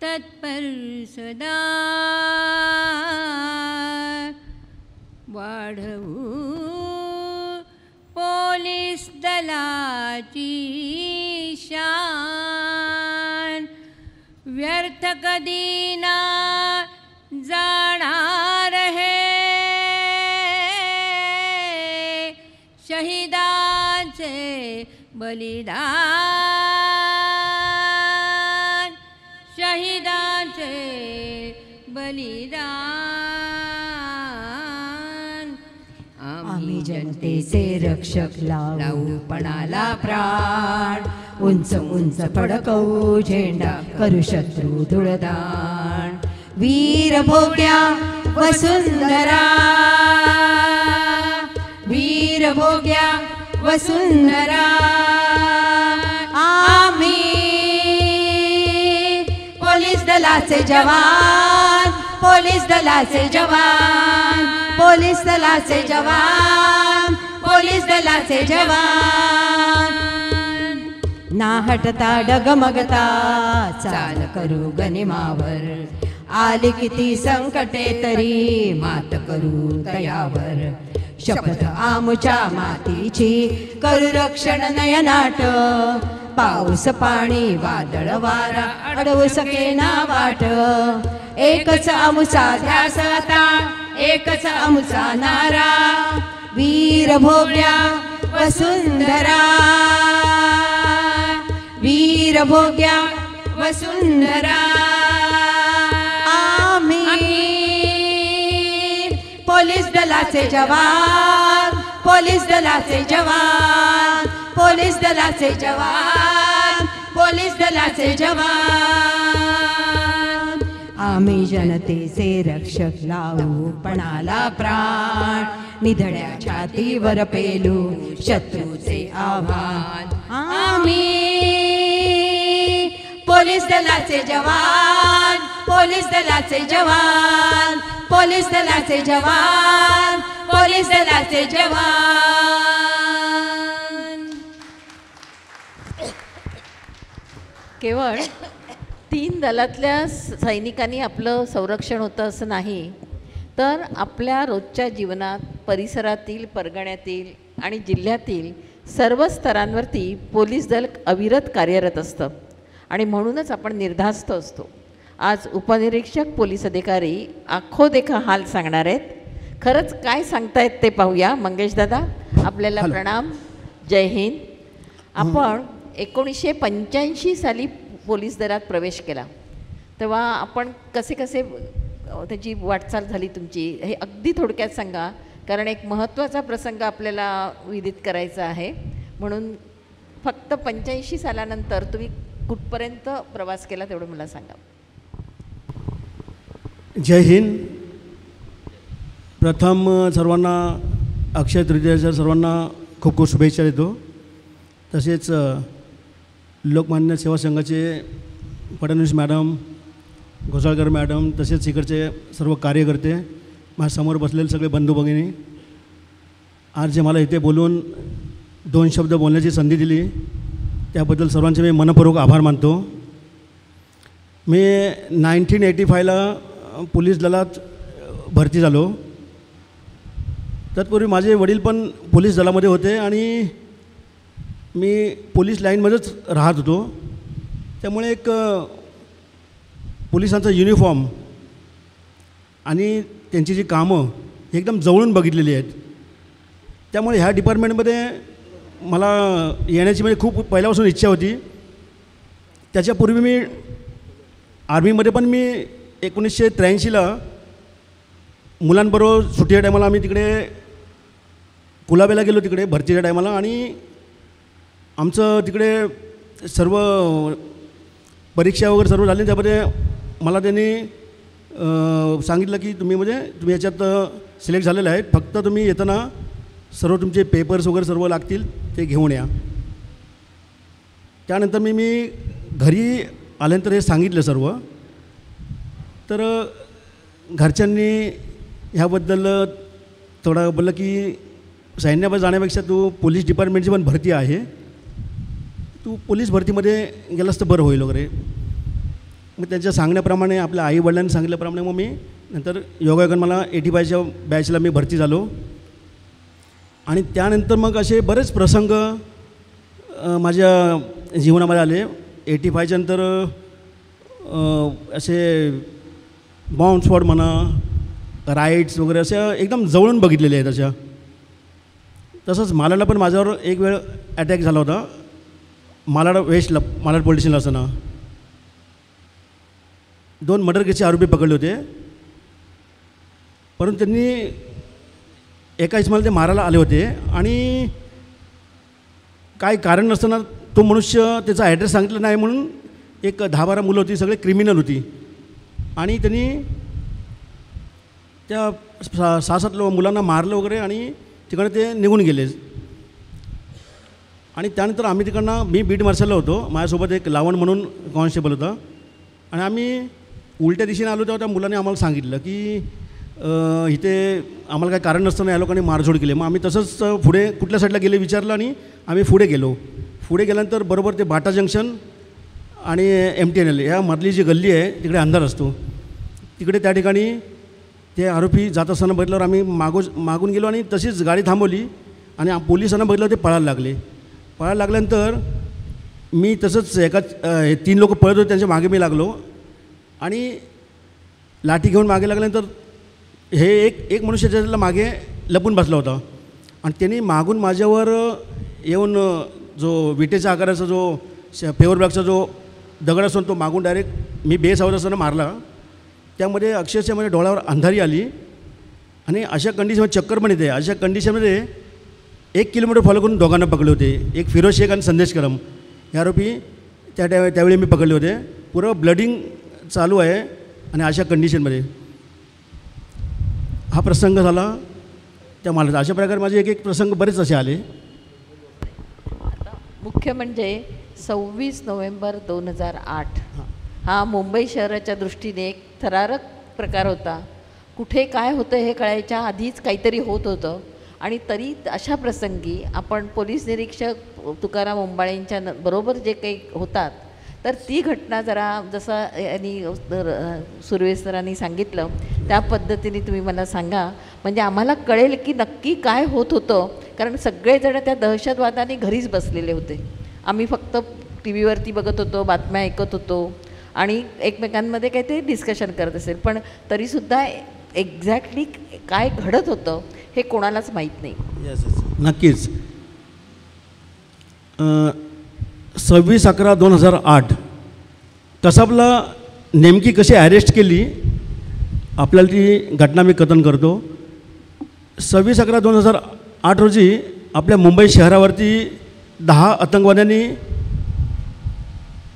तत्पर सदा वाढवू पोलीस दलाची शान. व्यर्थ कधी ना जाणार हे शहीदांचे बलिदान, शहीदांचे बलिदान. आम्ही जनतेचे रक्षक लावू पणाला प्राण, उंच उंच फडकवू झेंडा करू शत्रू धुळदाण. वीर भोग्या वसुंधरा, वीर भोग्या वसुंधरा. आम्ही पोलीस दलाचे जवान, पोलीस दलाचे जवान, पोलीस दलाचे जवान, पोलीस दलाचे जवान. ना हटता डगमगता चाल करू गनिमावर, आली किती संकटे तरी मात करू तयावर. शपथ आमुच्या मातीची करू रक्षण नयनाट, पाऊस पाणी वादळ वारा अडवू सकेना वाट. एकच आमुचा ध्यास आता, एकच आमुचा नारा, वीर भोग्या वसुंधरा, वीर भोग्या वसुंधरा. आम्ही पोलीस दलाचे जवान, पोलीस दलाचे जवान, पोलीस दलाचे जवान, पोलीस दलाचे जवान. आम्ही जनतेचे रक्षक लावू पणाला प्राण, निधड्या छातीवर पेलू शत्रूचे आव्हान. आम्ही पोलीस दलाचे जवान, पोलीस दलाचे जवान, पोलीस दलाचे जवान, पोलीस दलाचे जवान. केवळ 3 दलातल्या सैनिकांनी आपलं संरक्षण होतं असं नाही, तर आपल्या रोजच्या जीवनात परिसरातील, परगण्यातील आणि जिल्ह्यातील सर्व स्तरांवरती पोलीस दल अविरत कार्यरत असतं आणि म्हणूनच आपण निर्धास्त असतो. आज उपनिरीक्षक पोलीस अधिकारी आखो देखा हाल सांगणार आहेत. खरंच काय सांगतायत ते पाहूया. मंगेश दादा आपल्याला प्रणाम. जय हिंद. आपण 1985 साली पोलीस दलात प्रवेश केला, तेव्हा आपण कसे कसे त्याची वाटचाल झाली तुमची हे अगदी थोडक्यात सांगा, कारण एक महत्त्वाचा प्रसंग आपल्याला विदित करायचा आहे. म्हणून फक्त 85 सालानंतर तुम्ही कुठपर्यंत प्रवास केला तेवढं मला सांगा. जय हिंद. प्रथम सर्वांना अक्षय तृतीयेच्या सर्वांना खूप खूप शुभेच्छा देतो. तसेच लोकमान्य सेवा संघाचे फडणवीस मॅडम, घोसाळकर मॅडम, तसेच इकडचे सर्व कार्यकर्ते, माझ्यासमोर बसलेले सगळे बंधू भगिनी, आज जे मला इथे बोलून 2 शब्द बोलण्याची संधी दिली त्याबद्दल सर्वांचे मी मनपूर्वक आभार मानतो. मी 1985ला पोलीस दलात भरती झालो. तत्पूर्वी माझे वडील पण पोलीस दलामध्ये होते आणि मी पोलीस लाईनमध्येच राहत होतो. त्यामुळे एक पोलिसांचा युनिफॉर्म आणि त्यांची जी कामं एकदम जवळून बघितलेली आहेत. त्यामुळे ह्या डिपार्टमेंटमध्ये मला येण्याची म्हणजे खूप पहिल्यापासून इच्छा होती. त्याच्यापूर्वी मी आर्मीमध्ये पण मी 1983ला मुलांबरोबर सुट्टीच्या टायमाला आम्ही तिकडे कुलाब्याला गेलो, तिकडे भरतीच्या टायमाला, आणि आमचं तिकडे सर्व परीक्षा वगैरे सर्व झाली. त्यामध्ये मला त्यांनी सांगितलं की तुम्ही याच्यात सिलेक्ट झालेलं आहे, फक्त तुम्ही येताना सर्व तुमचे पेपर्स वगैरे सर्व लागतील ते घेऊन या. त्यानंतर मी घरी आल्यानंतर हे सांगितलं सर्व. तर घरच्यांनी ह्याबद्दल थोडं बोललं की सैन्यामध्ये जाण्यापेक्षा तू पोलीस डिपार्टमेंटची पण भरती आहे, तू पोलीस भरतीमध्ये गेलास तर बरं होईल वगैरे. मग त्यांच्या सांगण्याप्रमाणे, आपल्या आईवडिलांनी सांगितल्याप्रमाणे मग मी नंतर योगायोगाने मला 85च्या बॅचला मी भरती झालो. आणि त्यानंतर मग असे बरेच प्रसंग माझ्या जीवनामध्ये आले. 85च्या नंतर असे बॉम्ब स्फोट म्हणा, राईट्स वगैरे अशा एकदम जवळून बघितलेले आहेत अशा. तसंच मालाडला पण माझ्यावर एक वेळ अटॅक झाला होता. मालाड वेस्टला, मालाड पोलीस स्टेशनला असताना 2 मर्डर केसचे आरोपी पकडले होते. परंतु त्यांनी एका इसमाला ते मारायला आले होते आणि काय कारण नसताना तो मनुष्य त्याचा ॲड्रेस सांगितला नाही म्हणून एक 10-12 मुलं होती, सगळे क्रिमिनल होती, आणि त्यांनी त्या 6-7 मुलांना मारलं वगैरे आणि तिकडे ते निघून गेले. आणि त्यानंतर आम्ही तिकडनं, मी बीट मार्शलला होतो, माझ्यासोबत एक लावण म्हणून कॉन्स्टेबल होता, आणि आम्ही उलट्या दिशेने आलो तेव्हा त्या मुलांनी आम्हाला सांगितलं की इथे आम्हाला काही कारण नसताना या लोकांनी मारझोड केली. मग आम्ही तसंच पुढे कुठल्या साईडला गेले विचारलं आणि आम्ही पुढे गेलो. पुढे गेल्यानंतर बरोबर ते बाटा जंक्शन आणि MTNL ह्या मधली जी गल्ली आहे तिकडे अंधार असतो, तिकडे त्या ठिकाणी ते आरोपी जात असताना बघितल्यावर आम्ही मागून गेलो आणि तशीच गाडी थांबवली आणि पोलिसांना बघितलं ते पळायला लागले. पळायला लागल्यानंतर मी तसंच 3 लोक पळत होते, त्यांच्या मागे मी लागलो आणि लाठी घेऊन मागे लागल्यानंतर हे एक मनुष्य त्याला मागे लपून बसला होता आणि त्यांनी मागून माझ्यावर येऊन जो विटेच्या आकाराचा जो पेवर ब्लॉकचा जो दगड असतो तो मागून डायरेक्ट मी बेसावत असताना मारला. त्यामध्ये अक्षरशः माझ्या डोळ्यावर अंधारी आली आणि अशा कंडिशनमध्ये चक्कर पण येते. अशा कंडिशनमध्ये 1 किलोमीटर फॉलो करून दोघांना पकडले होते. एक फिरोज शेख आणि संदेश करम हे आरोपी त्यावेळी मी पकडले होते. पुरं ब्लडिंग चालू आहे आणि अशा कंडिशनमध्ये हा प्रसंग झाला त्या मला. अशा प्रकारे माझे एक प्रसंग बरेच असे आले. मुख्य म्हणजे 26 नोव्हेंबर 2008 हा मुंबई शहराच्या दृष्टीने एक थरारक प्रकार होता. कुठे काय होतं हे कळायच्या आधीच काहीतरी होत होतं आणि तरी अशा प्रसंगी आपण पोलीस निरीक्षक तुकाराम ओंबाळेंच्या बरोबर जे काही होतात तर ती घटना जरा जसं यांनी सुर्वे सरांनी सांगितलं त्या पद्धतीने तुम्ही मला सांगा, म्हणजे आम्हाला कळेल की नक्की काय होत होतं. कारण सगळेजण त्या दहशतवादाने घरीच बसलेले होते. आम्ही फक्त TV वरती बघत होतो, बातम्या ऐकत होतो आणि एकमेकांमध्ये काही ते डिस्कशन करत असेल, पण तरीसुद्धा एक्झॅक्टली काय घडत होतं हे कोणालाच माहीत नाही. येस येस नक्कीच. 26/11/2008 कसाबला नेमकी कशी अरेस्ट केली आपल्याला ती घटना मी कथन करतो. 26/11/2008 रोजी आपल्या मुंबई शहरावरती 10 आतंकवाद्यांनी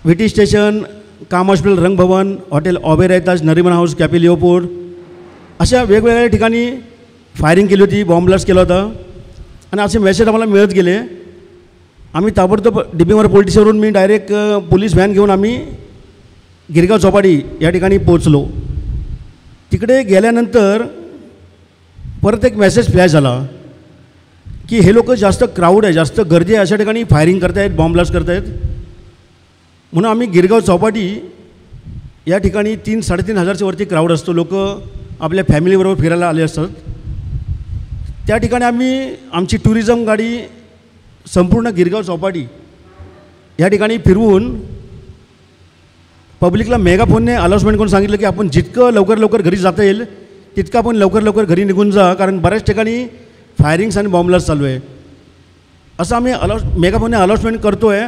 VT station, Cama hospital, Rangbhavan, hotel Oberoi Taj, Nariman house, cafe Leopold अशा वेगवेगळ्या ठिकाणी फायरिंग केली होती, बॉम्ब ब्लास्ट केला होता. आणि असे मेसेज आम्हाला मिळत गेले. आम्ही ताबडतोब डिबिंगवर पोलीस स्टेशनवरून मी डायरेक्ट पोलीस व्हॅन घेऊन आम्ही गिरगाव चौपाटी या ठिकाणी पोहोचलो. तिकडे गेल्यानंतर परत एक मेसेज फ्लॅश झाला की हे लोक जास्त क्राऊड आहे, जास्त गर्दी आहे, अशा ठिकाणी फायरिंग करतायत, बॉम्ब ब्लास्ट करतायत. म्हणून आम्ही गिरगाव चौपाटी या ठिकाणी 3-3.5 हजारच्या वरती क्राऊड असतो, लोक आपल्या फॅमिलीबरोबर फिरायला आले असतात. त्या ठिकाणी आम्ही आमची टुरिझम गाडी संपूर्ण गिरगाव चौपाटी या ठिकाणी फिरवून पब्लिकला मेगाफोनने अनाउन्समेंट करून सांगितलं की आपण जितकं लवकर लवकर घरी जाता येईल तितकं आपण लवकर लवकर घरी निघून जा, कारण बऱ्याच ठिकाणी फायरिंग्स आणि बॉम्ब ब्लास्ट चालू आहे. असं आम्ही मेगाफोनने अनाउन्समेंट करतो आहे.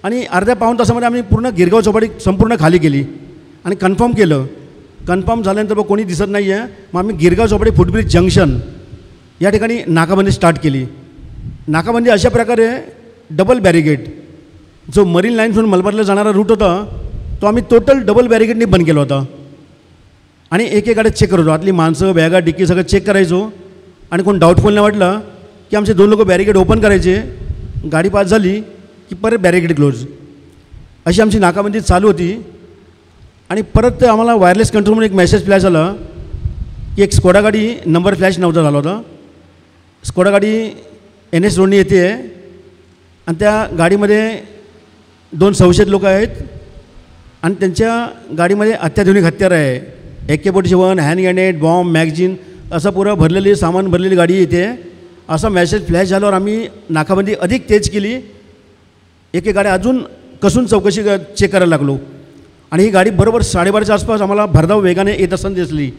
आणि अर्ध्या-पाऊण तासामध्ये आम्ही पूर्ण गिरगाव चौपाटी संपूर्ण खाली केली आणि कन्फर्म केलं. कन्फर्म झाल्यानंतर मग कोणी दिसत नाही आहे, मग आम्ही गिरगाव चौपाटी फुटब्रिज जंक्शन या ठिकाणी नाकाबंदी स्टार्ट केली. नाकाबंदी अशा प्रकारे डबल बॅरिगेड, जो मरीन लाईन्सहून मलबारला जाणारा रूट होता तो आम्ही टोटल डबल बॅरिगेडनी बंद केला होता. आणि एक एक गाड्या चेक करत होतो, आतली माणसं, बॅगा, डिक्की सगळं चेक करायचो. आणि कोण डाऊटफुल नाही वाटलं की आमचे 2 लोक बॅरिगेड ओपन करायचे, गाडी पास झाली की परत बॅरिगेड क्लोज, अशी आमची नाकाबंदी चालू होती. आणि परत आम्हाला वायरलेस कंट्रोलमधून एक मेसेज फ्लॅश झाला की एक स्कोडा गाडी नंबर फ्लॅश नव्हता झाला होता. स्कोडा गाडी NS रोडनी येते आहे आणि त्या गाडीमध्ये 2 संशयित लोक आहेत आणि त्यांच्या गाडीमध्ये अत्याधुनिक हत्यार आहे, AK-47, hand grenade, bomb, magazine असं पुरं भरलेली सामान भरलेली गाडी येते. असा मेसेज फ्लॅश झाल्यावर आम्ही नाकाबंदी अधिक तेज केली. एक एक गाड्या अजून कसून चौकशी चेक करायला लागलो. आणि ही गाडी बरोबर 12:30च्या आसपास आम्हाला भरधाव वेगाने येत असताना दिसली.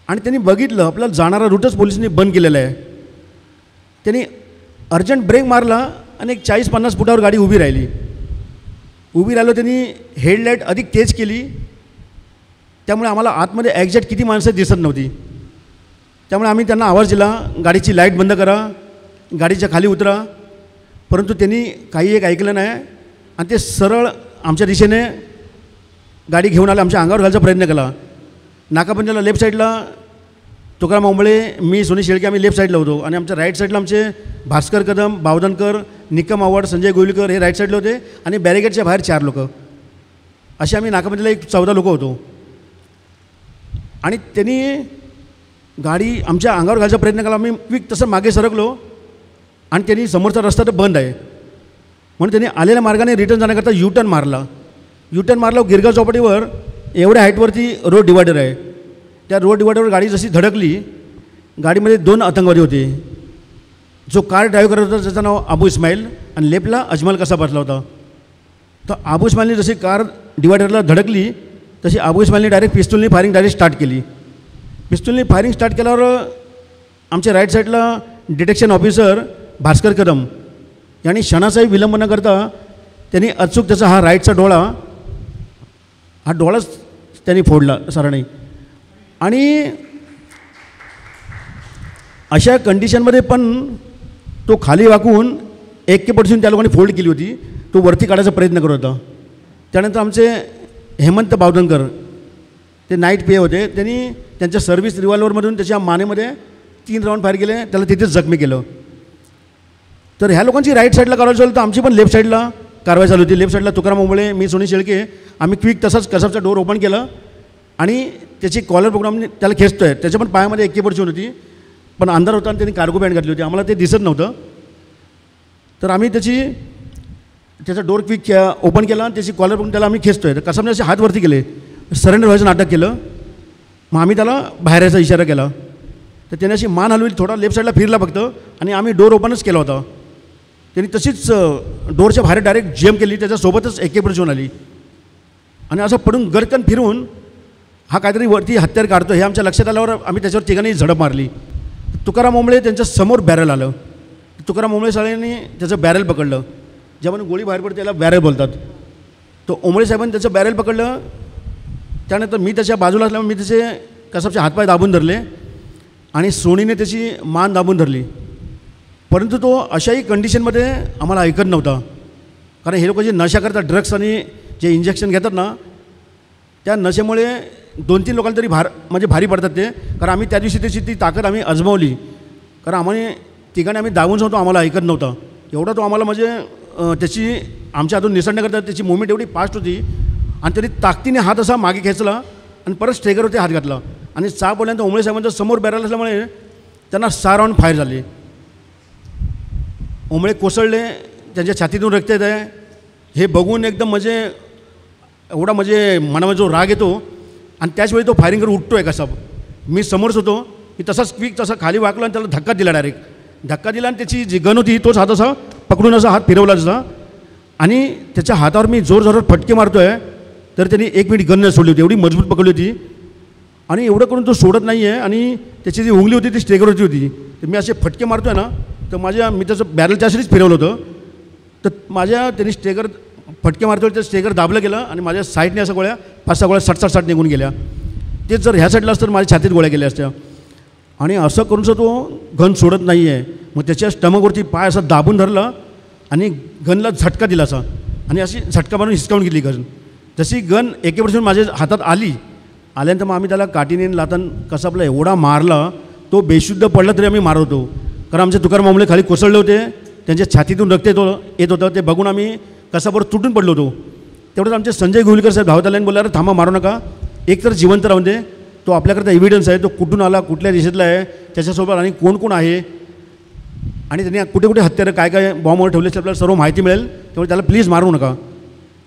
आणि त्यांनी बघितलं आपल्याला जाणारा रूटच पोलिसांनी बंद केलेला आहे. त्यांनी अर्जंट ब्रेक मारला आणि एक 40-50 फुटावर गाडी उभी राहिली. उभी राहिलो त्यांनी हेडलाईट अधिक तेज केली, त्यामुळे आम्हाला आतमध्ये एक्झॅक्ट किती माणसं दिसत नव्हती. त्यामुळे आम्ही त्यांना आवाज दिला, गाडीची लाईट बंद करा, गाडीच्या खाली उतरा. परंतु त्यांनी काही एक ऐकलं नाही आणि ते सरळ आमच्या दिशेने गाडी घेऊन आले, आमच्या अंगावर घालायचा प्रयत्न केला. नाकाबंदीला लेफ्ट साईडला तुकाराम ओंबळे, मी सुनील शेळके आम्ही लेफ्ट साईडला होतो आणि आमच्या राईट साईडला आमचे भास्कर कदम, बावधनकर, निकम आव्हाड, संजय गोविलकर हे राईट साईडला होते. आणि बॅरिगेडच्या बाहेर 4 लोक, असे आम्ही नाकाबंदीला एक 14 लोक होतो. आणि त्यांनी गाडी आमच्या अंगावर घालायचा प्रयत्न केला. आम्ही क्विक तसं मागे सरकलो आणि त्यांनी समोरचा रस्ता तर बंद आहे म्हणून त्यांनी आलेल्या मार्गाने रिटर्न जाण्याकरता U-टर्न मारला. U-टर्न मारला. गिरगाव चौपाटीवर एवढ्या हाईटवरती रोड डिवायडर आहे, त्या रोड डिवायडरवर गाडी जशी धडकली, गाडीमध्ये 2 आतंकवादी होते. जो कार ड्राईव्ह करत होता त्याचं नाव अबू इस्माईल आणि लेफ्टला अजमल कसा बसला होता. तर अबू इस्माईलने जशी कार डिवायडरला धडकली तशी अबू इस्माईलने डायरेक्ट पिस्तूलनी फायरिंग डायरेक्ट स्टार्ट केली. पिस्तूलनी फायरिंग स्टार्ट केल्यावर आमच्या राईट साईडला डिटेक्शन ऑफिसर भास्कर कदम यांनी क्षणाचाही विलंब न करता त्यांनी अचूक त्याचा हा राईटचा डोळाच त्यांनी फोडला सरांनी. आणि अशा कंडिशनमध्ये पण तो खाली वाकून AK-47 त्या लोकांनी फोल्ड केली होती, तो वरती काढायचा प्रयत्न करत होता. त्यानंतर आमचे हेमंत बावधनकर ते नाईट PA होते, त्यांनी त्यांच्या सर्व्हिस रिव्हॉल्वरमधून त्याच्या मानेमध्ये 3 राऊंड फायर केले, त्याला तिथेच जखमी केलं. तर ह्या लोकांची राईट साईडला कारवाई चालू, तर आमची पण लेफ्ट साईडला कारवाई चालू होती. लेफ्ट साईडला तुकाराम ओंबळे, मी सुनील शेळके आम्ही क्विक तसाच कसाबचा डोर ओपन केला आणि त्याची कॉलर प्रोग्राम त्याला खेचतो आहे. त्याच्या पण पायामध्ये AK-47 होती, पण अंधार होता आणि त्यांनी कार्गो पॅन्ट घातली होती, आम्हाला ते दिसत नव्हतं. तर आम्ही त्याचा डोर क्विक ओपन केला आणि त्याची कॉलर पकडून त्याला आम्ही खेचतो आहे. तर कसाबने असे हात वरती केले, सरेंडर व्हायचं नाटक केलं. मग आम्ही त्याला बाहेर यायचा इशारा केला, तर त्याने अशी मान हलवली, थोडा लेफ्ट साईडला फिरला फक्त आणि आम्ही डोर ओपनच केला होता. त्यांनी तशीच डोरच्या बाहेर डायरेक्ट जम्प केली, त्याच्यासोबतच AK-47 आली आणि असं पडून गरकन फिरून हा काहीतरी वरती हत्यार काढतो हे आमच्या लक्षात आल्यावर आम्ही त्याच्यावर तिघांनी झडप मारली. तुकाराम ओंबळे त्यांच्या समोर बॅरल आलं. तुकाराम ओंबळे साहेबांनी त्याचं बॅरल पकडलं. जेव्हा गोळी बाहेर पडते त्याला बॅरल बोलतात. तो ओंबळे साहेबांनी त्याचं बॅरल पकडलं. त्यानंतर मी त्याच्या बाजूला असल्यामुळे मी त्याचे कसाबचे हातपाय दाबून धरले आणि सोनीने त्याची मान दाबून धरली. परंतु तो अशाही कंडिशनमध्ये आम्हाला ऐकत नव्हता. कारण हे लोक जे नशा करतात, ड्रग्स आणि जे इंजेक्शन घेतात ना, त्या नशेमुळे 2-3 लोकांना तरी म्हणजे भारी पडतात ते. कारण आम्ही त्या दिवशी त्याची ती ताकद आम्ही आजमावली. कारण आम्हाला ठिकाणी आम्ही दाबून सांगतो आम्हाला ऐकत नव्हता. एवढा तो आम्हाला म्हणजे त्याची आमच्या हातून निसरण्याकरता त्याची मुवमेंट एवढी फास्ट होती आणि त्यांनी ताकदीने हात असा मागे खेचला आणि परत स्ट्रेगरवरती हात घातला आणि 6 बोलल्यानंतर ओंबळे साहेबांच्या समोर बॅरल असल्यामुळे त्यांना 6 राऊंड फायर झाले. ओंबळे कोसळले, त्यांच्या छातीतून रक्त येत आहे. हे बघून एकदम म्हणजे एवढा म्हणजे मनामध्ये जो राग येतो आणि त्याचवेळी तो फायरिंग करून उठतो आहे कसा. मी समोरच होतो की तसाच क्विक तसा खाली वाकलो आणि त्याला धक्का दिला, डायरेक्ट धक्का दिला आणि त्याची जी गन होती तोच हात असा पकडून असा हात फिरवला जसा आणि त्याच्या हातावर मी जोरजोरात फटके मारतो आहे तर त्यांनी 1 मिनिट गन सोडली होती, एवढी मजबूत पकडली होती आणि एवढं करून तो सोडत नाही आहे आणि त्याची जी उंगली होती ती स्टेगरवरती होती. तर मी असे फटके मारतो आहे ना, तर मी त्याचं बॅरलच्या अशीच फिरवलं होतं. तर त्यांनी स्टेगर फटके मारतो तर स्टेगर दाबलं गेलं आणि माझ्या साईडने असं गोळ्या 5-6 गोळ्या 60-60 निघून गेल्या. तेच जर ह्या साईडला असतं तर माझ्या छातीत गोळ्या गेल्या असत्या. आणि असं करूनसुद्धा तो गन सोडत नाही आहे. मग त्याच्या स्टमकवरती पाय असा दाबून धरला आणि गनला झटका दिला असा आणि अशी झटका मारून हिसकावून घेतली गन. जशी गन AK-47 माझ्या हातात आल्यानंतर मग आम्ही त्याला काठीने लातान कसाबला एवढा मारला, तो बेशुद्ध पडला तरी आम्ही मारत होतो. कारण आमचे तुकाराम ओंबळे खाली कोसळले होते, त्यांच्या छातीतून रक्त येत होतं. ते बघून आम्ही कसाबवर तुटून पडलो होतो. तेवढंच आमचे संजय गोविलकर साहेब धावत आले आणि बोलले, अरे थांबा, मारू नका, एक तर जिवंत राहून दे, तो आपल्याकडे एव्हिडन्स आहे, तो कुठून आला, कुठल्या देशातला आहे, त्याच्यासोबत आणि कोण कोण आहे आणि त्यांनी कुठे कुठे हत्यारं काय काय बॉम्बवर ठेवले असेल आपल्याला सर्व माहिती मिळेल, त्यामुळे त्याला प्लीज मारू नका.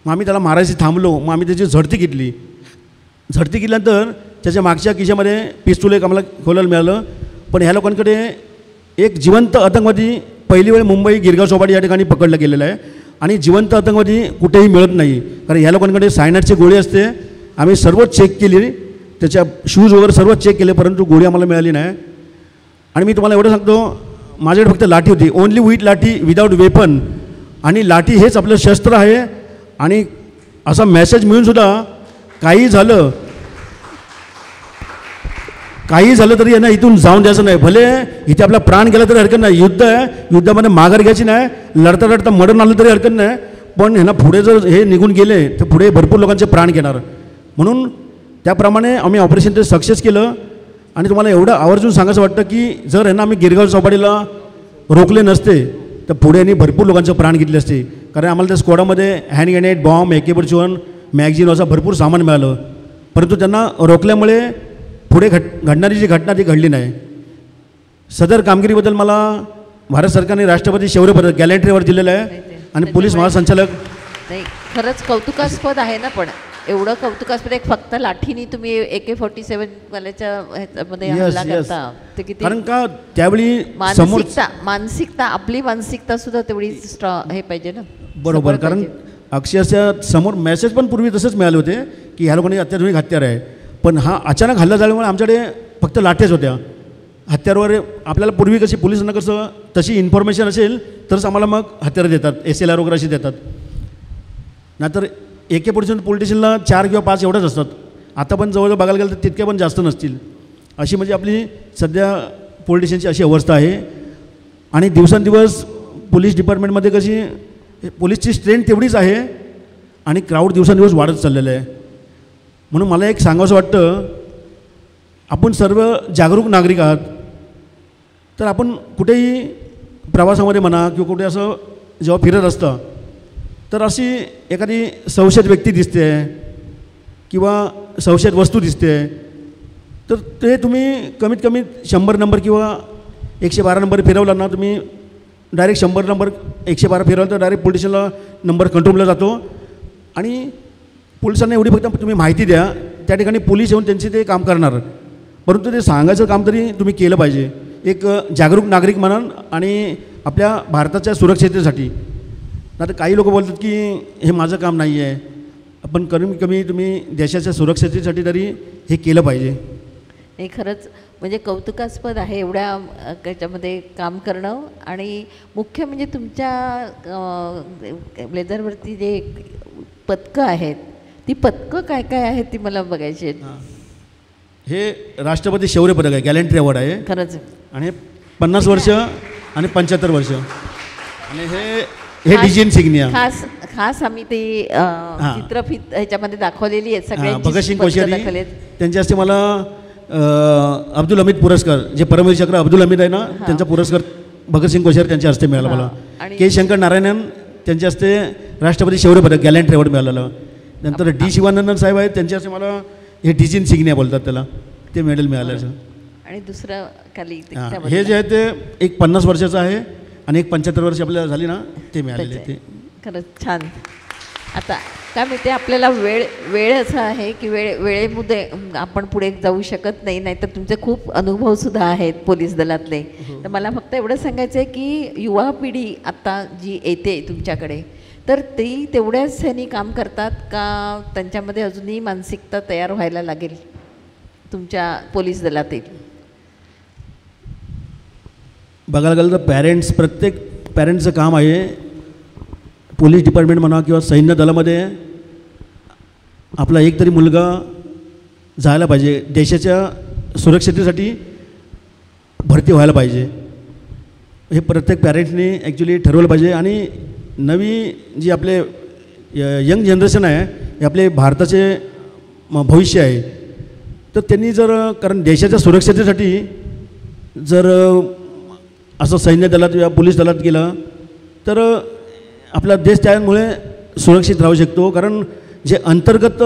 मग आम्ही त्याला मारायची थांबलो. मग आम्ही त्याची झडती घेतली. झडती केल्यानंतर त्याच्या मागच्या खिशामध्ये पिस्तूल एक आम्हाला खोलायला मिळालं. पण ह्या लोकांकडे एक जिवंत आतंकवादी पहिली वेळ मुंबई गिरगाव चौपाटी या ठिकाणी पकडला गेलेला आहे आणि जिवंत आतंकवादी कुठेही मिळत नाही. कारण ह्या लोकांकडे सायनाईडची गोळी असते. आम्ही सर्व चेक केली, त्याच्या शूज वगैरे सर्व चेक केले, परंतु गोळी आम्हाला मिळाली नाही. आणि मी तुम्हाला एवढं सांगतो, माझ्याकडे फक्त लाठी होती, ओनली विथ लाठी, विदाऊट वेपन. आणि लाठी हेच आपलं शस्त्र आहे. आणि असा मेसेज मिळूनसुद्धा काही झालं तरी यांना इथून जाऊन द्यायचं नाही. भले इथे आपला प्राण गेला तरी हरकत नाही, युद्ध आहे, युद्धामध्ये माघार घ्यायची नाही, लढता लढता मरण आलं तरी हरकत नाही. पण ह्यांना पुढे जर हे निघून गेले तर पुढे भरपूर लोकांचे प्राण घेणार. म्हणून त्याप्रमाणे आम्ही ऑपरेशन ते सक्सेस केलं. आणि तुम्हाला एवढं आवर्जून सांगायचं वाटतं की जर ह्यांना आम्ही गिरगाव चौपाटीला रोखले नसते तर पुढे यांनी भरपूर लोकांचे प्राण घेतले असते. कारण आम्हाला त्या स्क्वॉडामध्ये hand grenade, bomb, AK-47, magazine असं भरपूर सामान मिळालं. परंतु त्यांना रोखल्यामुळे पुढे घडणारी जी घटना ती घडली नाही. सदर कामगिरीबद्दल मला भारत सरकारने राष्ट्रपती शौर्य पदक गॅलंट्रीवर दिलेलं आहे आणि पोलीस महासंचालक. नाही, खरंच कौतुकास्पद आहे ना. पण एवढं कौतुकास्पद, एक फक्त लाठीनी तुम्ही AK-47 वाल्याच्या ह्याच्यामध्ये हल्ला करता, ते किती. कारण का त्यावेळी मानसिकता आपली मानसिकता सुद्धा तेवढी हे पाहिजे ना. बरोबर. कारण अक्षरशः समोर मेसेज पण पूर्वी तसंच मिळाले होते की ह्या लोकांनी अत्याधुनिक हत्यार आहे. पण हा अचानक हल्ला झाल्यामुळे आमच्याकडे फक्त लाठ्याच होत्या. हत्यारवर आपल्याला पूर्वी कशी पोलिसांना कसं तशी इन्फॉर्मेशन असेल तरच आम्हाला मग हत्यारं देतात, SLR वगैरे अशी देतात. नाहीतर AK-47 पोलिटिशियनला 4 किंवा 5 एवढंच असतात. आता पण जवळजवळ बघायला गेलं तर तितक्या पण जास्त नसतील. अशी म्हणजे आपली सध्या पोलिटिशियनची अशी अवस्था आहे. आणि दिवसेंदिवस पोलीस डिपार्टमेंटमध्ये कशी पोलीसची स्ट्रेंथ तेवढीच आहे आणि क्राऊड दिवसेंदिवस वाढत चाललेलं आहे. म्हणून मला एक सांगावंसं वाटतं, आपण सर्व जागरूक नागरिक आहात. तर आपण कुठेही प्रवासामध्ये म्हणा किंवा कुठे असं जेव्हा फिरत असतं तर अशी एखादी संशयित व्यक्ती दिसते किंवा संशयित वस्तू दिसते तर ते तुम्ही कमीत कमी 100 नंबर किंवा 112 नंबर फिरवला ना, तुम्ही डायरेक्ट 100 नंबर 112 फिरवलं तर डायरेक्ट पोलिसांना नंबर कंट्रोलला जातो. आणि पोलिसांना एवढी फक्त तुम्ही माहिती द्या, त्या ठिकाणी पोलीस येऊन त्यांचे ते काम करणार. परंतु ते सांगायचं काम तरी तुम्ही केलं पाहिजे एक जागरूक नागरिक म्हणून आणि आपल्या भारताच्या सुरक्षिततेसाठी. नाही तर काही लोक बोलतात की हे माझं काम नाही आहे. पण कमी कमी तुम्ही देशाच्या सुरक्षिततेसाठी तरी हे केलं पाहिजे. हे खरंच म्हणजे कौतुकास्पद आहे एवढ्या त्याच्यामध्ये काम करणं. आणि मुख्य म्हणजे तुमच्या ब्लेझरवरती जे पदकं आहेत ती पदकं काय काय आहेत ती मला बघायची आहेत. हे राष्ट्रपती शौर्य पदक आहे, गॅलंट्री अवॉर्ड आहे खरंच. आणि 50 वर्ष आणि 75 वर्ष. आणि हे डीजी इन्सिग्निया खास आम्ही ते चित्रफित ह्याच्यामध्ये दाखवलेली आहेत सगळ्यांची. भगतसिंग कोश्यारी त्यांच्या हस्ते मला अब्दुल हमीद पुरस्कार, जे परमवीर चक्र अब्दुल हमीद आहे ना त्यांचा पुरस्कार भगतसिंग कोश्यारी त्यांच्या हस्ते मिळाला मला. के शंकर नारायणन त्यांच्या हस्ते राष्ट्रपती शौर्य पदक गॅलंट्री अवॉर्ड मिळालेलं. नंतर डी शिवानंदन साहेब आहेत त्यांच्या हस्ते मला हे डीजी इन्सिग्निया बोलतात त्याला, ते मेडल मिळालं. आणि दुसरं खाली हे जे आहे ते एक 50 वर्षाचं आहे आणि एक 75 वर्ष आपल्याला झाली ना ते मिळालेले ते. खरंच छान. आता काय माहिती आपल्याला वेळ असा आहे की वेळेमध्ये आपण पुढे जाऊ शकत नाही, नाहीतर तुमचे खूप अनुभवसुद्धा आहेत पोलीस दलातले. तर मला फक्त एवढं सांगायचं आहे की युवा पिढी आत्ता जी येते तुमच्याकडे, तर ती तेवढ्याच ह्यानी काम करतात का त्यांच्यामध्ये अजूनही मानसिकता तयार व्हायला लागेल तुमच्या पोलीस दलातील? बघायला गेलं तर प्रत्येक पॅरेंट्सचं काम आहे, पोलीस डिपार्टमेंट म्हणा किंवा सैन्य दलामध्ये आपला एक तरी मुलगा जायला पाहिजे, देशाच्या सुरक्षितेसाठी भरती व्हायला पाहिजे. हे प्रत्येक पॅरेंट्सनी ॲक्च्युली ठरवलं पाहिजे. आणि नवी जी आपले यंग जनरेशन आहे हे आपले भारताचे भविष्य आहे. तर त्यांनी जर कारण देशाच्या सुरक्षितेसाठी जर असं सैन्य दलात किंवा पोलीस दलात गेलं तर आपला देश त्यामुळे सुरक्षित राहू शकतो. कारण जे अंतर्गत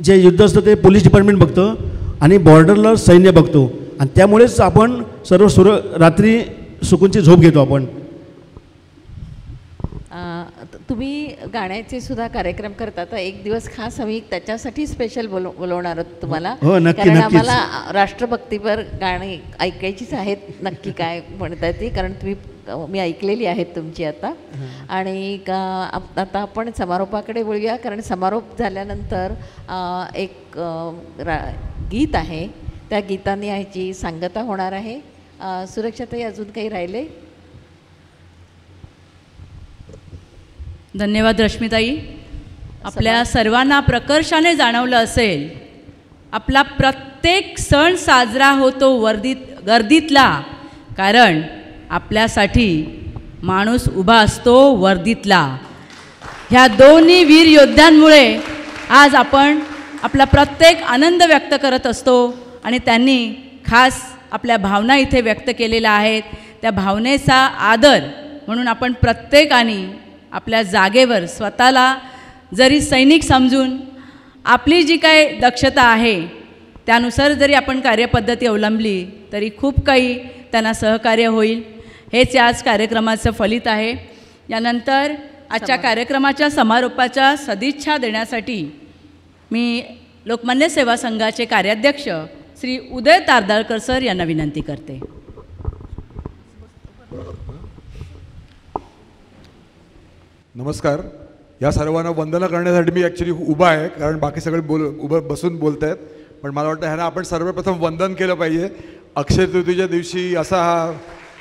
जे युद्ध असतं ते पोलीस डिपार्टमेंट बघतं आणि बॉर्डरला सैन्य बघतो. आणि त्यामुळेच आपण सर्व रात्री सुकूनची झोप घेतो आपण. तुम्ही गाण्याचे सुद्धा कार्यक्रम करता, तर एक दिवस खास आम्ही त्याच्यासाठी स्पेशल बोलवणार आहोत तुम्हाला. हो, नक्की, कारण नक्कीच. आम्हाला राष्ट्रभक्तीपर गाणी ऐकायचीच आहेत. नक्की काय म्हणताय ती, कारण मी ऐकलेली आहेत तुमची आता. आणि आता आपण समारोपाकडे बोलूया, कारण समारोप झाल्यानंतर एक गीत आहे, त्या गीताने ह्याची सांगता होणार आहे. सुरक्षाताई अजून काही राहिले? धन्यवाद रश्मिताई. आपल्या सर्वांना प्रकर्षाने जाणवलं असेल, आपला प्रत्येक सण साजरा होतो गर्दीतला, कारण आपल्यासाठी माणूस उभा असतो वर्दीतला. ह्या दोन्ही वीर योद्ध्यांमुळे आज आपण आपला प्रत्येक आनंद व्यक्त करत असतो. आणि त्यांनी खास आपल्या भावना इथे व्यक्त केलेल्या आहेत. त्या भावनेचा आदर म्हणून आपण प्रत्येकाने आपल्या जागेवर स्वतःला जरी सैनिक समजून आपली जी काय दक्षता आहे त्यानुसार जरी आपण कार्यपद्धती अवलंबली तरी खूप काही त्यांना सहकार्य होईल. हेच आज कार्यक्रमाचं फलित आहे. यानंतर आजच्या कार्यक्रमाच्या समारोपाच्या सदिच्छा देण्यासाठी मी लोकमान्य सेवा संघाचे कार्याध्यक्ष श्री उदय तारदाळकर सर यांना विनंती करते. नमस्कार. या सर्वांना वंदना करण्यासाठी मी ॲक्च्युली उभा आहे, कारण बाकी सगळे उभं बसून बोलत आहेत. पण मला वाटतं ह्यांना आपण सर्वप्रथम वंदन केलं पाहिजे. अक्षय तृतीयेच्या दिवशी असा हा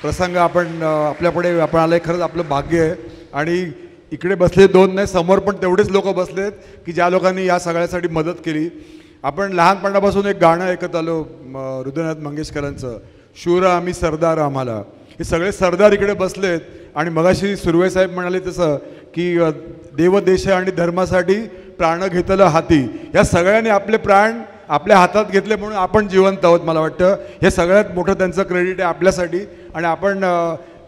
प्रसंग आपण आपल्यापुढे आपण आलं आहे, खरंच आपलं भाग्य आहे. आणि इकडे बसले दोन नाही, समोर पण तेवढेच लोक बसलेत की ज्या लोकांनी या सगळ्यासाठी मदत केली. आपण लहानपणापासून एक गाणं ऐकत आलो हृदयनाथ मंगेशकरांचं, शूर आम्ही सरदार आम्हाला. हे सगळे सरदार इकडे बसलेत. आणि मगाशी सुर्वे साहेब म्हणाले तसं की देव देश आणि धर्मासाठी प्राण घेतलं हाती. या सगळ्यांनी आपले प्राण आपल्या हातात घेतले म्हणून आपण जिवंत आहोत. मला वाटतं हे सगळ्यात मोठं त्यांचं क्रेडिट आहे आपल्यासाठी. आणि आपण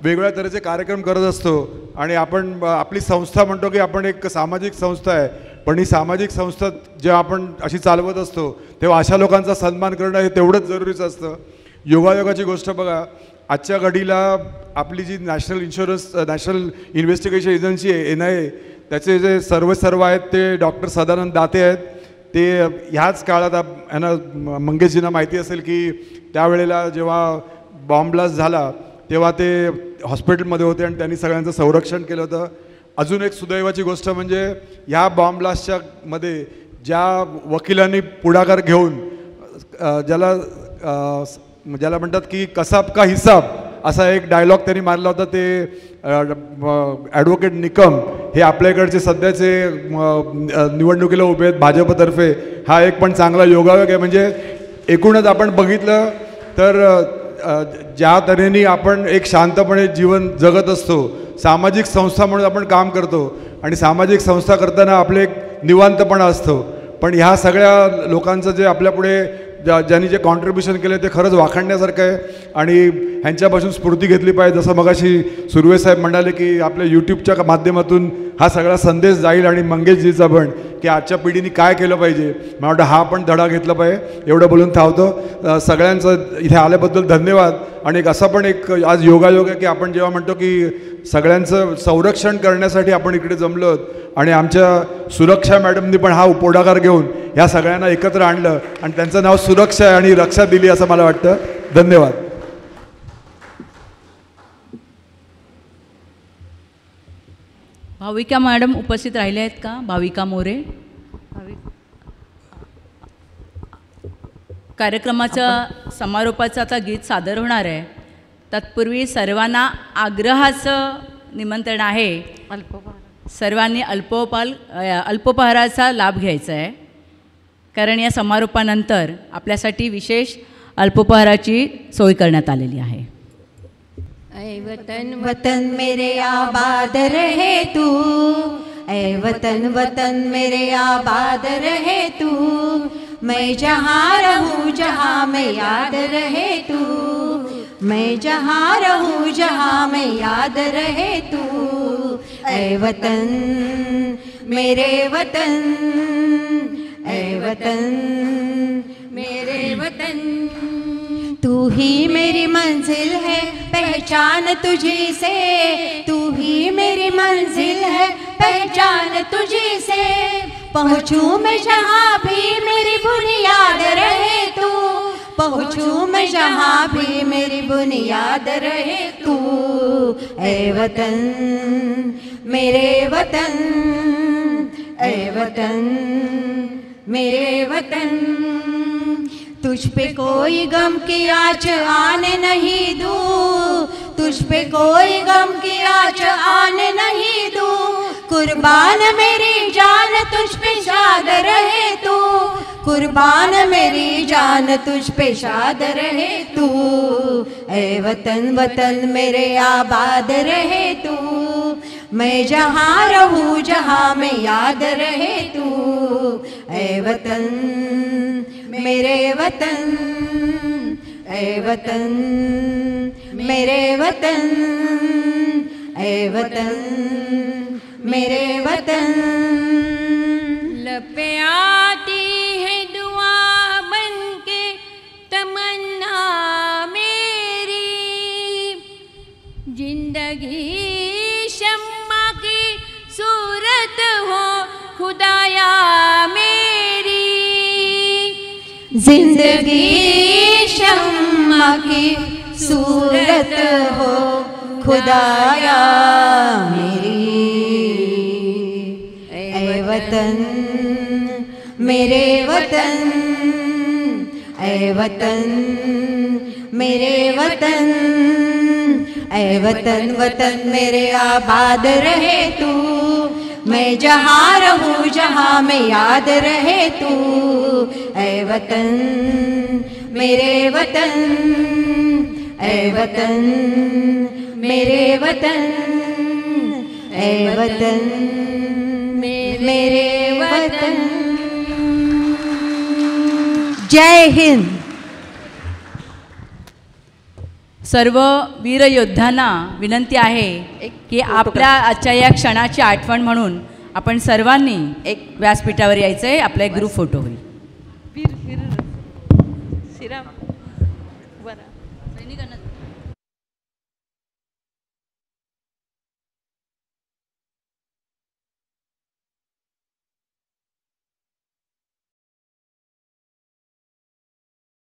वेगवेगळ्या तऱ्हेचे कार्यक्रम करत असतो आणि आपण आपली संस्था म्हणतो की आपण एक सामाजिक संस्था आहे, पण ही सामाजिक संस्था जेव्हा आपण अशी चालवत असतो तेव्हा अशा लोकांचा सन्मान करणं हे तेवढंच जरुरीचं असतं. योगायोगाची गोष्ट बघा, आजच्या घडीला आपली जी नॅशनल इन्व्हेस्टिगेशन एजन्सी आहे NIA, त्याचे जे सर्व आहेत ते डॉक्टर सदानंद दाते आहेत. ते ह्याच काळात यांना मंगेशजींना माहिती असेल की त्यावेळेला जेव्हा बॉम्ब ब्लास्ट झाला तेव्हा ते हॉस्पिटलमध्ये होते आणि त्यांनी सगळ्यांचं संरक्षण केलं होतं. अजून एक सुदैवाची गोष्ट म्हणजे ह्या बॉम्ब ब्लास्टच्या मध्ये ज्या वकिलांनी पुढाकार घेऊन ज्याला ज्याला म्हणतात की कसाब का हिसाब असा एक डायलॉग त्यांनी मारला होता. ते ॲडव्होकेट निकम हे आपल्याकडचे सध्याचे निवडणुकीला उभे आहेत भाजपतर्फे. हा एक पण चांगला योगायोग आहे. म्हणजे एकूणच आपण बघितलं तर ज्या तऱ्हेने आपण एक शांतपणे जीवन जगत असतो, सामाजिक संस्था म्हणून आपण काम करतो आणि सामाजिक संस्था करताना आपले एक निवांतपणा असतो. पण ह्या सगळ्या लोकांचं जे आपल्यापुढे ज्यांनी जे कॉन्ट्रीब्युशन केलं ते खरंच वाखाणण्यासारखं आहे आणि ह्यांच्यापासून स्फूर्ती घेतली पाहिजे. जसं मगाशी सुर्वे साहेब म्हणाले की आपल्या यूट्यूबच्या माध्यमातून हा सगळा संदेश जाईल आणि मंगेशजीचा पण की आजच्या पिढीने काय केलं पाहिजे. मला वाटतं हा पण धडा घेतला पाहिजे. एवढं बोलून थांबतो. सगळ्यांचं इथे आल्याबद्दल धन्यवाद. आणि एक असा पण एक आज योगायोग आहे की आपण जेव्हा म्हणतो की सगळ्यांचं संरक्षण करण्यासाठी आपण इकडे जमलो आणि आमच्या सुरक्षा मॅडमनी पण हा पुढाकार घेऊन ह्या सगळ्यांना एकत्र आणलं आणि त्यांचं नाव सुरक्षा आणि रक्षा दिली असं मला वाटतं. धन्यवाद. भाविका मॅडम उपस्थित राहिल्या आहेत का? भाविका मोरे. कार्यक्रमाच्या समारोपाचं आता गीत सादर होणार आहे. तत्पूर्वी सर्वांना आग्रहाचं निमंत्रण आहे. सर्वांनी अल्पोपहाराचा लाभ घ्यायचा आहे, कारण या समारोपानंतर आपल्यासाठी विशेष अल्पोपहाराची सोय करण्यात आलेली आहे. ऐ वतन वतन मेरे आबाद रहे तू, ऐ वतन वतन मेरे आबाद रहे तू, मैं जहाँ रहूँ जहाँ मैं याद रहे तू, मैं जहाँ रहूँ जहाँ मैं याद रहे तू, ऐ वतन मेरे वतन, ऐ वतन मेरे वतन, तू ही मेरी मंजिल है पहचान तुझी से, तू ही मेरी मंजिल है पहचान तुझी से, पहुँचूं मैं जहाँ भी मेरी बुनियाद रहे तू, पहुँचूं मैं जहाँ भी मेरी बुनियाद रहे तू, ऐ वतन मेरे वतन, ऐ वतन मेरे वतन, तुझ पे कोई गम की आँच आने नहीं दूँ, तुझ पे कोई गम की आँच आने नहीं दूँ, कुर्बान मेरी जान तुझ पे शाद रहे तू, कुर्बान मेरी जान तुझ पे शाद रहे तू, ऐ वतन वतन मेरे आबाद रहे तू, मैं जहाँ रहूँ जहाँ मैं याद रहे तू, ऐ वतन मेरे वतन, ऐ वतन मेरे वतन, ऐ वतन मेरे वतन, लब पे आती है दुआ बन के तमन्ना मेरी, जिंदगी शम्मा की सूरत हो खुदाया मेरी, जिंदगी शम्मा की सूरत हो खुदाया मेरी, ऐ वतन मेरे वतन, ऐ वतन मेरे वतन, ऐ वतन वतन मेरे आबाद रहे तू, मैं जहाँ रहूँ जहाँ मैं याद रहे तू, ऐ वतन मेरे वतन, ऐ वतन मेरे वतन, ऐ वतन मेरे वतन. जय हिंद. सर्व वीर योद्धांना विनंती आहे की आपल्या आजच्या या क्षणाची आठवण म्हणून आपण सर्वांनी एक व्यासपीठावर यायचं आहे. आपला एक ग्रुप फोटो होईल. सैनिकांना